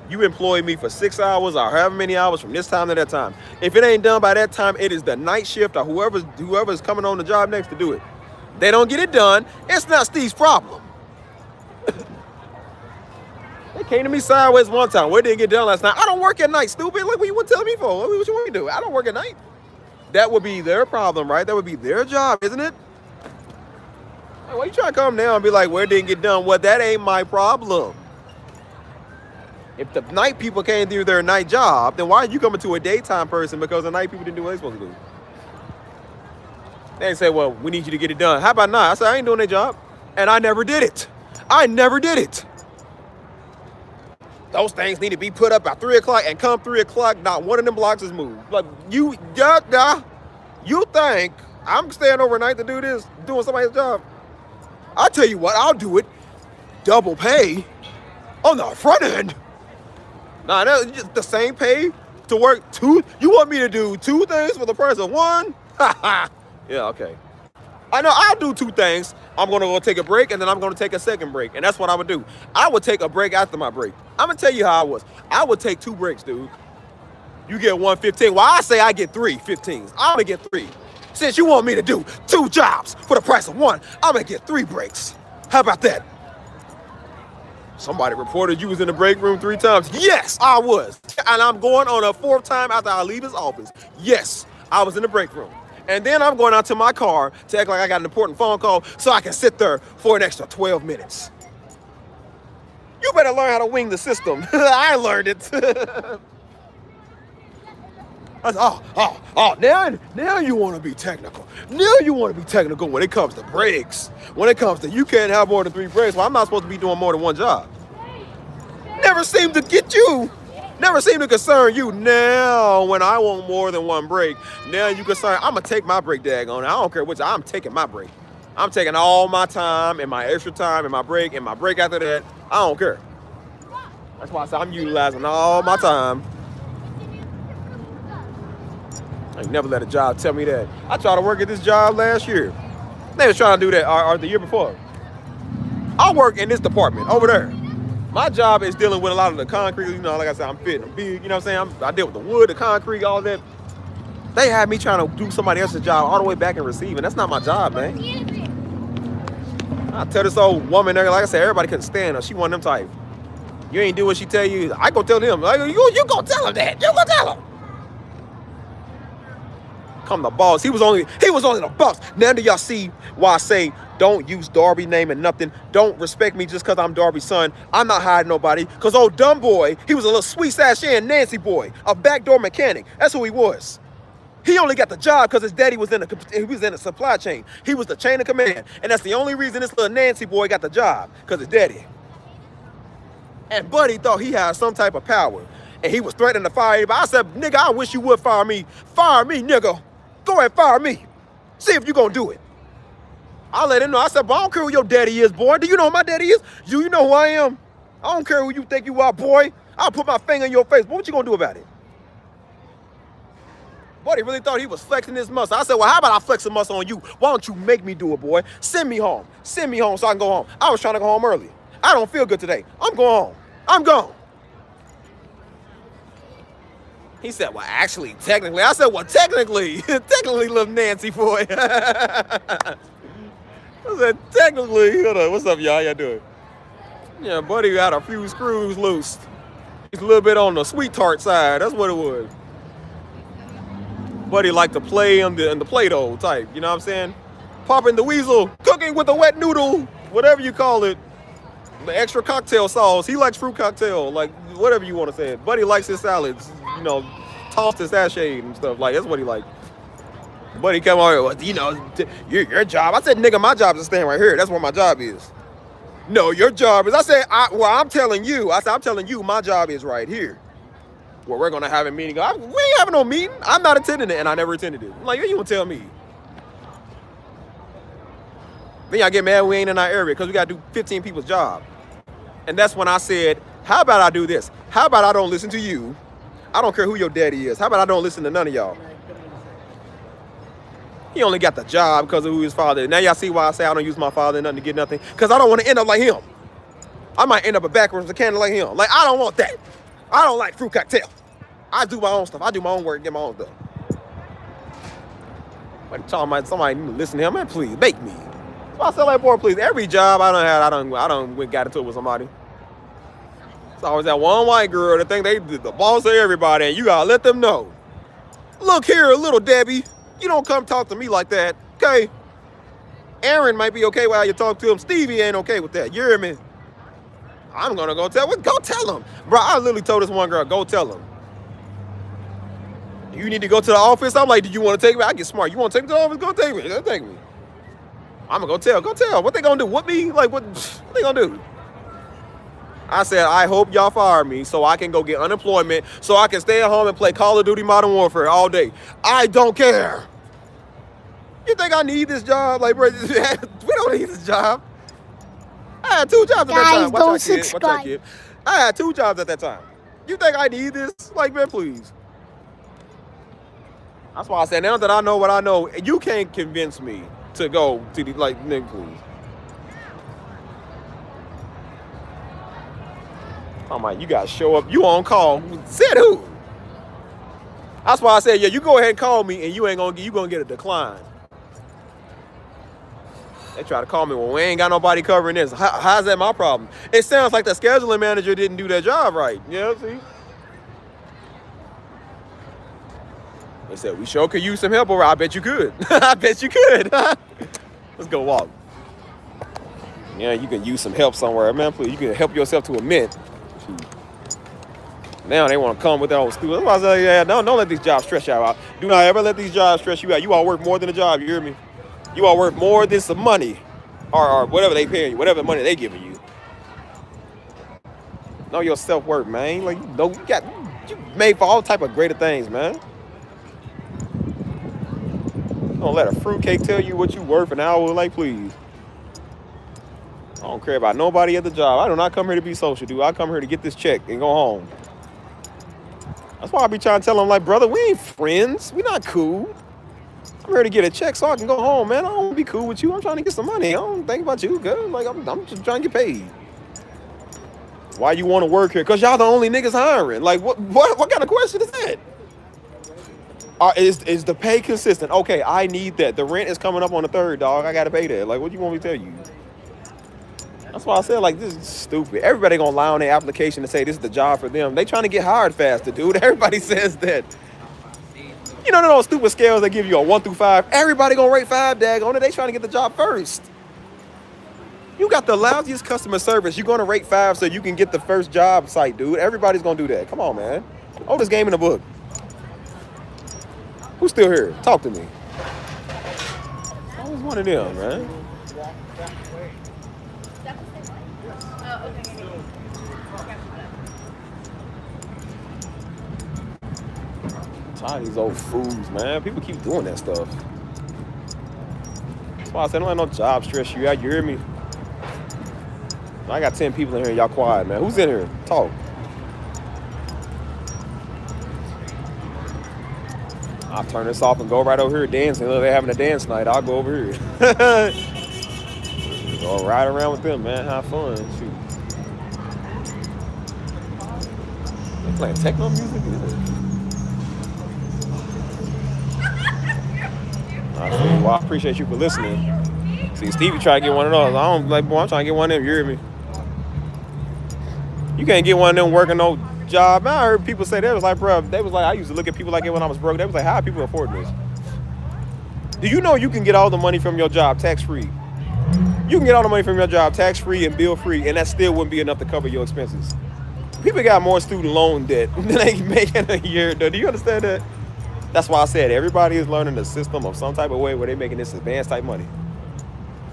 S1: You employ me for 6 hours or however many hours from this time to that time. If it ain't done by that time, it is the night shift or whoever's coming on the job next to do it. They don't get it done. It's not Steve's problem. They came to me sideways one time. What didn't get done last night? I don't work at night, stupid. Like, what you want to tell me for? What you want me to do? I don't work at night. That would be their problem, right? That would be their job, isn't it? Like, why you trying to come down and be like, well, it didn't get done? Well, that ain't my problem. If the night people can't do their night job, then why are you coming to a daytime person because the night people didn't do what they're supposed to do? They say, well, we need you to get it done. How about not? I said, I ain't doing their job. And I never did it. I never did it. Those things need to be put up at 3 o'clock, and come 3 o'clock, not one of them blocks is moved. Like, you think I'm staying overnight to do this, doing somebody's job? I'll tell you what, I'll do it. Double pay on the front end. Nah, that's just the same pay to work two. You want me to do 2 things for the price of 1? Yeah, okay. I know I'll do 2 things. I'm gonna go take a break, and then I'm gonna take a second break, and that's what I would do. I would take a break after my break. I'm gonna tell you how I was. I would take 2 breaks, dude. You get 1 15. Well, I say I get 3 15s. I'm gonna get 3. Since you want me to do 2 jobs for the price of 1, I'm gonna get 3 breaks. How about that? Somebody reported you was in the break room 3 times. Yes, I was. And I'm going on a 4th time after I leave his office. Yes, I was in the break room. And then I'm going out to my car to act like I got an important phone call so I can sit there for an extra 12 minutes. You better learn how to wing the system. I learned it. I said, now you want to be technical. Now you want to be technical when it comes to breaks. When it comes to you can't have more than 3 breaks. Well, I'm not supposed to be doing more than 1 job. Never seemed to get you. Never seemed to concern you. Now, when I want more than 1 break, now you concern. I'm going to take my break, daggone. I don't care which. I'm taking my break. I'm taking all my time and my extra time and my break after that. I don't care. That's why I said I'm utilizing all my time. I never let a job tell me that. I tried to work at this job last year. They was trying to do that or the year before. I work in this department over there. My job is dealing with a lot of the concrete. You know, like I said, I'm fitting, I'm big. You know what I'm saying? I deal with the wood, the concrete, all that. They had me trying to do somebody else's job all the way back and receiving. That's not my job, man. I tell this old woman there, like I said, everybody couldn't stand her. She one of them type. You ain't do what she tell you. I go tell them. Like, you go tell her that. You go tell her. Come the boss. He was only the boss. Now do y'all see why I say don't use Darby name and nothing. Don't respect me just because I'm Darby's son. I'm not hiding nobody. Because old dumb boy, he was a little sweet sashay and Nancy boy, a backdoor mechanic. That's who he was. He only got the job because his daddy was in the supply chain. He was the chain of command. And that's the only reason this little Nancy boy got the job, because his daddy. And Buddy thought he had some type of power. And he was threatening to fire everybody. I said, nigga, I wish you would fire me. Fire me, nigga. Go ahead, fire me. See if you gonna do it. I let him know. I said, but I don't care who your daddy is, boy. Do you know who my daddy is? You know who I am? I don't care who you think you are, boy. I'll put my finger in your face. But what you gonna do about it? Buddy really thought he was flexing his muscle. I said, well, how about I flex a muscle on you? Why don't you make me do it, boy? Send me home. Send me home so I can go home. I was trying to go home early. I don't feel good today. I'm going home. I'm gone. He said, well, actually, technically. I said, well, technically, little Nancy boy. I said, technically, hold on. What's up, y'all? How y'all doing? Yeah, Buddy got a few screws loose. He's a little bit on the sweet tart side. That's what it was. Buddy liked to play in the Play-Doh type, you know what I'm saying? Popping the weasel, cooking with a wet noodle, whatever you call it. The extra cocktail sauce. He likes fruit cocktail, like whatever you want to say. Buddy likes his salads, you know, tossed his sachet and stuff. Like, that's what he liked. Buddy came over, well, you know, your job. I said, nigga, my job is to stand right here. That's where my job is. No, your job is. I said, I'm telling you. I said, I'm telling you, my job is right here. Well, we're going to have a meeting. We ain't having no meeting. I'm not attending it, and I never attended it. I'm like, you gonna tell me? Then y'all get mad we ain't in our area because we got to do 15 people's job. And that's when I said, how about I do this? How about I don't listen to you? I don't care who your daddy is. How about I don't listen to none of y'all? He only got the job because of who his father is. Now y'all see why I say I don't use my father and nothing to get nothing? Because I don't want to end up like him. I might end up a backwards of candy like him. Like, I don't want that. I don't like fruit cocktail. I do my own stuff. I do my own work and get my own stuff. But somebody need to listen to him, man, please, make me. So I said, like, boy, please, every job I done got into it with somebody. It's always that one white girl that think they the boss of everybody, and you gotta let them know. Look here, little Debbie, you don't come talk to me like that, okay? Aaron might be okay with how you talk to him. Stevie ain't okay with that. You hear me? I'm gonna go tell him. Bro, I literally told this one girl, go tell him. You need to go to the office. I'm like, do you want to take me? I get smart. You want to take me to the office? Go take me. Go take me. I'm going to go tell. What they going to do? What me? Like, what they going to do? I said, I hope y'all fire me so I can go get unemployment, so I can stay at home and play Call of Duty Modern Warfare all day. I don't care. You think I need this job? Like, bro, we don't need this job. I had 2 jobs at that time.
S3: Guys, don't
S1: Watch out,
S3: subscribe.
S1: kid. I had 2 jobs at that time. You think I need this? Like, man, please. That's why I said, now that I know what I know, you can't convince me to go to the, like, nigga, please. I'm like, you gotta show up. You on call. Said who? That's why I said, yeah, you go ahead and call me, and you gonna get a decline. They try to call me. Well, we ain't got nobody covering this. How's that my problem? It sounds like the scheduling manager didn't do their job right. You know, see? They said, we sure could use some help over. I bet you could. I bet you could. Let's go walk. Yeah, you can use some help somewhere, man. Please, you can help yourself to a mint. Now they want to come with their own stupid. That's why I say, yeah, don't let these jobs stress you out. Do not ever let these jobs stress you out. You all work more than a job. You hear me? You all work more than some money, or whatever they paying you, whatever money they giving you. Know your self-worth, man. Like, you made for all type of greater things, man. Don't let a fruitcake tell you what you worth an hour. Like, please. I don't care about nobody at the job. I do not come here to be social, dude. I come here to get this check and go home. That's why I be trying to tell them, like, brother, we ain't friends. We not cool. I'm here to get a check so I can go home, man. I don't want to be cool with you. I'm trying to get some money. I don't think about you, good. Like, I'm just trying to get paid. Why you want to work here? Because y'all the only niggas hiring. Like, what kind of question is that? Is the pay consistent? Okay, I need that. The rent is coming up on the 3rd, dog. I got to pay that. Like, what do you want me to tell you? That's why I said, like, this is stupid. Everybody gonna lie on their application and say this is the job for them. They trying to get hired faster, dude. Everybody says that. You know those stupid scales that give you a 1 through 5? Everybody gonna rate 5, daggone it. They trying to get the job first. You got the lousiest customer service. You're gonna rate 5 so you can get the first job site, dude. Everybody's gonna do that. Come on, man. Oldest game in the book. Who's still here? Talk to me. I was one of them, man. Tired of these old fools, man. People keep doing that stuff. That's why I said, don't let no job stress you out. You hear me? I got 10 people in here. Y'all quiet, man. Who's in here? Talk. I'll turn this off and go right over here dancing. They're having a dance night. I'll go over here. Go ride around with them, man. Have fun. Shoot. They playing techno music? Well, I appreciate you for listening. See, Stevie trying to get one of those. I don't like, boy, I'm trying to get one of them. You hear me? You can't get one of them working no job. Man, I heard people say that. It was like, bro, they was like, I used to look at people like it when I was broke. They was like, how are people afford this? Do you know you can get all the money from your job tax-free? You can get all the money from your job tax-free and bill-free, and that still wouldn't be enough to cover your expenses. People got more student loan debt than they make in a year. Do you understand that? That's why I said everybody is learning the system of some type of way where they're making this advanced type money.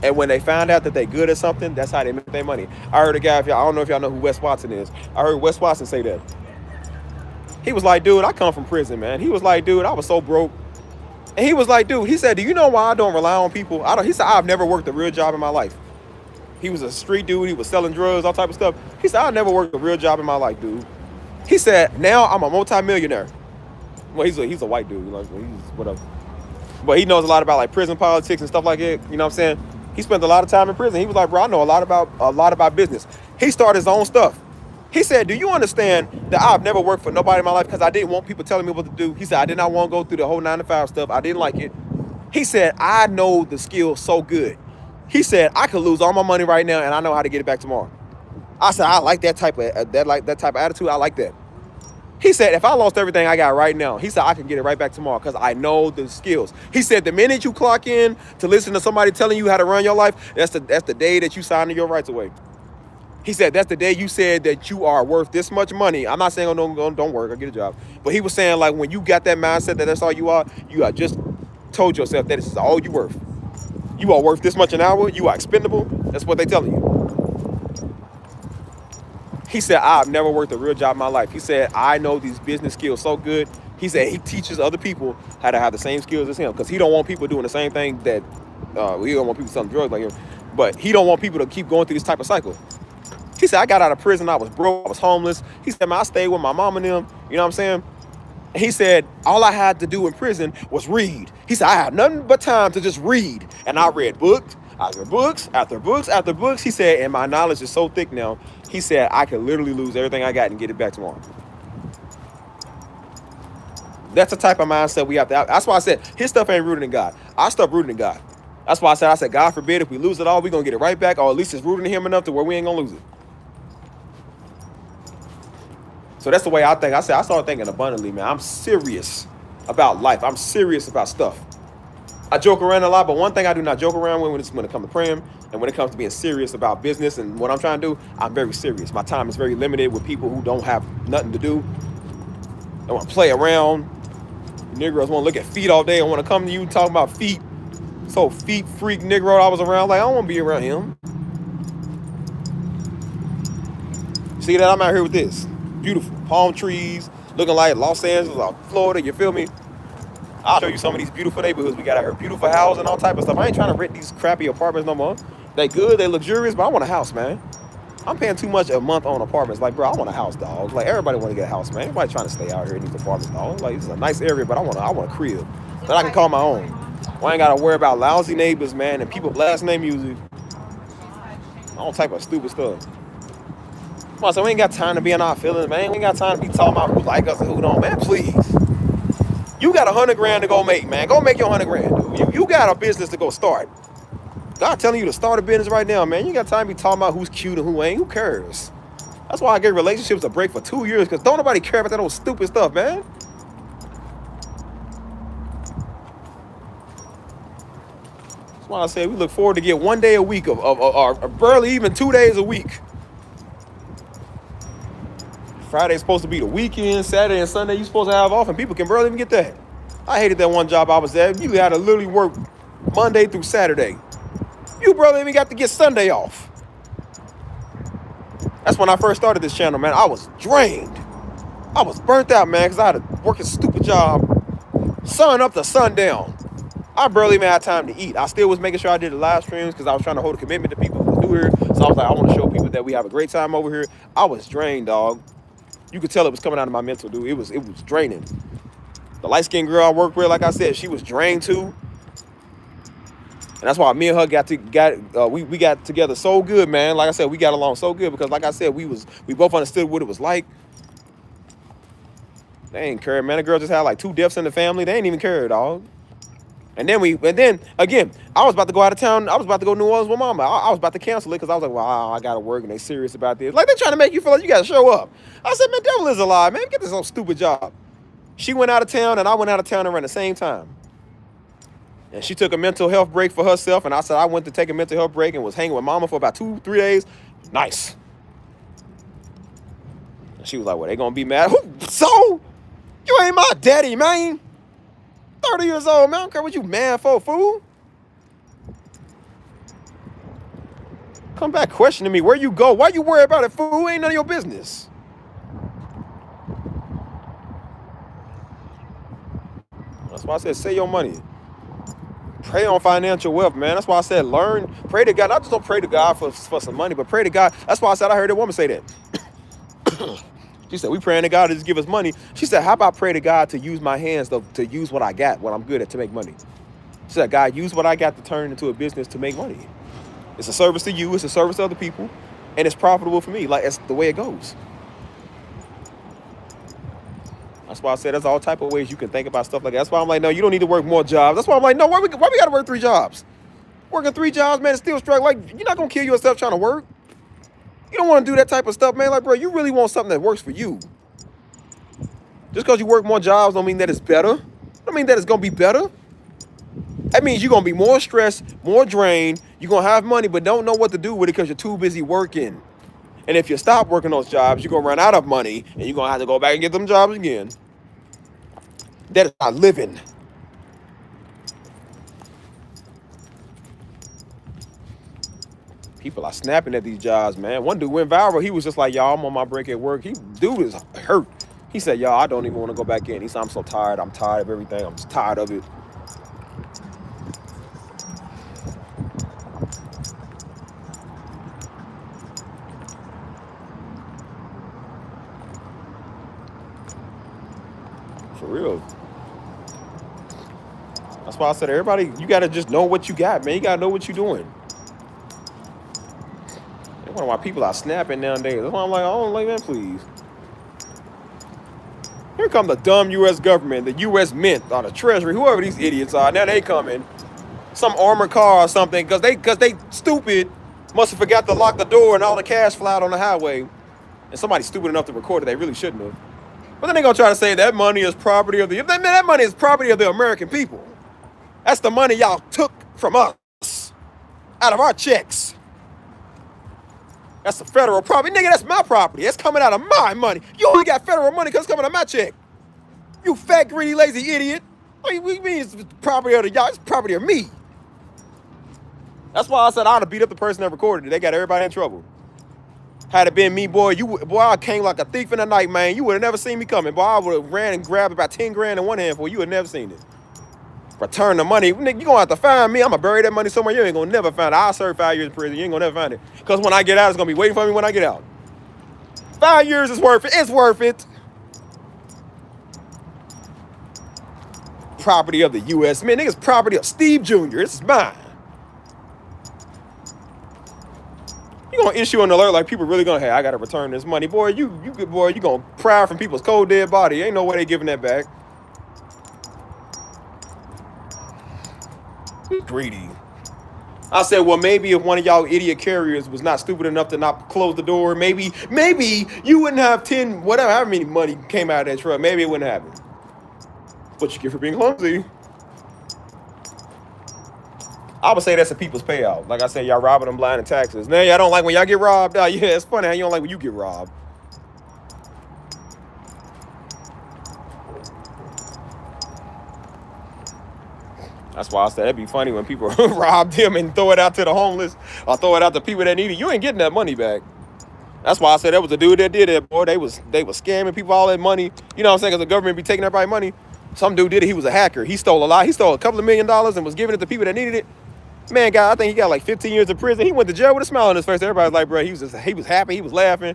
S1: And when they find out that they're good at something, that's how they make their money. I heard a guy, I don't know if y'all know who Wes Watson is. I heard Wes Watson say that. He was like, dude, I come from prison, man. He was like, dude, I was so broke. And he was like, dude, he said, do you know why I don't rely on people? He said, I've never worked a real job in my life. He was a street dude. He was selling drugs, all type of stuff. He said, I never worked a real job in my life, dude. He said, now I'm a multimillionaire. Well, he's a white dude, like, he's whatever. But he knows a lot about like prison politics and stuff like that. You know what I'm saying? He spent a lot of time in prison. He was like, bro, I know a lot about business. He started his own stuff. He said, do you understand that I've never worked for nobody in my life because I didn't want people telling me what to do? He said, I did not want to go through the whole 9-to-5 stuff. I didn't like it. He said, I know the skill so good. He said, I could lose all my money right now and I know how to get it back tomorrow. I said, I like that type of attitude. I like that. He said, if I lost everything I got right now, he said, I can get it right back tomorrow because I know the skills. He said, the minute you clock in to listen to somebody telling you how to run your life, that's the day that you sign your rights away. He said, that's the day you said that you are worth this much money. I'm not saying, oh, don't work, I'll get a job. But he was saying, like, when you got that mindset that that's all you are just told yourself that this is all you worth. You are worth this much an hour. You are expendable. That's what they telling you. He said, I've never worked a real job in my life. He said, I know these business skills so good. He said he teaches other people how to have the same skills as him because he don't want people doing the same thing that, he don't want people selling drugs like him, but he don't want people to keep going through this type of cycle. He said, I got out of prison, I was broke, I was homeless. He said, man, I stayed with my mom and them, you know what I'm saying? He said, all I had to do in prison was read. He said, I had nothing but time to just read. And I read books, after books, after books, after books. He said, and my knowledge is so thick now, he said, I could literally lose everything I got and get it back tomorrow. That's the type of mindset we have to have. That's why I said, his stuff ain't rooted in God. Our stuff rooted in God. That's why I said, God forbid if we lose it all, we're going to get it right back, or at least it's rooted in him enough to where we ain't going to lose it. So that's the way I think. I started thinking abundantly, man. I'm serious about life. I'm serious about stuff. I joke around a lot, but one thing I do not joke around when it comes to praying and when it comes to being serious about business and what I'm trying to do, I'm very serious. My time is very limited with people who don't have nothing to do. They want to play around. Negroes want to look at feet all day and want to come to you talking about feet. So feet freak Negro I was around, like, I don't want to be around him. See that? I'm out here with this. Beautiful palm trees, looking like Los Angeles or Florida, you feel me? I'll show you some of these beautiful neighborhoods we got out here. Beautiful houses and all type of stuff. I ain't trying to rent these crappy apartments no more. They good, they luxurious, but I want a house, man. I'm paying too much a month on apartments. Like, bro, I want a house, dog. Like, everybody want to get a house, man. Everybody trying to stay out here in these apartments, dog. Like, this is a nice area, but I want a crib that I can call my own. I ain't got to worry about lousy neighbors, man, and people blasting their music. All type of stupid stuff. Come on, so we ain't got time to be in our feelings, man. We ain't got time to be talking about who like us and who don't, man. Please. You got $100 grand to go make, man. Go make your $100 grand, dude. You got a business to go start. God telling you to start a business right now, man. You got time to be talking about who's cute and who ain't. Who cares? That's why I gave relationships a break for 2 years, because don't nobody care about that old stupid stuff, man. That's why I say we look forward to get 1 day a week or barely even 2 days a week. Friday's supposed to be the weekend. Saturday and Sunday you're supposed to have off, and people can barely even get that. I hated that one job I was at. You had to literally work Monday through Saturday. You barely even got to get Sunday off. That's when I first started this channel, man. I was drained. I was burnt out, man, because I had to work a stupid job. Sun up to sundown. I barely even had time to eat. I still was making sure I did the live streams because I was trying to hold a commitment to people who do here. So I was like, I want to show people that we have a great time over here. I was drained, dog. You could tell it was coming out of my mental, dude. It was draining. The light-skinned girl I worked with, like I said, she was drained too. And that's why me and her we got together so good, man. Like I said, we got along so good because, like I said, we both understood what it was like. They ain't care, man. The girl just had like 2 deaths in the family. They ain't even care, dog. And then again, I was about to go out of town. I was about to go to New Orleans with Mama. I was about to cancel it because I was like, wow, I gotta work, and they serious about this. Like, they trying to make you feel like you gotta show up. I said, man, devil is alive, man. Get this old stupid job. She went out of town, and I went out of town around the same time. And she took a mental health break for herself, and I said I went to take a mental health break and was hanging with Mama for about 2-3 days. Nice. And she was like, well, they gonna be mad. So? You ain't my daddy, man. 30 years old, man. I don't care what you mad for, fool. Come back questioning me. Where you go? Why you worry about it, fool? Ain't none of your business. That's why I said, save your money. Pray on financial wealth, man. That's why I said learn. Pray to God. Not just don't pray to God for some money, but pray to God. That's why I said I heard a woman say that. She said, we praying to God to just give us money. She said, how about pray to God to use my hands to use what I got, what I'm good at, to make money? She said, God, use what I got to turn into a business to make money. It's a service to you. It's a service to other people. And it's profitable for me. Like, it's the way it goes. That's why I said there's all type of ways you can think about stuff like that. That's why I'm like, no, you don't need to work more jobs. That's why I'm like, no, why we got to work 3 jobs? Working 3 jobs, man, it's still struggle. Like, you're not going to kill yourself trying to work. You don't want to do that type of stuff, man. Like, bro, you really want something that works for you. Just because you work more jobs don't mean that it's better. Don't mean that it's going to be better. That means you're going to be more stressed, more drained. You're going to have money, but don't know what to do with it because you're too busy working. And if you stop working those jobs, you're going to run out of money and you're going to have to go back and get them jobs again. That is not living. People are snapping at these jobs, man. One dude went viral. He was just like, y'all, I'm on my break at work. Dude is hurt. He said, y'all, I don't even want to go back in. He said, I'm so tired. I'm tired of everything. I'm just tired of it. For real. That's why I said, everybody, you got to just know what you got, man. You got to know what you're doing. That's why people are snapping nowadays. That's why I'm like, oh, like, man, please. Here come the dumb U.S. government, the U.S. Mint, or the Treasury, whoever these idiots are. Now they coming. Some armored car or something, because they stupid, must have forgot to lock the door and all the cash fly out on the highway. And somebody's stupid enough to record it. They really shouldn't have. But then they're going to try to say that money is property of the... Man, that money is property of the American people. That's the money y'all took from us. Out of our checks. That's the federal property. Nigga, that's my property. It's coming out of my money. You only got federal money because it's coming out of my check. You fat, greedy, lazy idiot. What do you mean it's property of y'all? It's property of me. That's why I said I ought to beat up the person that recorded it. They got everybody in trouble. Had it been me, boy, I came like a thief in the night, man. You would have never seen me coming. Boy, I would have ran and grabbed about 10 grand in one handful. You would have never seen it. Return the money. Nigga, you gonna have to find me. I'm gonna bury that money somewhere. You ain't gonna never find it. I'll serve 5 years in prison. You ain't gonna never find it. Because when I get out, it's gonna be waiting for me when I get out. 5 years is worth it. It's worth it. Property of the U.S. Man, nigga's property of Steve Jr. This is mine. You gonna issue an alert like people really gonna, hey, I gotta return this money. Boy, you gonna pry from people's cold dead body. Ain't no way they giving that back. Greedy. I said, well, maybe if one of y'all idiot carriers was not stupid enough to not close the door, maybe you wouldn't have 10, whatever, however many money came out of that truck. Maybe it wouldn't happen. What you get for being clumsy? I would say that's a people's payout. Like I said, y'all robbing them blind in taxes. Now y'all don't like when y'all get robbed. Yeah, it's funny how you don't like when you get robbed. That's why I said it'd be funny when people rob them and throw it out to the homeless or throw it out to people that need it. You ain't getting that money back. That's why I said that was the dude that did it, boy. They was scamming people all that money. You know what I'm saying? Because the government be taking everybody's money. Some dude did it. He was a hacker. He stole a lot. He stole a couple of $1 million and was giving it to people that needed it. Man, I think he got like 15 years in prison. He went to jail with a smile on his face. Everybody's like, bro, he was happy. He was laughing.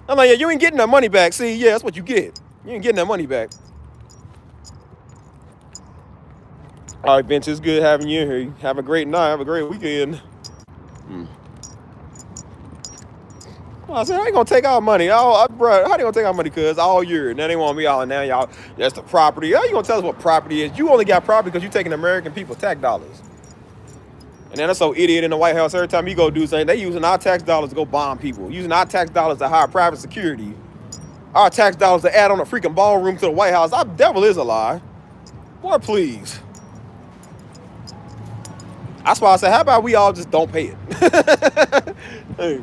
S1: I'm like, yeah, you ain't getting that money back. See, yeah, that's what you get. You ain't getting that money back. All right, Vince, it's good having you here. Have a great night. Have a great weekend. I said, how you gonna take our money? Bro, how you gonna take our money? Cause all year. Now they want me all, and now y'all, that's the property. How you gonna tell us what property is? You only got property because you taking American people's tax dollars. And then that's so idiot in the White House. Every time you go do something, they using our tax dollars to go bomb people. Using our tax dollars to hire private security. Our tax dollars to add on a freaking ballroom to the White House. That devil is a lie. Boy, please. That's why I said, how about we all just don't pay it? Hey.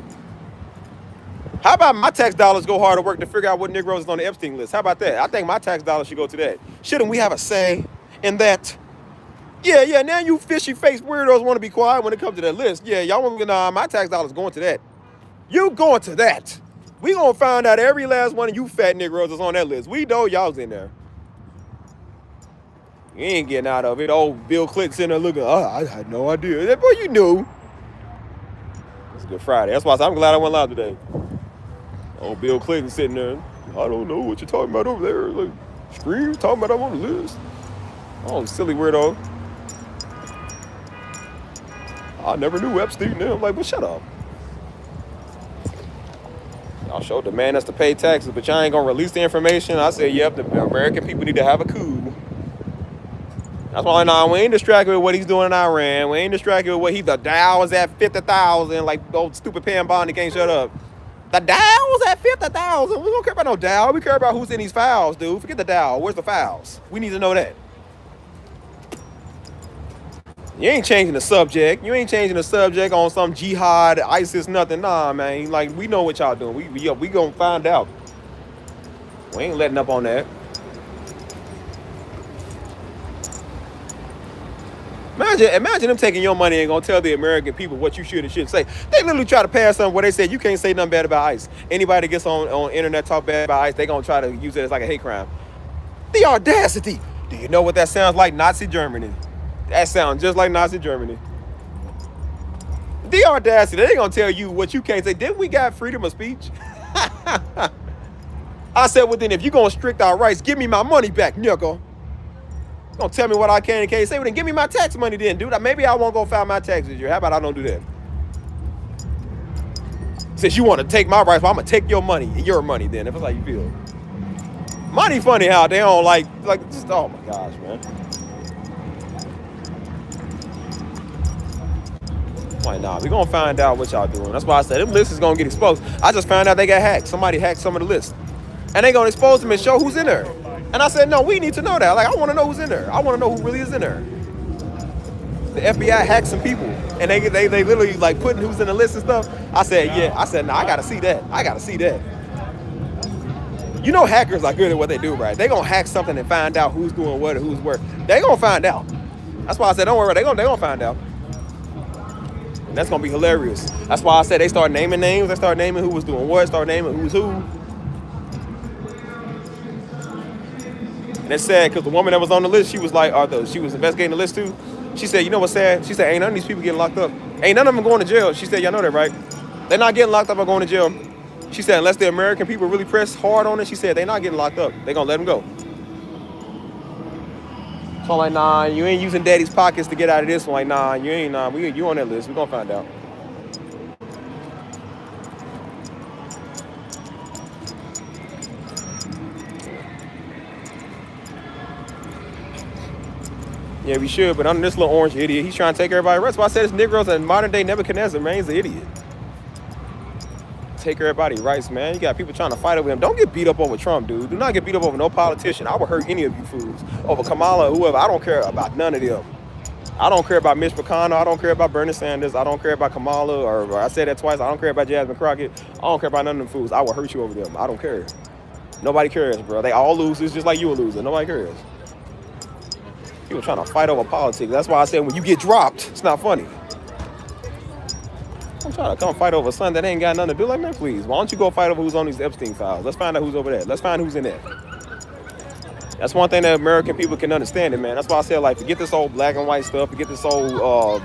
S1: How about my tax dollars go hard to work to figure out what Negroes is on the Epstein list? How about that? I think my tax dollars should go to that. Shouldn't we have a say in that? Yeah, now you fishy-faced weirdos want to be quiet when it comes to that list. Yeah, y'all want to, nah, my tax dollars going to that. You going to that. We gonna find out every last one of you fat Negroes is on that list. We know y'all's in there. You ain't getting out of it. Old Bill Clinton sitting there looking, I had no idea. Boy, you knew. It's Good Friday. That's why I'm glad I went live today. Old Bill Clinton sitting there, I don't know what you're talking about over there. Like, scream, talking about I'm on the list. Oh, silly weirdo. I never knew Epstein. I'm like, well, shut up. Y'all showed the man us to pay taxes, but y'all ain't gonna release the information. I said, yep, the American people need to have a coup. That's why we ain't distracted with what he's doing in Iran. We ain't distracted with what the Dow is at 50,000, like old stupid Pam Bondi can't shut up. The Dow is at 50,000. We don't care about no Dow. We care about who's in these files, dude. Forget the Dow. Where's the files? We need to know that. You ain't changing the subject. You ain't changing the subject on some jihad, ISIS, nothing. Nah, man. Like, we know what y'all doing. We gonna find out. We ain't letting up on that. Imagine them taking your money and gonna tell the American people what you should and shouldn't say. They literally try to pass something where they said you can't say nothing bad about ICE. Anybody that gets on internet talk bad about ICE, they gonna try to use it as like a hate crime. The audacity. Do you know what that sounds like? Nazi Germany. That sounds just like Nazi Germany. The audacity. They gonna tell you what you can't say. Didn't we got freedom of speech? I said, well then if you gonna restrict our rights, give me my money back, nigga. Don't tell me what I can and can't say. Well, then give me my tax money then, dude. Maybe I won't go file my taxes this year. How about I don't do that? Since you want to take my rights, well, I'm going to take your money then, if it's how you feel. Money funny how they don't like just, oh my gosh, man. Like, nah, we going to find out what y'all doing. That's why I said them lists is going to get exposed. I just found out they got hacked. Somebody hacked some of the lists. And they going to expose them and show who's in there. And I said, no, we need to know that. Like, I want to know who's in there. I want to know who really is in there. The FBI hacked some people, and they literally like putting who's in the list and stuff. I said, yeah. I said, nah, I gotta see that. I gotta see that. You know, hackers are good at what they do, right? They gonna hack something and find out who's doing what or who's where. They gonna find out. That's why I said, don't worry, they gonna find out. And that's gonna be hilarious. That's why I said they start naming names. They start naming who was doing what. Start naming who's who. And it's sad because the woman that was on the list, she was like, she was investigating the list too. She said, you know what's sad? She said, ain't none of these people getting locked up. Ain't none of them going to jail. She said, y'all know that, right? They're not getting locked up or going to jail. She said, unless the American people really press hard on it, she said, they're not getting locked up. They're going to let them go. So I'm like, nah, you ain't using daddy's pockets to get out of this one. Like, nah, you on that list. We're going to find out. Yeah, we should, but I'm this little orange idiot. He's trying to take everybody. That's why I said this Negroes and modern day Nebuchadnezzar, man. He's an idiot. Take everybody rights, man. You got people trying to fight over him. Don't get beat up over Trump, dude. Do not get beat up over no politician. I would hurt any of you fools. Over Kamala or whoever. I don't care about none of them. I don't care about Mitch McConnell. I don't care about Bernie Sanders. I don't care about Kamala, or I said that twice. I don't care about Jasmine Crockett. I don't care about none of them fools. I will hurt you over them. I don't care. Nobody cares, bro. They all losers just like you a loser. Nobody cares. People trying to fight over politics. That's why I said when you get dropped, it's not funny. I'm trying to come fight over something that ain't got nothing to do. Like, man, please. Why don't you go fight over who's on these Epstein files? Let's find out who's over there. Let's find who's in there. That's one thing that American people can understand it, man. That's why I said, like, forget this old black and white stuff. Forget this old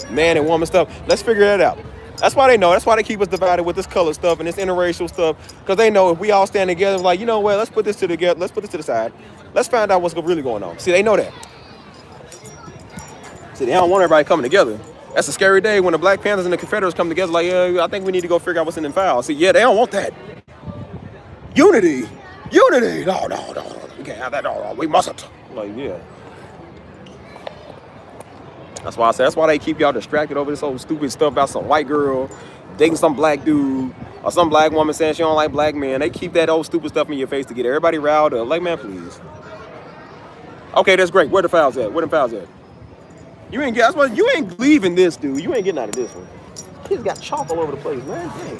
S1: man and woman stuff. Let's figure that out. That's why they know. That's why they keep us divided with this color stuff and this interracial stuff. Because they know if we all stand together, like, you know what, let's put this to the side. Let's find out what's really going on. See, they know that. See, they don't want everybody coming together. That's a scary day when the Black Panthers and the Confederates come together like, yeah, I think we need to go figure out what's in them files. See, yeah, they don't want that. Unity. No. We can't have that. No, we mustn't. Like, yeah. That's why I said, that's why they keep y'all distracted over this old stupid stuff about some white girl dating some black dude or some black woman saying she don't like black men. They keep that old stupid stuff in your face to get everybody riled up. Like, man, please. Okay, that's great. Where the files at? Where the files at? You ain't leaving this, dude. You ain't getting out of this one. Kids got chalk all over the place, man. Dang.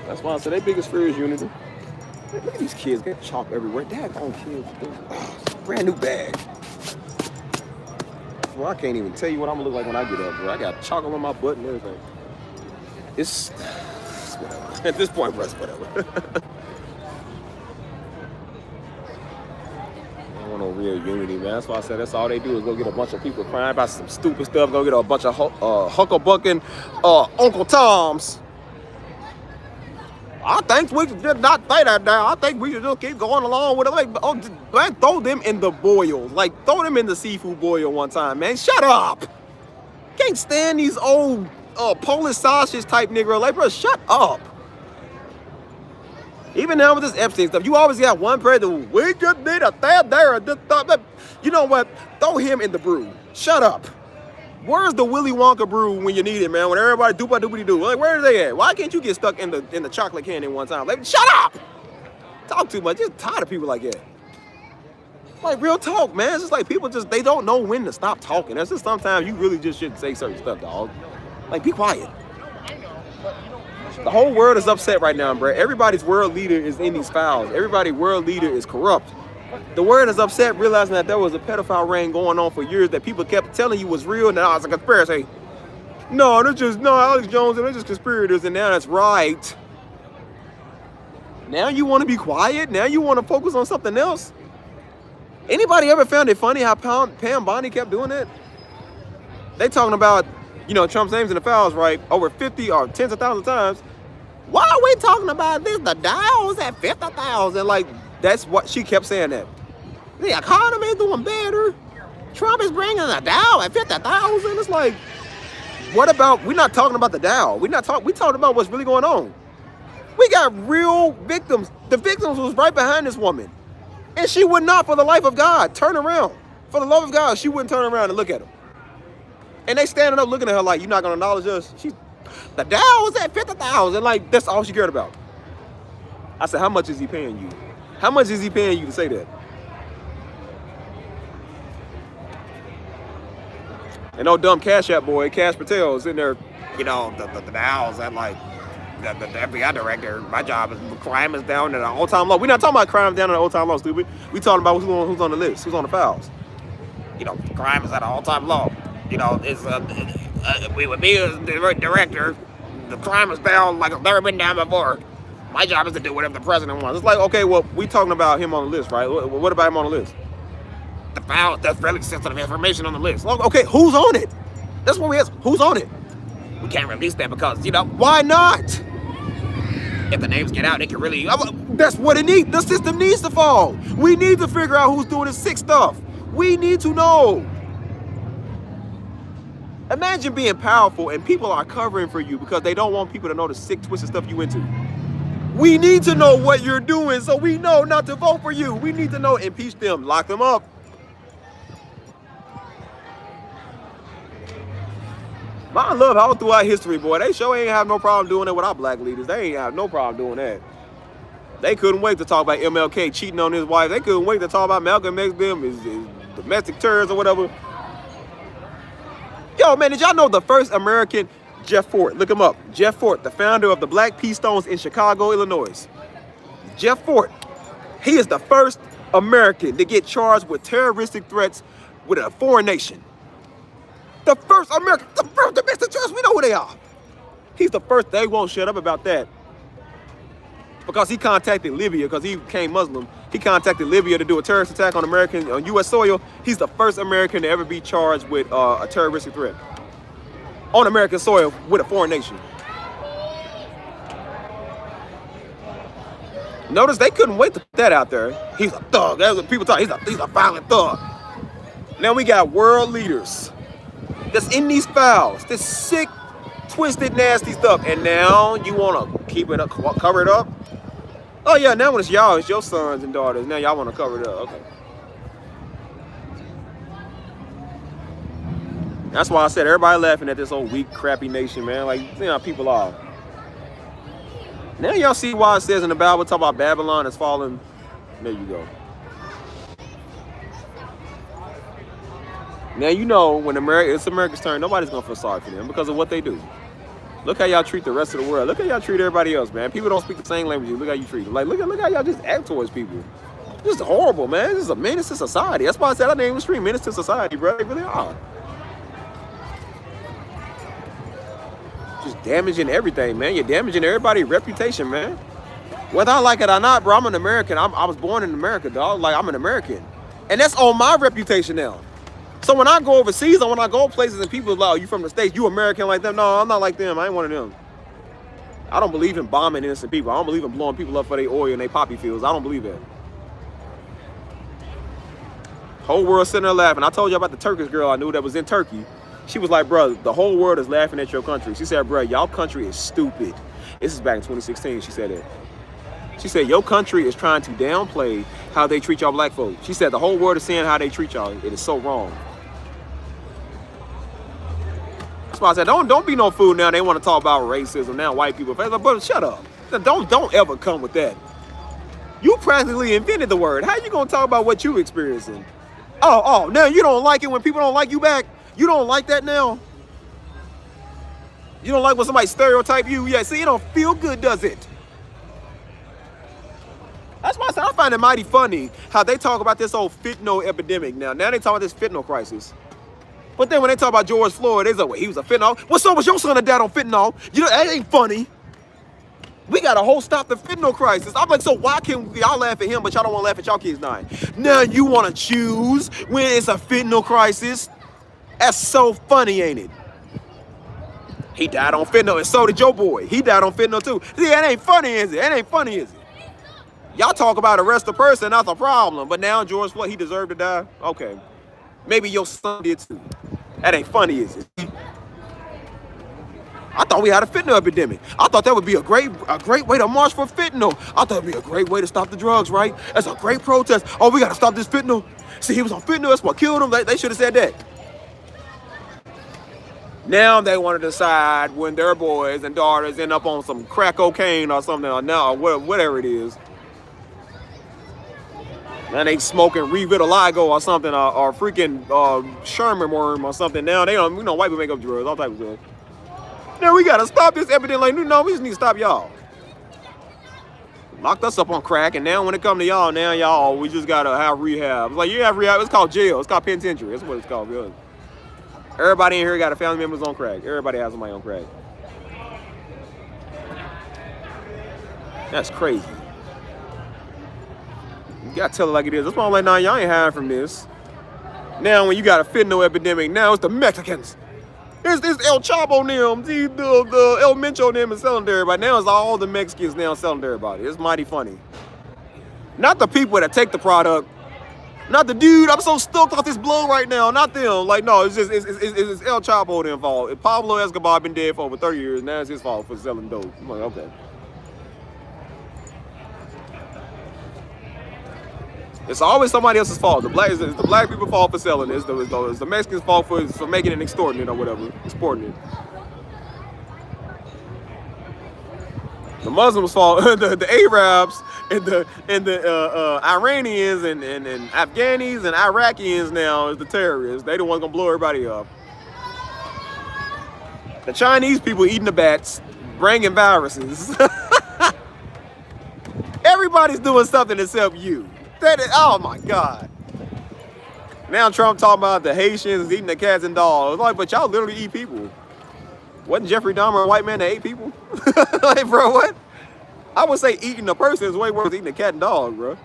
S1: That's why I said their biggest fear is unity. Look at these kids get chalk everywhere. Daggone kids. Brand new bag. Well, I can't even tell you what I'm gonna look like when I get up, bro. I got chalk on my butt and everything. It's whatever. At this point, bro, it's whatever. No real unity, man. That's why I said that's all they do is go get a bunch of people crying about some stupid stuff. Go get a bunch of hucklebucking Uncle Toms. I think we should just not say that now. I think we should just keep going along with it. Like, man, throw them in the boil. Like, throw them in the seafood boil one time, man. Shut up. Can't stand these old Polish sausage type Negro. Like, bro, shut up. Even now with this Epstein stuff, you always got one person, we just need a third there. You know what? Throw him in the brew. Shut up. Where's the Willy Wonka brew when you need it, man? When everybody doopity-doo. Like, where are they at? Why can't you get stuck in the chocolate candy one time? Like, shut up! talk too much. Just tired of people like that. Like, real talk, man. It's just like people just, they don't know when to stop talking. That's just sometimes you really just shouldn't say certain stuff, dog. Like, be quiet. The whole world is upset right now, bro. Everybody's world leader is in these fouls. Everybody's world leader is corrupt. The world is upset realizing that there was a pedophile ring going on for years that people kept telling you was real, and now it's a conspiracy. No, Alex Jones, they're just conspirators, and now that's right. Now you want to be quiet? Now you want to focus on something else? Anybody ever found it funny how Pam Bondi kept doing it? They talking about, you know, Trump's names in the fouls, right? Over 50 or tens of thousands of times. Why are we talking about this? The Dow's at 50,000. Like, that's what she kept saying that. The economy is doing better. Trump is bringing the Dow at 50,000. It's like, what about, we're not talking about the Dow. We talking about what's really going on. We got real victims. The victims was right behind this woman. And she would not, for the life of God, turn around. For the love of God, she wouldn't turn around and look at him. And they standing up looking at her like, you're not going to acknowledge us? The Dow was at 50,000. Like, that's all she cared about. I said, how much is he paying you? How much is he paying you to say that? And old dumb Cash App boy, Cash Patel, is in there, you know, the Dow's at like, the FBI director, my job is crime is down at an all-time low. We're not talking about crime down at an all-time low, stupid. We talking about who's on the list, who's on the fouls. You know, crime is at an all-time low. You know, it's with me as the director, the crime is down like it's never been down before. My job is to do whatever the president wants. It's like, okay, well, we talking about him on the list, right? What about him on the list? The fouls, that's fairly sensitive information on the list. Okay, who's on it? That's what we ask. Who's on it? We can't release that because, you know, why not? If the names get out, it can really, that's what it needs. The system needs to fall. We need to figure out who's doing this sick stuff. We need to know. Imagine being powerful and people are covering for you because they don't want people to know the sick, twisted stuff you into. We need to know what you're doing so we know not to vote for you. We need to know, impeach them, lock them up. I love how throughout history, boy, they sure ain't have no problem doing that with our black leaders. They ain't have no problem doing that. They couldn't wait to talk about MLK cheating on his wife. They couldn't wait to talk about Malcolm X, them, his domestic terrorists or whatever. Yo, man, did y'all know the first American, Jeff Fort, look him up. Jeff Fort, the founder of the Black Peace Stones in Chicago, Illinois. Jeff Fort, he is the first American to get charged with terroristic threats with a foreign nation. The first American, the first domestic terrorists, we know who they are. He's the first, they won't shut up about that. Because he contacted Libya, because he became Muslim. He contacted Libya to do a terrorist attack on U.S. soil. He's the first American to ever be charged with a terroristic threat on American soil with a foreign nation. Notice they couldn't wait to put that out there. He's a thug. That's what people talk. He's a violent thug. Now we got world leaders that's in these fouls, this sick, twisted, nasty stuff. And now you want to keep it up, cover it up? Oh yeah, now when it's y'all, it's your sons and daughters. Now y'all want to cover it up. Okay. That's why I said everybody laughing at this old weak, crappy nation, man. Like, you see how people are. Now y'all see why it says in the Bible, talk about Babylon is falling. There you go. Now you know when it's America's turn, nobody's gonna feel sorry for them because of what they do. Look how y'all treat the rest of the world. Look how y'all treat everybody else, man. People don't speak the same language. Look how you treat them. Like, look how y'all just act towards people. This is horrible, man. This is a menace to society. That's why I said I named the stream Menace to Society, bro. They really are. Just damaging everything, man. You're damaging everybody's reputation, man. Whether I like it or not, bro, I'm an American. I was born in America, dog. Like, I'm an American. And that's on my reputation now. So when I go overseas or when I go places and people are like, oh, you from the States, you American like them? No, I'm not like them. I ain't one of them. I don't believe in bombing innocent people. I don't believe in blowing people up for their oil and their poppy fields. I don't believe that. Whole world sitting there laughing. I told you about the Turkish girl I knew that was in Turkey. She was like, bro, the whole world is laughing at your country. She said, bro, y'all country is stupid. This is back in 2016, she said that. She said, your country is trying to downplay how they treat y'all black folks. She said, the whole world is saying how they treat y'all. It is so wrong. That's why I said, don't be no fool now. They want to talk about racism now, white people. But shut up. Don't ever come with that. You practically invented the word. How you gonna talk about what you experiencing? Oh, now you don't like it when people don't like you back? You don't like that now? You don't like when somebody stereotype you? Yeah, see, it don't feel good, does it? That's why I find it mighty funny how they talk about this whole fentanyl epidemic now. Now they talk about this fentanyl crisis. But then when they talk about George Floyd, they say, well, he was a fentanyl. What's up with your son that died on fentanyl? You know, that ain't funny. We got a whole stop the fentanyl crisis. I'm like, so why can y'all laugh at him, but y'all don't want to laugh at y'all kids dying? Now you want to choose when it's a fentanyl crisis? That's so funny, ain't it? He died on fentanyl, and so did your boy. He died on fentanyl too. See, that ain't funny, is it? That ain't funny, is it? Y'all talk about arrest the person, that's a problem. But now George Floyd, he deserved to die? Okay. Maybe your son did too. That ain't funny, is it? I thought we had a fentanyl epidemic. I thought that would be a great way to march for fentanyl. I thought it'd be a great way to stop the drugs, right? That's a great protest. Oh, we gotta stop this fentanyl. See, he was on fentanyl, that's what killed him. They should have said that. Now they want to decide when their boys and daughters end up on some crack cocaine or something, or now, whatever it is. Now they smoking revitiligo or something, or freaking Sherman worm or something. Now they don't, white people make up drugs, all types of drugs. Now we gotta stop this epidemic. Like, no, we just need to stop y'all. Locked us up on crack, and now when it come to y'all, we just gotta have rehab. It's like, you have rehab, it's called jail. It's called penitentiary. That's what it's called, really. Everybody in here got a family members on crack. Everybody has somebody on crack. That's crazy. You gotta tell it like it is. That's why I'm like, nah, y'all ain't hiding from this. Now when you got a fentanyl epidemic, now it's the Mexicans. It's El Chapo them, the El Mencho them is selling to everybody. Now it's all the Mexicans now selling to everybody. It's mighty funny. Not the people that take the product. Not the dude, I'm so stoked off this blow right now. Not them. Like, no, it's El Chapo them fault. Pablo Escobar been dead for over 30 years. Now it's his fault for selling dope. I'm like, okay. It's always somebody else's fault. It's the black people's fault for selling it. It's the Mexicans' fault for making it, extorting it or whatever, exporting it. The Muslims' fault, the Arabs and the Iranians and Afghanis and Iraqians now is the terrorists. They the ones gonna blow everybody up. The Chinese people eating the bats, bringing viruses. Everybody's doing something except you. Oh my God. Now Trump talking about the Haitians eating the cats and dogs. Like, but y'all literally eat people. Wasn't Jeffrey Dahmer a white man that ate people? Like, bro, what? I would say eating a person is way worse than eating a cat and dog, bro.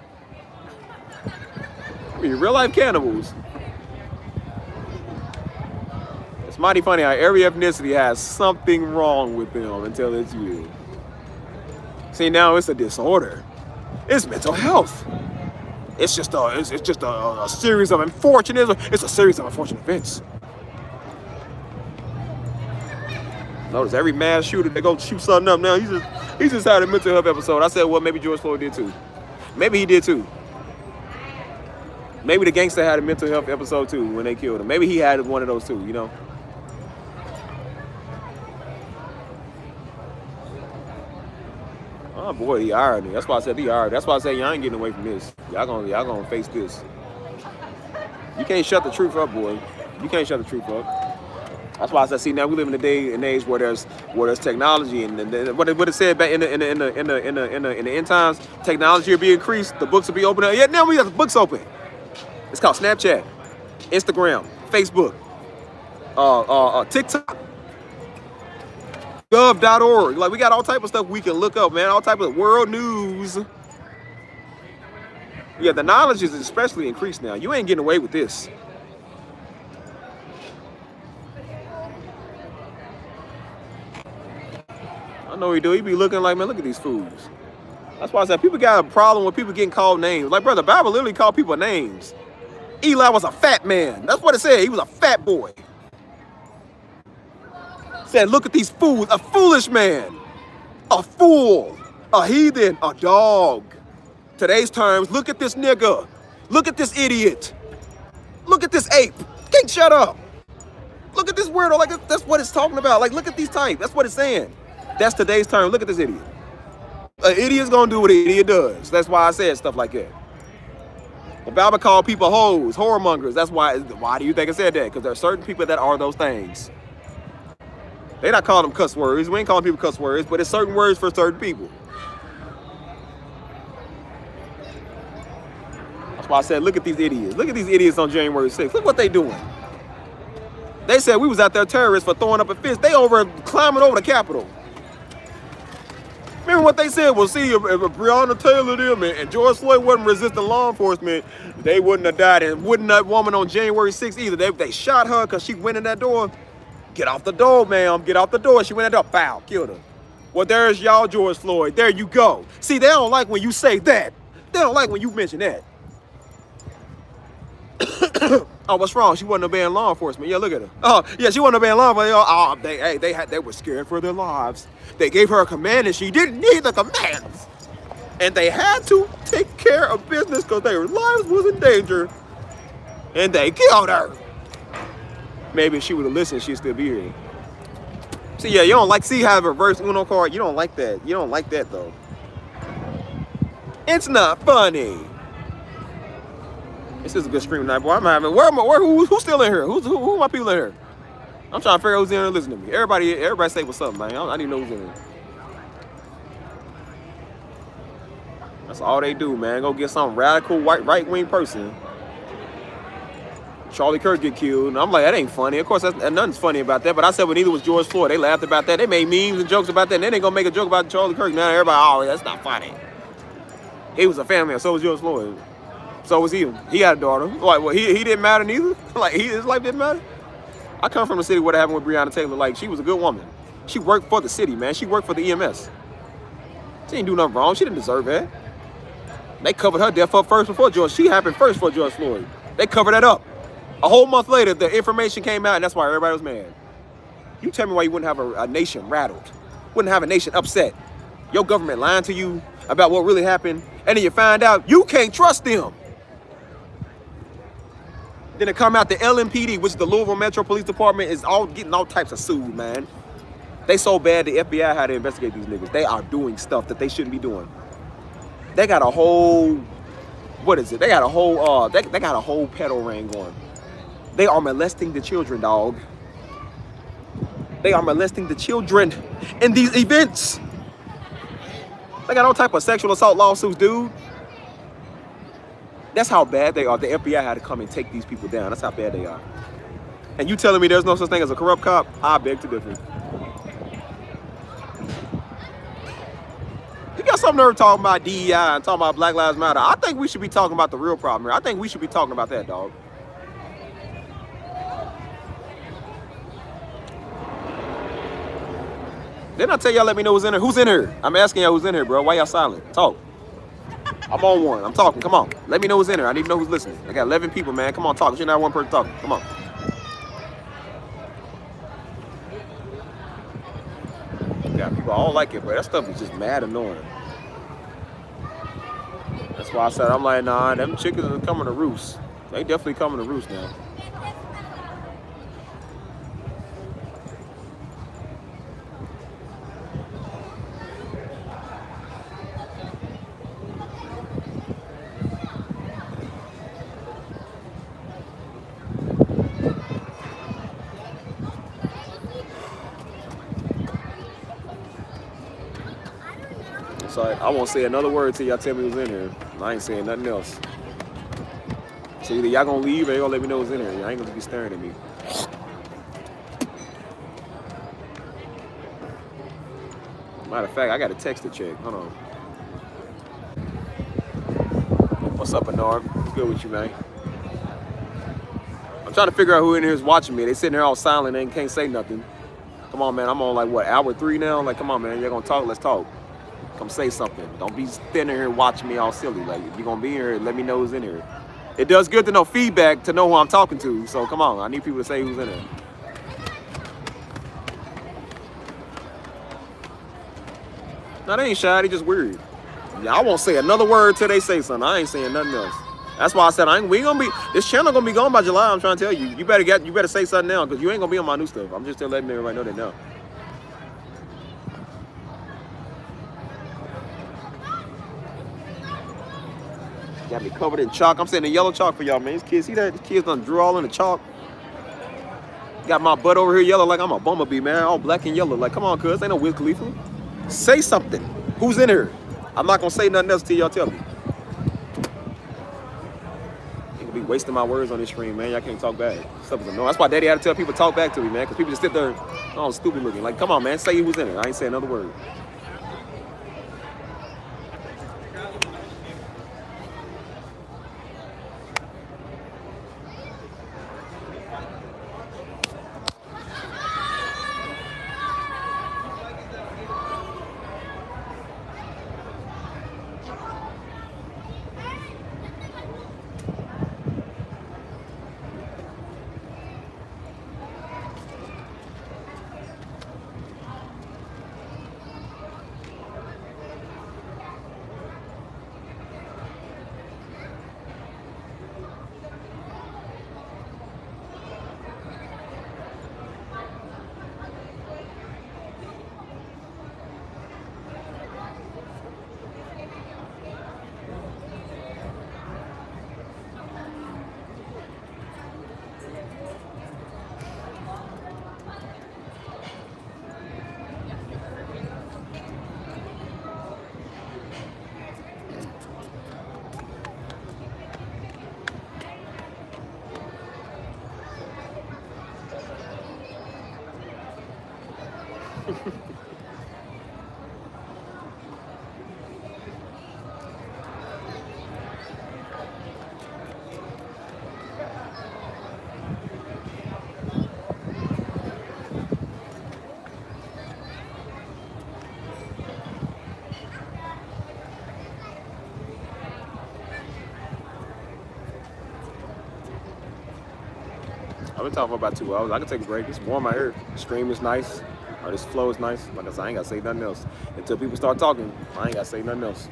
S1: I mean, real life cannibals. It's mighty funny how every ethnicity has something wrong with them until it's you. See, now it's a disorder. It's mental health. It's just a series of unfortunate. It's a series of unfortunate events. Notice every mass shooter that go shoot something up now, he just had a mental health episode. I said, well, maybe George Floyd did too. Maybe he did too. Maybe the gangster had a mental health episode too when they killed him. Maybe he had one of those too, you know. Oh boy, the irony. That's why I said the irony. That's why I said y'all ain't getting away from this. Y'all gonna face this. You can't shut the truth up, boy. You can't shut the truth up. That's why I said, see, now we live in a day and age where there's technology and what it said back in the end times, technology will be increased, the books will be open. Yeah, now we got the books open. It's called Snapchat, Instagram, Facebook, TikTok. Gov.org. Like, we got all type of stuff we can look up, man. All type of world news. Yeah, the knowledge is especially increased now. You ain't getting away with this. I know he do. He be looking like, man, look at these fools. That's why I said people got a problem with people getting called names. Like, brother, the Bible literally called people names. Eli was a fat man. That's what it said. He was a fat boy. Said, look at these fools, a foolish man, a fool, a heathen, a dog. Today's terms, look at this nigga, look at this idiot, look at this ape. Can't shut up. Look at this weirdo, like that's what it's talking about. Like, look at these types, that's what it's saying. That's today's term, look at this idiot. An idiot's gonna do what an idiot does. That's why I said stuff like that. Obama called people hoes, whoremongers. That's why. Why do you think I said that? Because there are certain people that are those things. They not calling them cuss words. We ain't calling people cuss words, but it's certain words for certain people. That's why I said, look at these idiots. Look at these idiots on January 6th. Look what they doing. They said we was out there terrorists for throwing up a fist. They climbing over the Capitol. Remember what they said? Well, see, if Breonna Taylor them and George Floyd wasn't resisting law enforcement, they wouldn't have died. And wouldn't that woman on January 6th either. They shot her because she went in that door. Get off the door, ma'am. Get off the door. She went in that door. Pow, killed her. Well, there's y'all, George Floyd. There you go. See, they don't like when you say that. They don't like when you mention that. Oh, what's wrong? She wasn't obeying law enforcement. Yeah, look at her. Oh, yeah, she wasn't obeying law enforcement. Oh, they were scared for their lives. They gave her a command and she didn't need the commands. And they had to take care of business because their lives was in danger. And they killed her. Maybe if she would have listened, she'd still be here. See, yeah, you don't like, see how reverse Uno card? You don't like that. You don't like that, though. It's not funny. This is a good stream tonight, boy. I'm having, who's still in here? Who are my people in here? I'm trying to figure out who's in here listening to me. Everybody say what's up, man. I need to know who's in here. That's all they do, man. Go get some radical right-wing person. Charlie Kirk get killed, and I'm like, that ain't funny. Of course, nothing's funny about that. But I said, well, neither was George Floyd. They laughed about that. They made memes and jokes about that. And then they gonna make a joke about Charlie Kirk. Now everybody, oh, that's not funny. He was a family man. So was George Floyd. So was he. He had a daughter. Like, well, he didn't matter neither. Like, his life didn't matter. I come from a city where that happened with Breonna Taylor. Like, she was a good woman. She worked for the city, man. She worked for the EMS. She didn't do nothing wrong. She didn't deserve that. They covered her death up first before George. She happened first for George Floyd. They covered that up. A whole month later, the information came out, and that's why everybody was mad. You tell me why you wouldn't have a nation rattled, wouldn't have a nation upset. Your government lying to you about what really happened, and then you find out you can't trust them. Then it come out the LMPD, which is the Louisville Metro Police Department, is all getting all types of sued, man. They so bad the FBI had to investigate these niggas. They are doing stuff that they shouldn't be doing. They got a whole, what is it? They got a whole, they got a whole pedo ring going. They are molesting the children, dog. They are molesting the children in these events. They got all type of sexual assault lawsuits, dude. That's how bad they are. The FBI had to come and take these people down. That's how bad they are. And you telling me there's no such thing as a corrupt cop? I beg to differ. You got some nerve talking about DEI and talking about Black Lives Matter. I think we should be talking about the real problem here. I think we should be talking about that, dog. Didn't I tell y'all let me know who's in here? Who's in here? I'm asking y'all who's in here, bro. Why y'all silent? Talk. I'm on one. I'm talking. Come on. Let me know who's in here. I need to know who's listening. I got 11 people, man. Come on, talk. You're not one person talking. Come on. You got people all like it, but that stuff is just mad annoying. That's why I said, I'm like, nah, them chickens are coming to roost. They definitely coming to roost now. So I won't say another word till y'all tell me who's in here. I ain't saying nothing else. So either y'all gonna leave or y'all gonna let me know who's in here. Y'all ain't gonna be staring at me. Matter of fact, I got a text to check. Hold on. What's up, Bernard? What's good with you, man? I'm trying to figure out who in here is watching me. They sitting there all silent and can't say nothing. Come on, man. I'm on like what, hour 3 now? Like, come on, man. Y'all gonna talk? Let's talk. Come say something. Don't be standing here watching me all silly. Like, if you're gonna be here, let me know who's in here. It does good to know feedback to know who I'm talking to. So come on, I need people to say who's in here. No, they ain't shy. They just weird. Yeah, I won't say another word till they say something. I ain't saying nothing else. That's why I said this channel gonna be gone by July. I'm trying to tell you. You better say something now because you ain't gonna be on my new stuff. I'm just letting everybody know that now. Got me covered in chalk. I'm saying the yellow chalk for y'all, man. These kids, see that? These kids done drew all in the chalk. Got my butt over here yellow like I'm a bumblebee, man. All black and yellow. Like, come on, cuz. Ain't no Wiz Khalifa. Say something. Who's in here? I'm not gonna say nothing else till y'all tell me. You could be wasting my words on this stream, man. Y'all can't talk back. Stuff is annoying. That's why Daddy had to tell people to talk back to me, man. Because people just sit there, oh, stupid looking. Like, come on, man. Say who's in it. I ain't saying another word. I've been talking for about 2 hours. I can take a break. It's warm out here. The stream is nice. Or this flow is nice. Like I said, I ain't got to say nothing else. Until people start talking, I ain't got to say nothing else.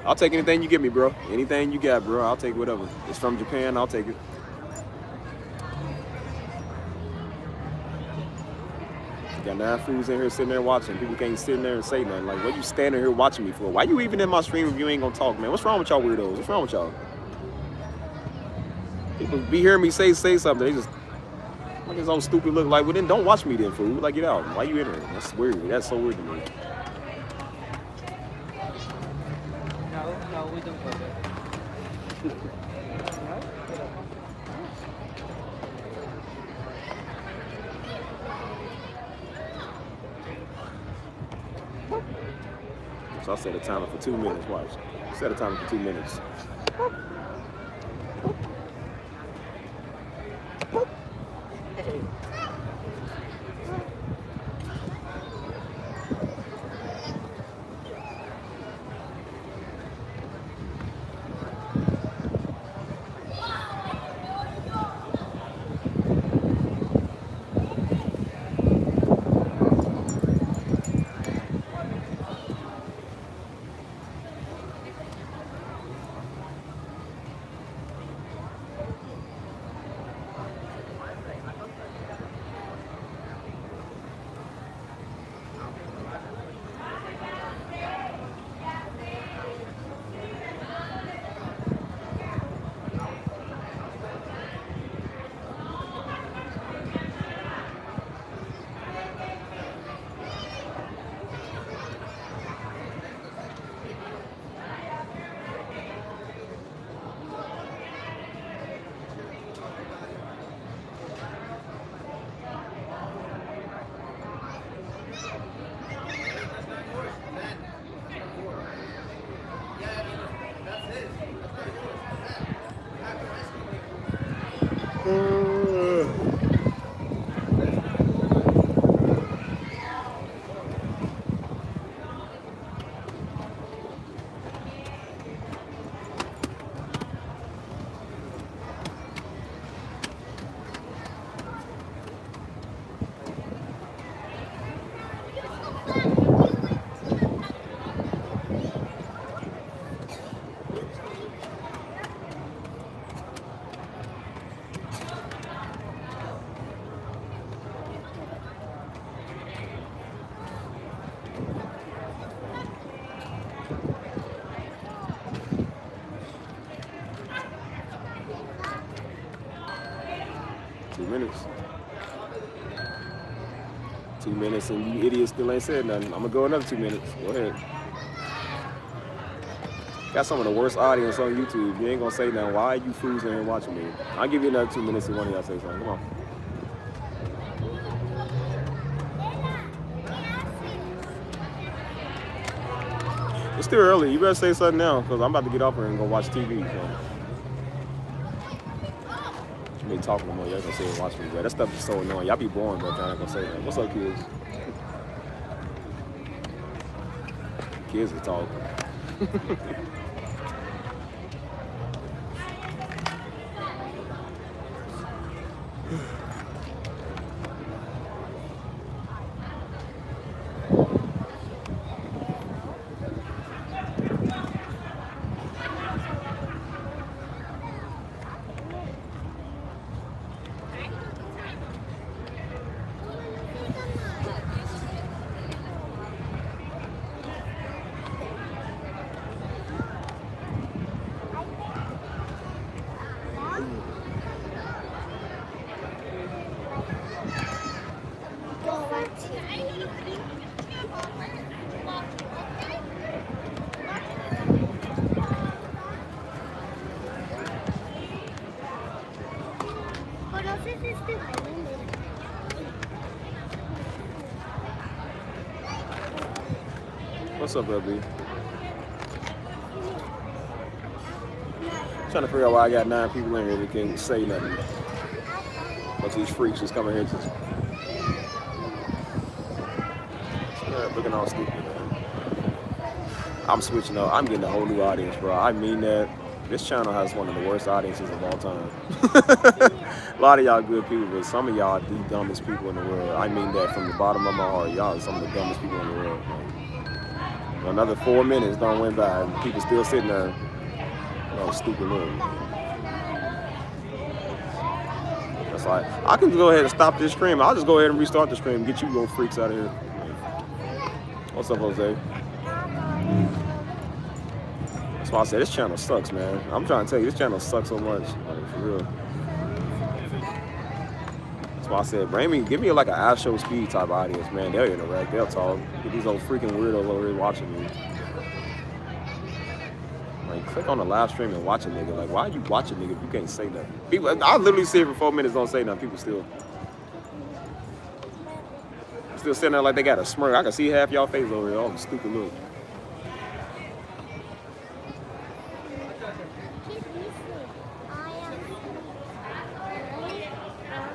S1: I'll take anything you give me, bro. Anything you got, bro. I'll take whatever. It's from Japan. I'll take it. Got 9 fools in here sitting there watching. People can't sit in there and say nothing. Like, what you standing here watching me for? Why you even in my stream if you ain't gonna talk, man? What's wrong with y'all weirdos? What's wrong with y'all? People be hearing me say something. They just like this old stupid look. Like, well then don't watch me then, fool. Like, get out. Why you in here? That's weird. That's so weird to me.
S5: No, we don't go there.
S1: So I set a timer for 2 minutes. Watch. Set a timer for 2 minutes. minutes. 2 minutes and you idiots still ain't said nothing. I'm gonna go another 2 minutes. Go ahead. Got some of the worst audience on YouTube. You ain't gonna say nothing. Why are you fools in here watching me? I'll give you another 2 minutes if one of y'all say something. Come on. It's still early. You better say something now, because I'm about to get off here and go watch TV. So. You may talk no more. Y'all gonna say and watch me, but that stuff is so annoying. Y'all be boring, but y'all ain't gonna say that. What's up, kids? Kids are talking. What's up, baby? Trying to figure out why I got 9 people in here that can't say nothing. But these freaks just coming here just looking all stupid, man. I'm switching up. I'm getting a whole new audience, bro. I mean that. This channel has one of the worst audiences of all time. A lot of y'all good people, but some of y'all are the dumbest people in the world. I mean that from the bottom of my heart. Y'all are some of the dumbest people in the world. Another 4 minutes don't went by, and people still sitting there. Oh, stupid look. That's like, I can go ahead and stop this stream. I'll just go ahead and restart the stream. Get you little freaks out of here. What's up, Jose? That's why I said this channel sucks, man. I'm trying to tell you, this channel sucks so much. Like, for real. That's why I said, give me like an actual speed type audience, man. They'll interact, they'll talk. Get these old freaking weirdos over here watching me. Like, click on the live stream and watch a nigga. Like, why are you watching nigga if you can't say nothing? People, I literally sit here for 4 minutes, don't say nothing. People still sitting there like they got a smirk. I can see half y'all face over here, all the stupid look.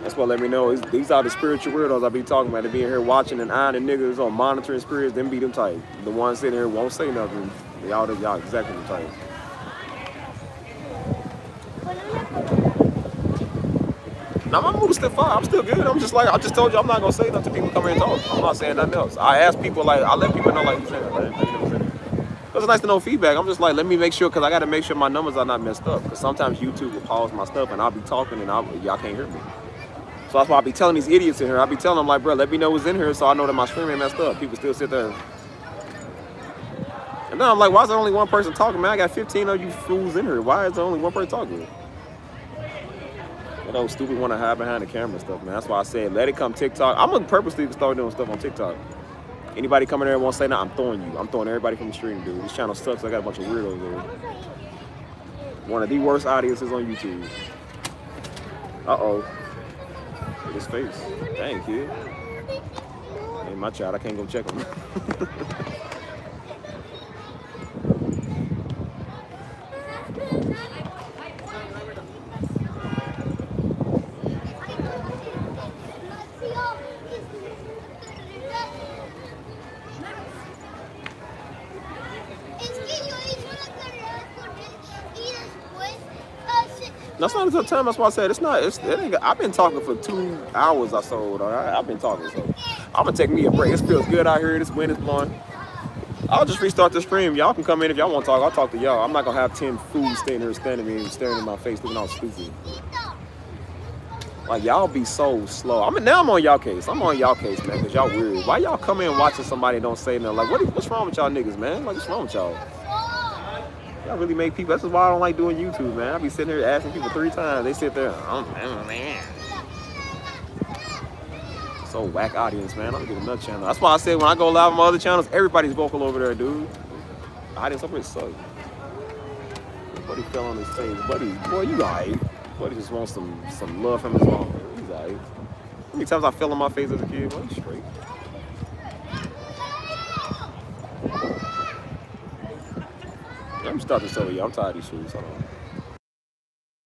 S1: That's what let me know. These are the spiritual weirdos I be talking about. They be in here watching and eyeing the niggas on monitoring spirits, then be them type. The ones sitting here won't say nothing. Y'all exactly the type. Now my mood's still fine. I'm still good. I'm just like, I just told you I'm not gonna say nothing to people come here and talk. I'm not saying nothing else. I ask people, like, I let people know, like, it's nice to know feedback. I'm just like, let me make sure, because I got to make sure my numbers are not messed up. Because sometimes YouTube will pause my stuff and I'll be talking and y'all can't hear me. So that's why I be telling these idiots in here. I be telling them, like, bro, let me know what's in here so I know that my stream ain't messed up. People still sit there. And then I'm like, why is there only one person talking, man? I got 15 of you fools in here. Why is there only one person talking? Those stupid want to hide behind the camera and stuff, man. That's why I said, let it come TikTok. I'm going to purposely start doing stuff on TikTok. Anybody coming there and won't say nothing, I'm throwing you. I'm throwing everybody from the stream, dude. This channel sucks. I got a bunch of weirdos there. One of the worst audiences on YouTube. Uh-oh. Look at his face. Dang, kid. Ain't my child. I can't go check him. That's not enough time. That's why I said it ain't. I've been talking for 2 hours or so. I've been talking, so I'm gonna take me a break. It feels good out here. This wind is blowing. I'll just restart the stream. Y'all can come in if y'all want to talk. I'll talk to y'all. I'm not gonna have 10 fools standing here staring in my face, looking all stupid. Like, y'all be so slow. Now I'm on y'all case. I'm on y'all case, man, because y'all weird. Why y'all come in watching somebody don't say nothing? Like, what's wrong with y'all niggas, man? Like, what's wrong with y'all? Y'all really make people. That's why I don't like doing YouTube, man. I be sitting here asking people 3 times. They sit there, oh, man. So whack audience, man. I'm gonna get another channel. That's why I said when I go live on my other channels, everybody's vocal over there, dude. The audience up here sucks. Buddy fell on his face. Buddy, boy, you alright. Buddy just wants some love from his mom. He's alright. How many times I fell on my face as a kid? Boy, he's straight. I'm starting to tell you, I'm tired of these shoes. Hold on.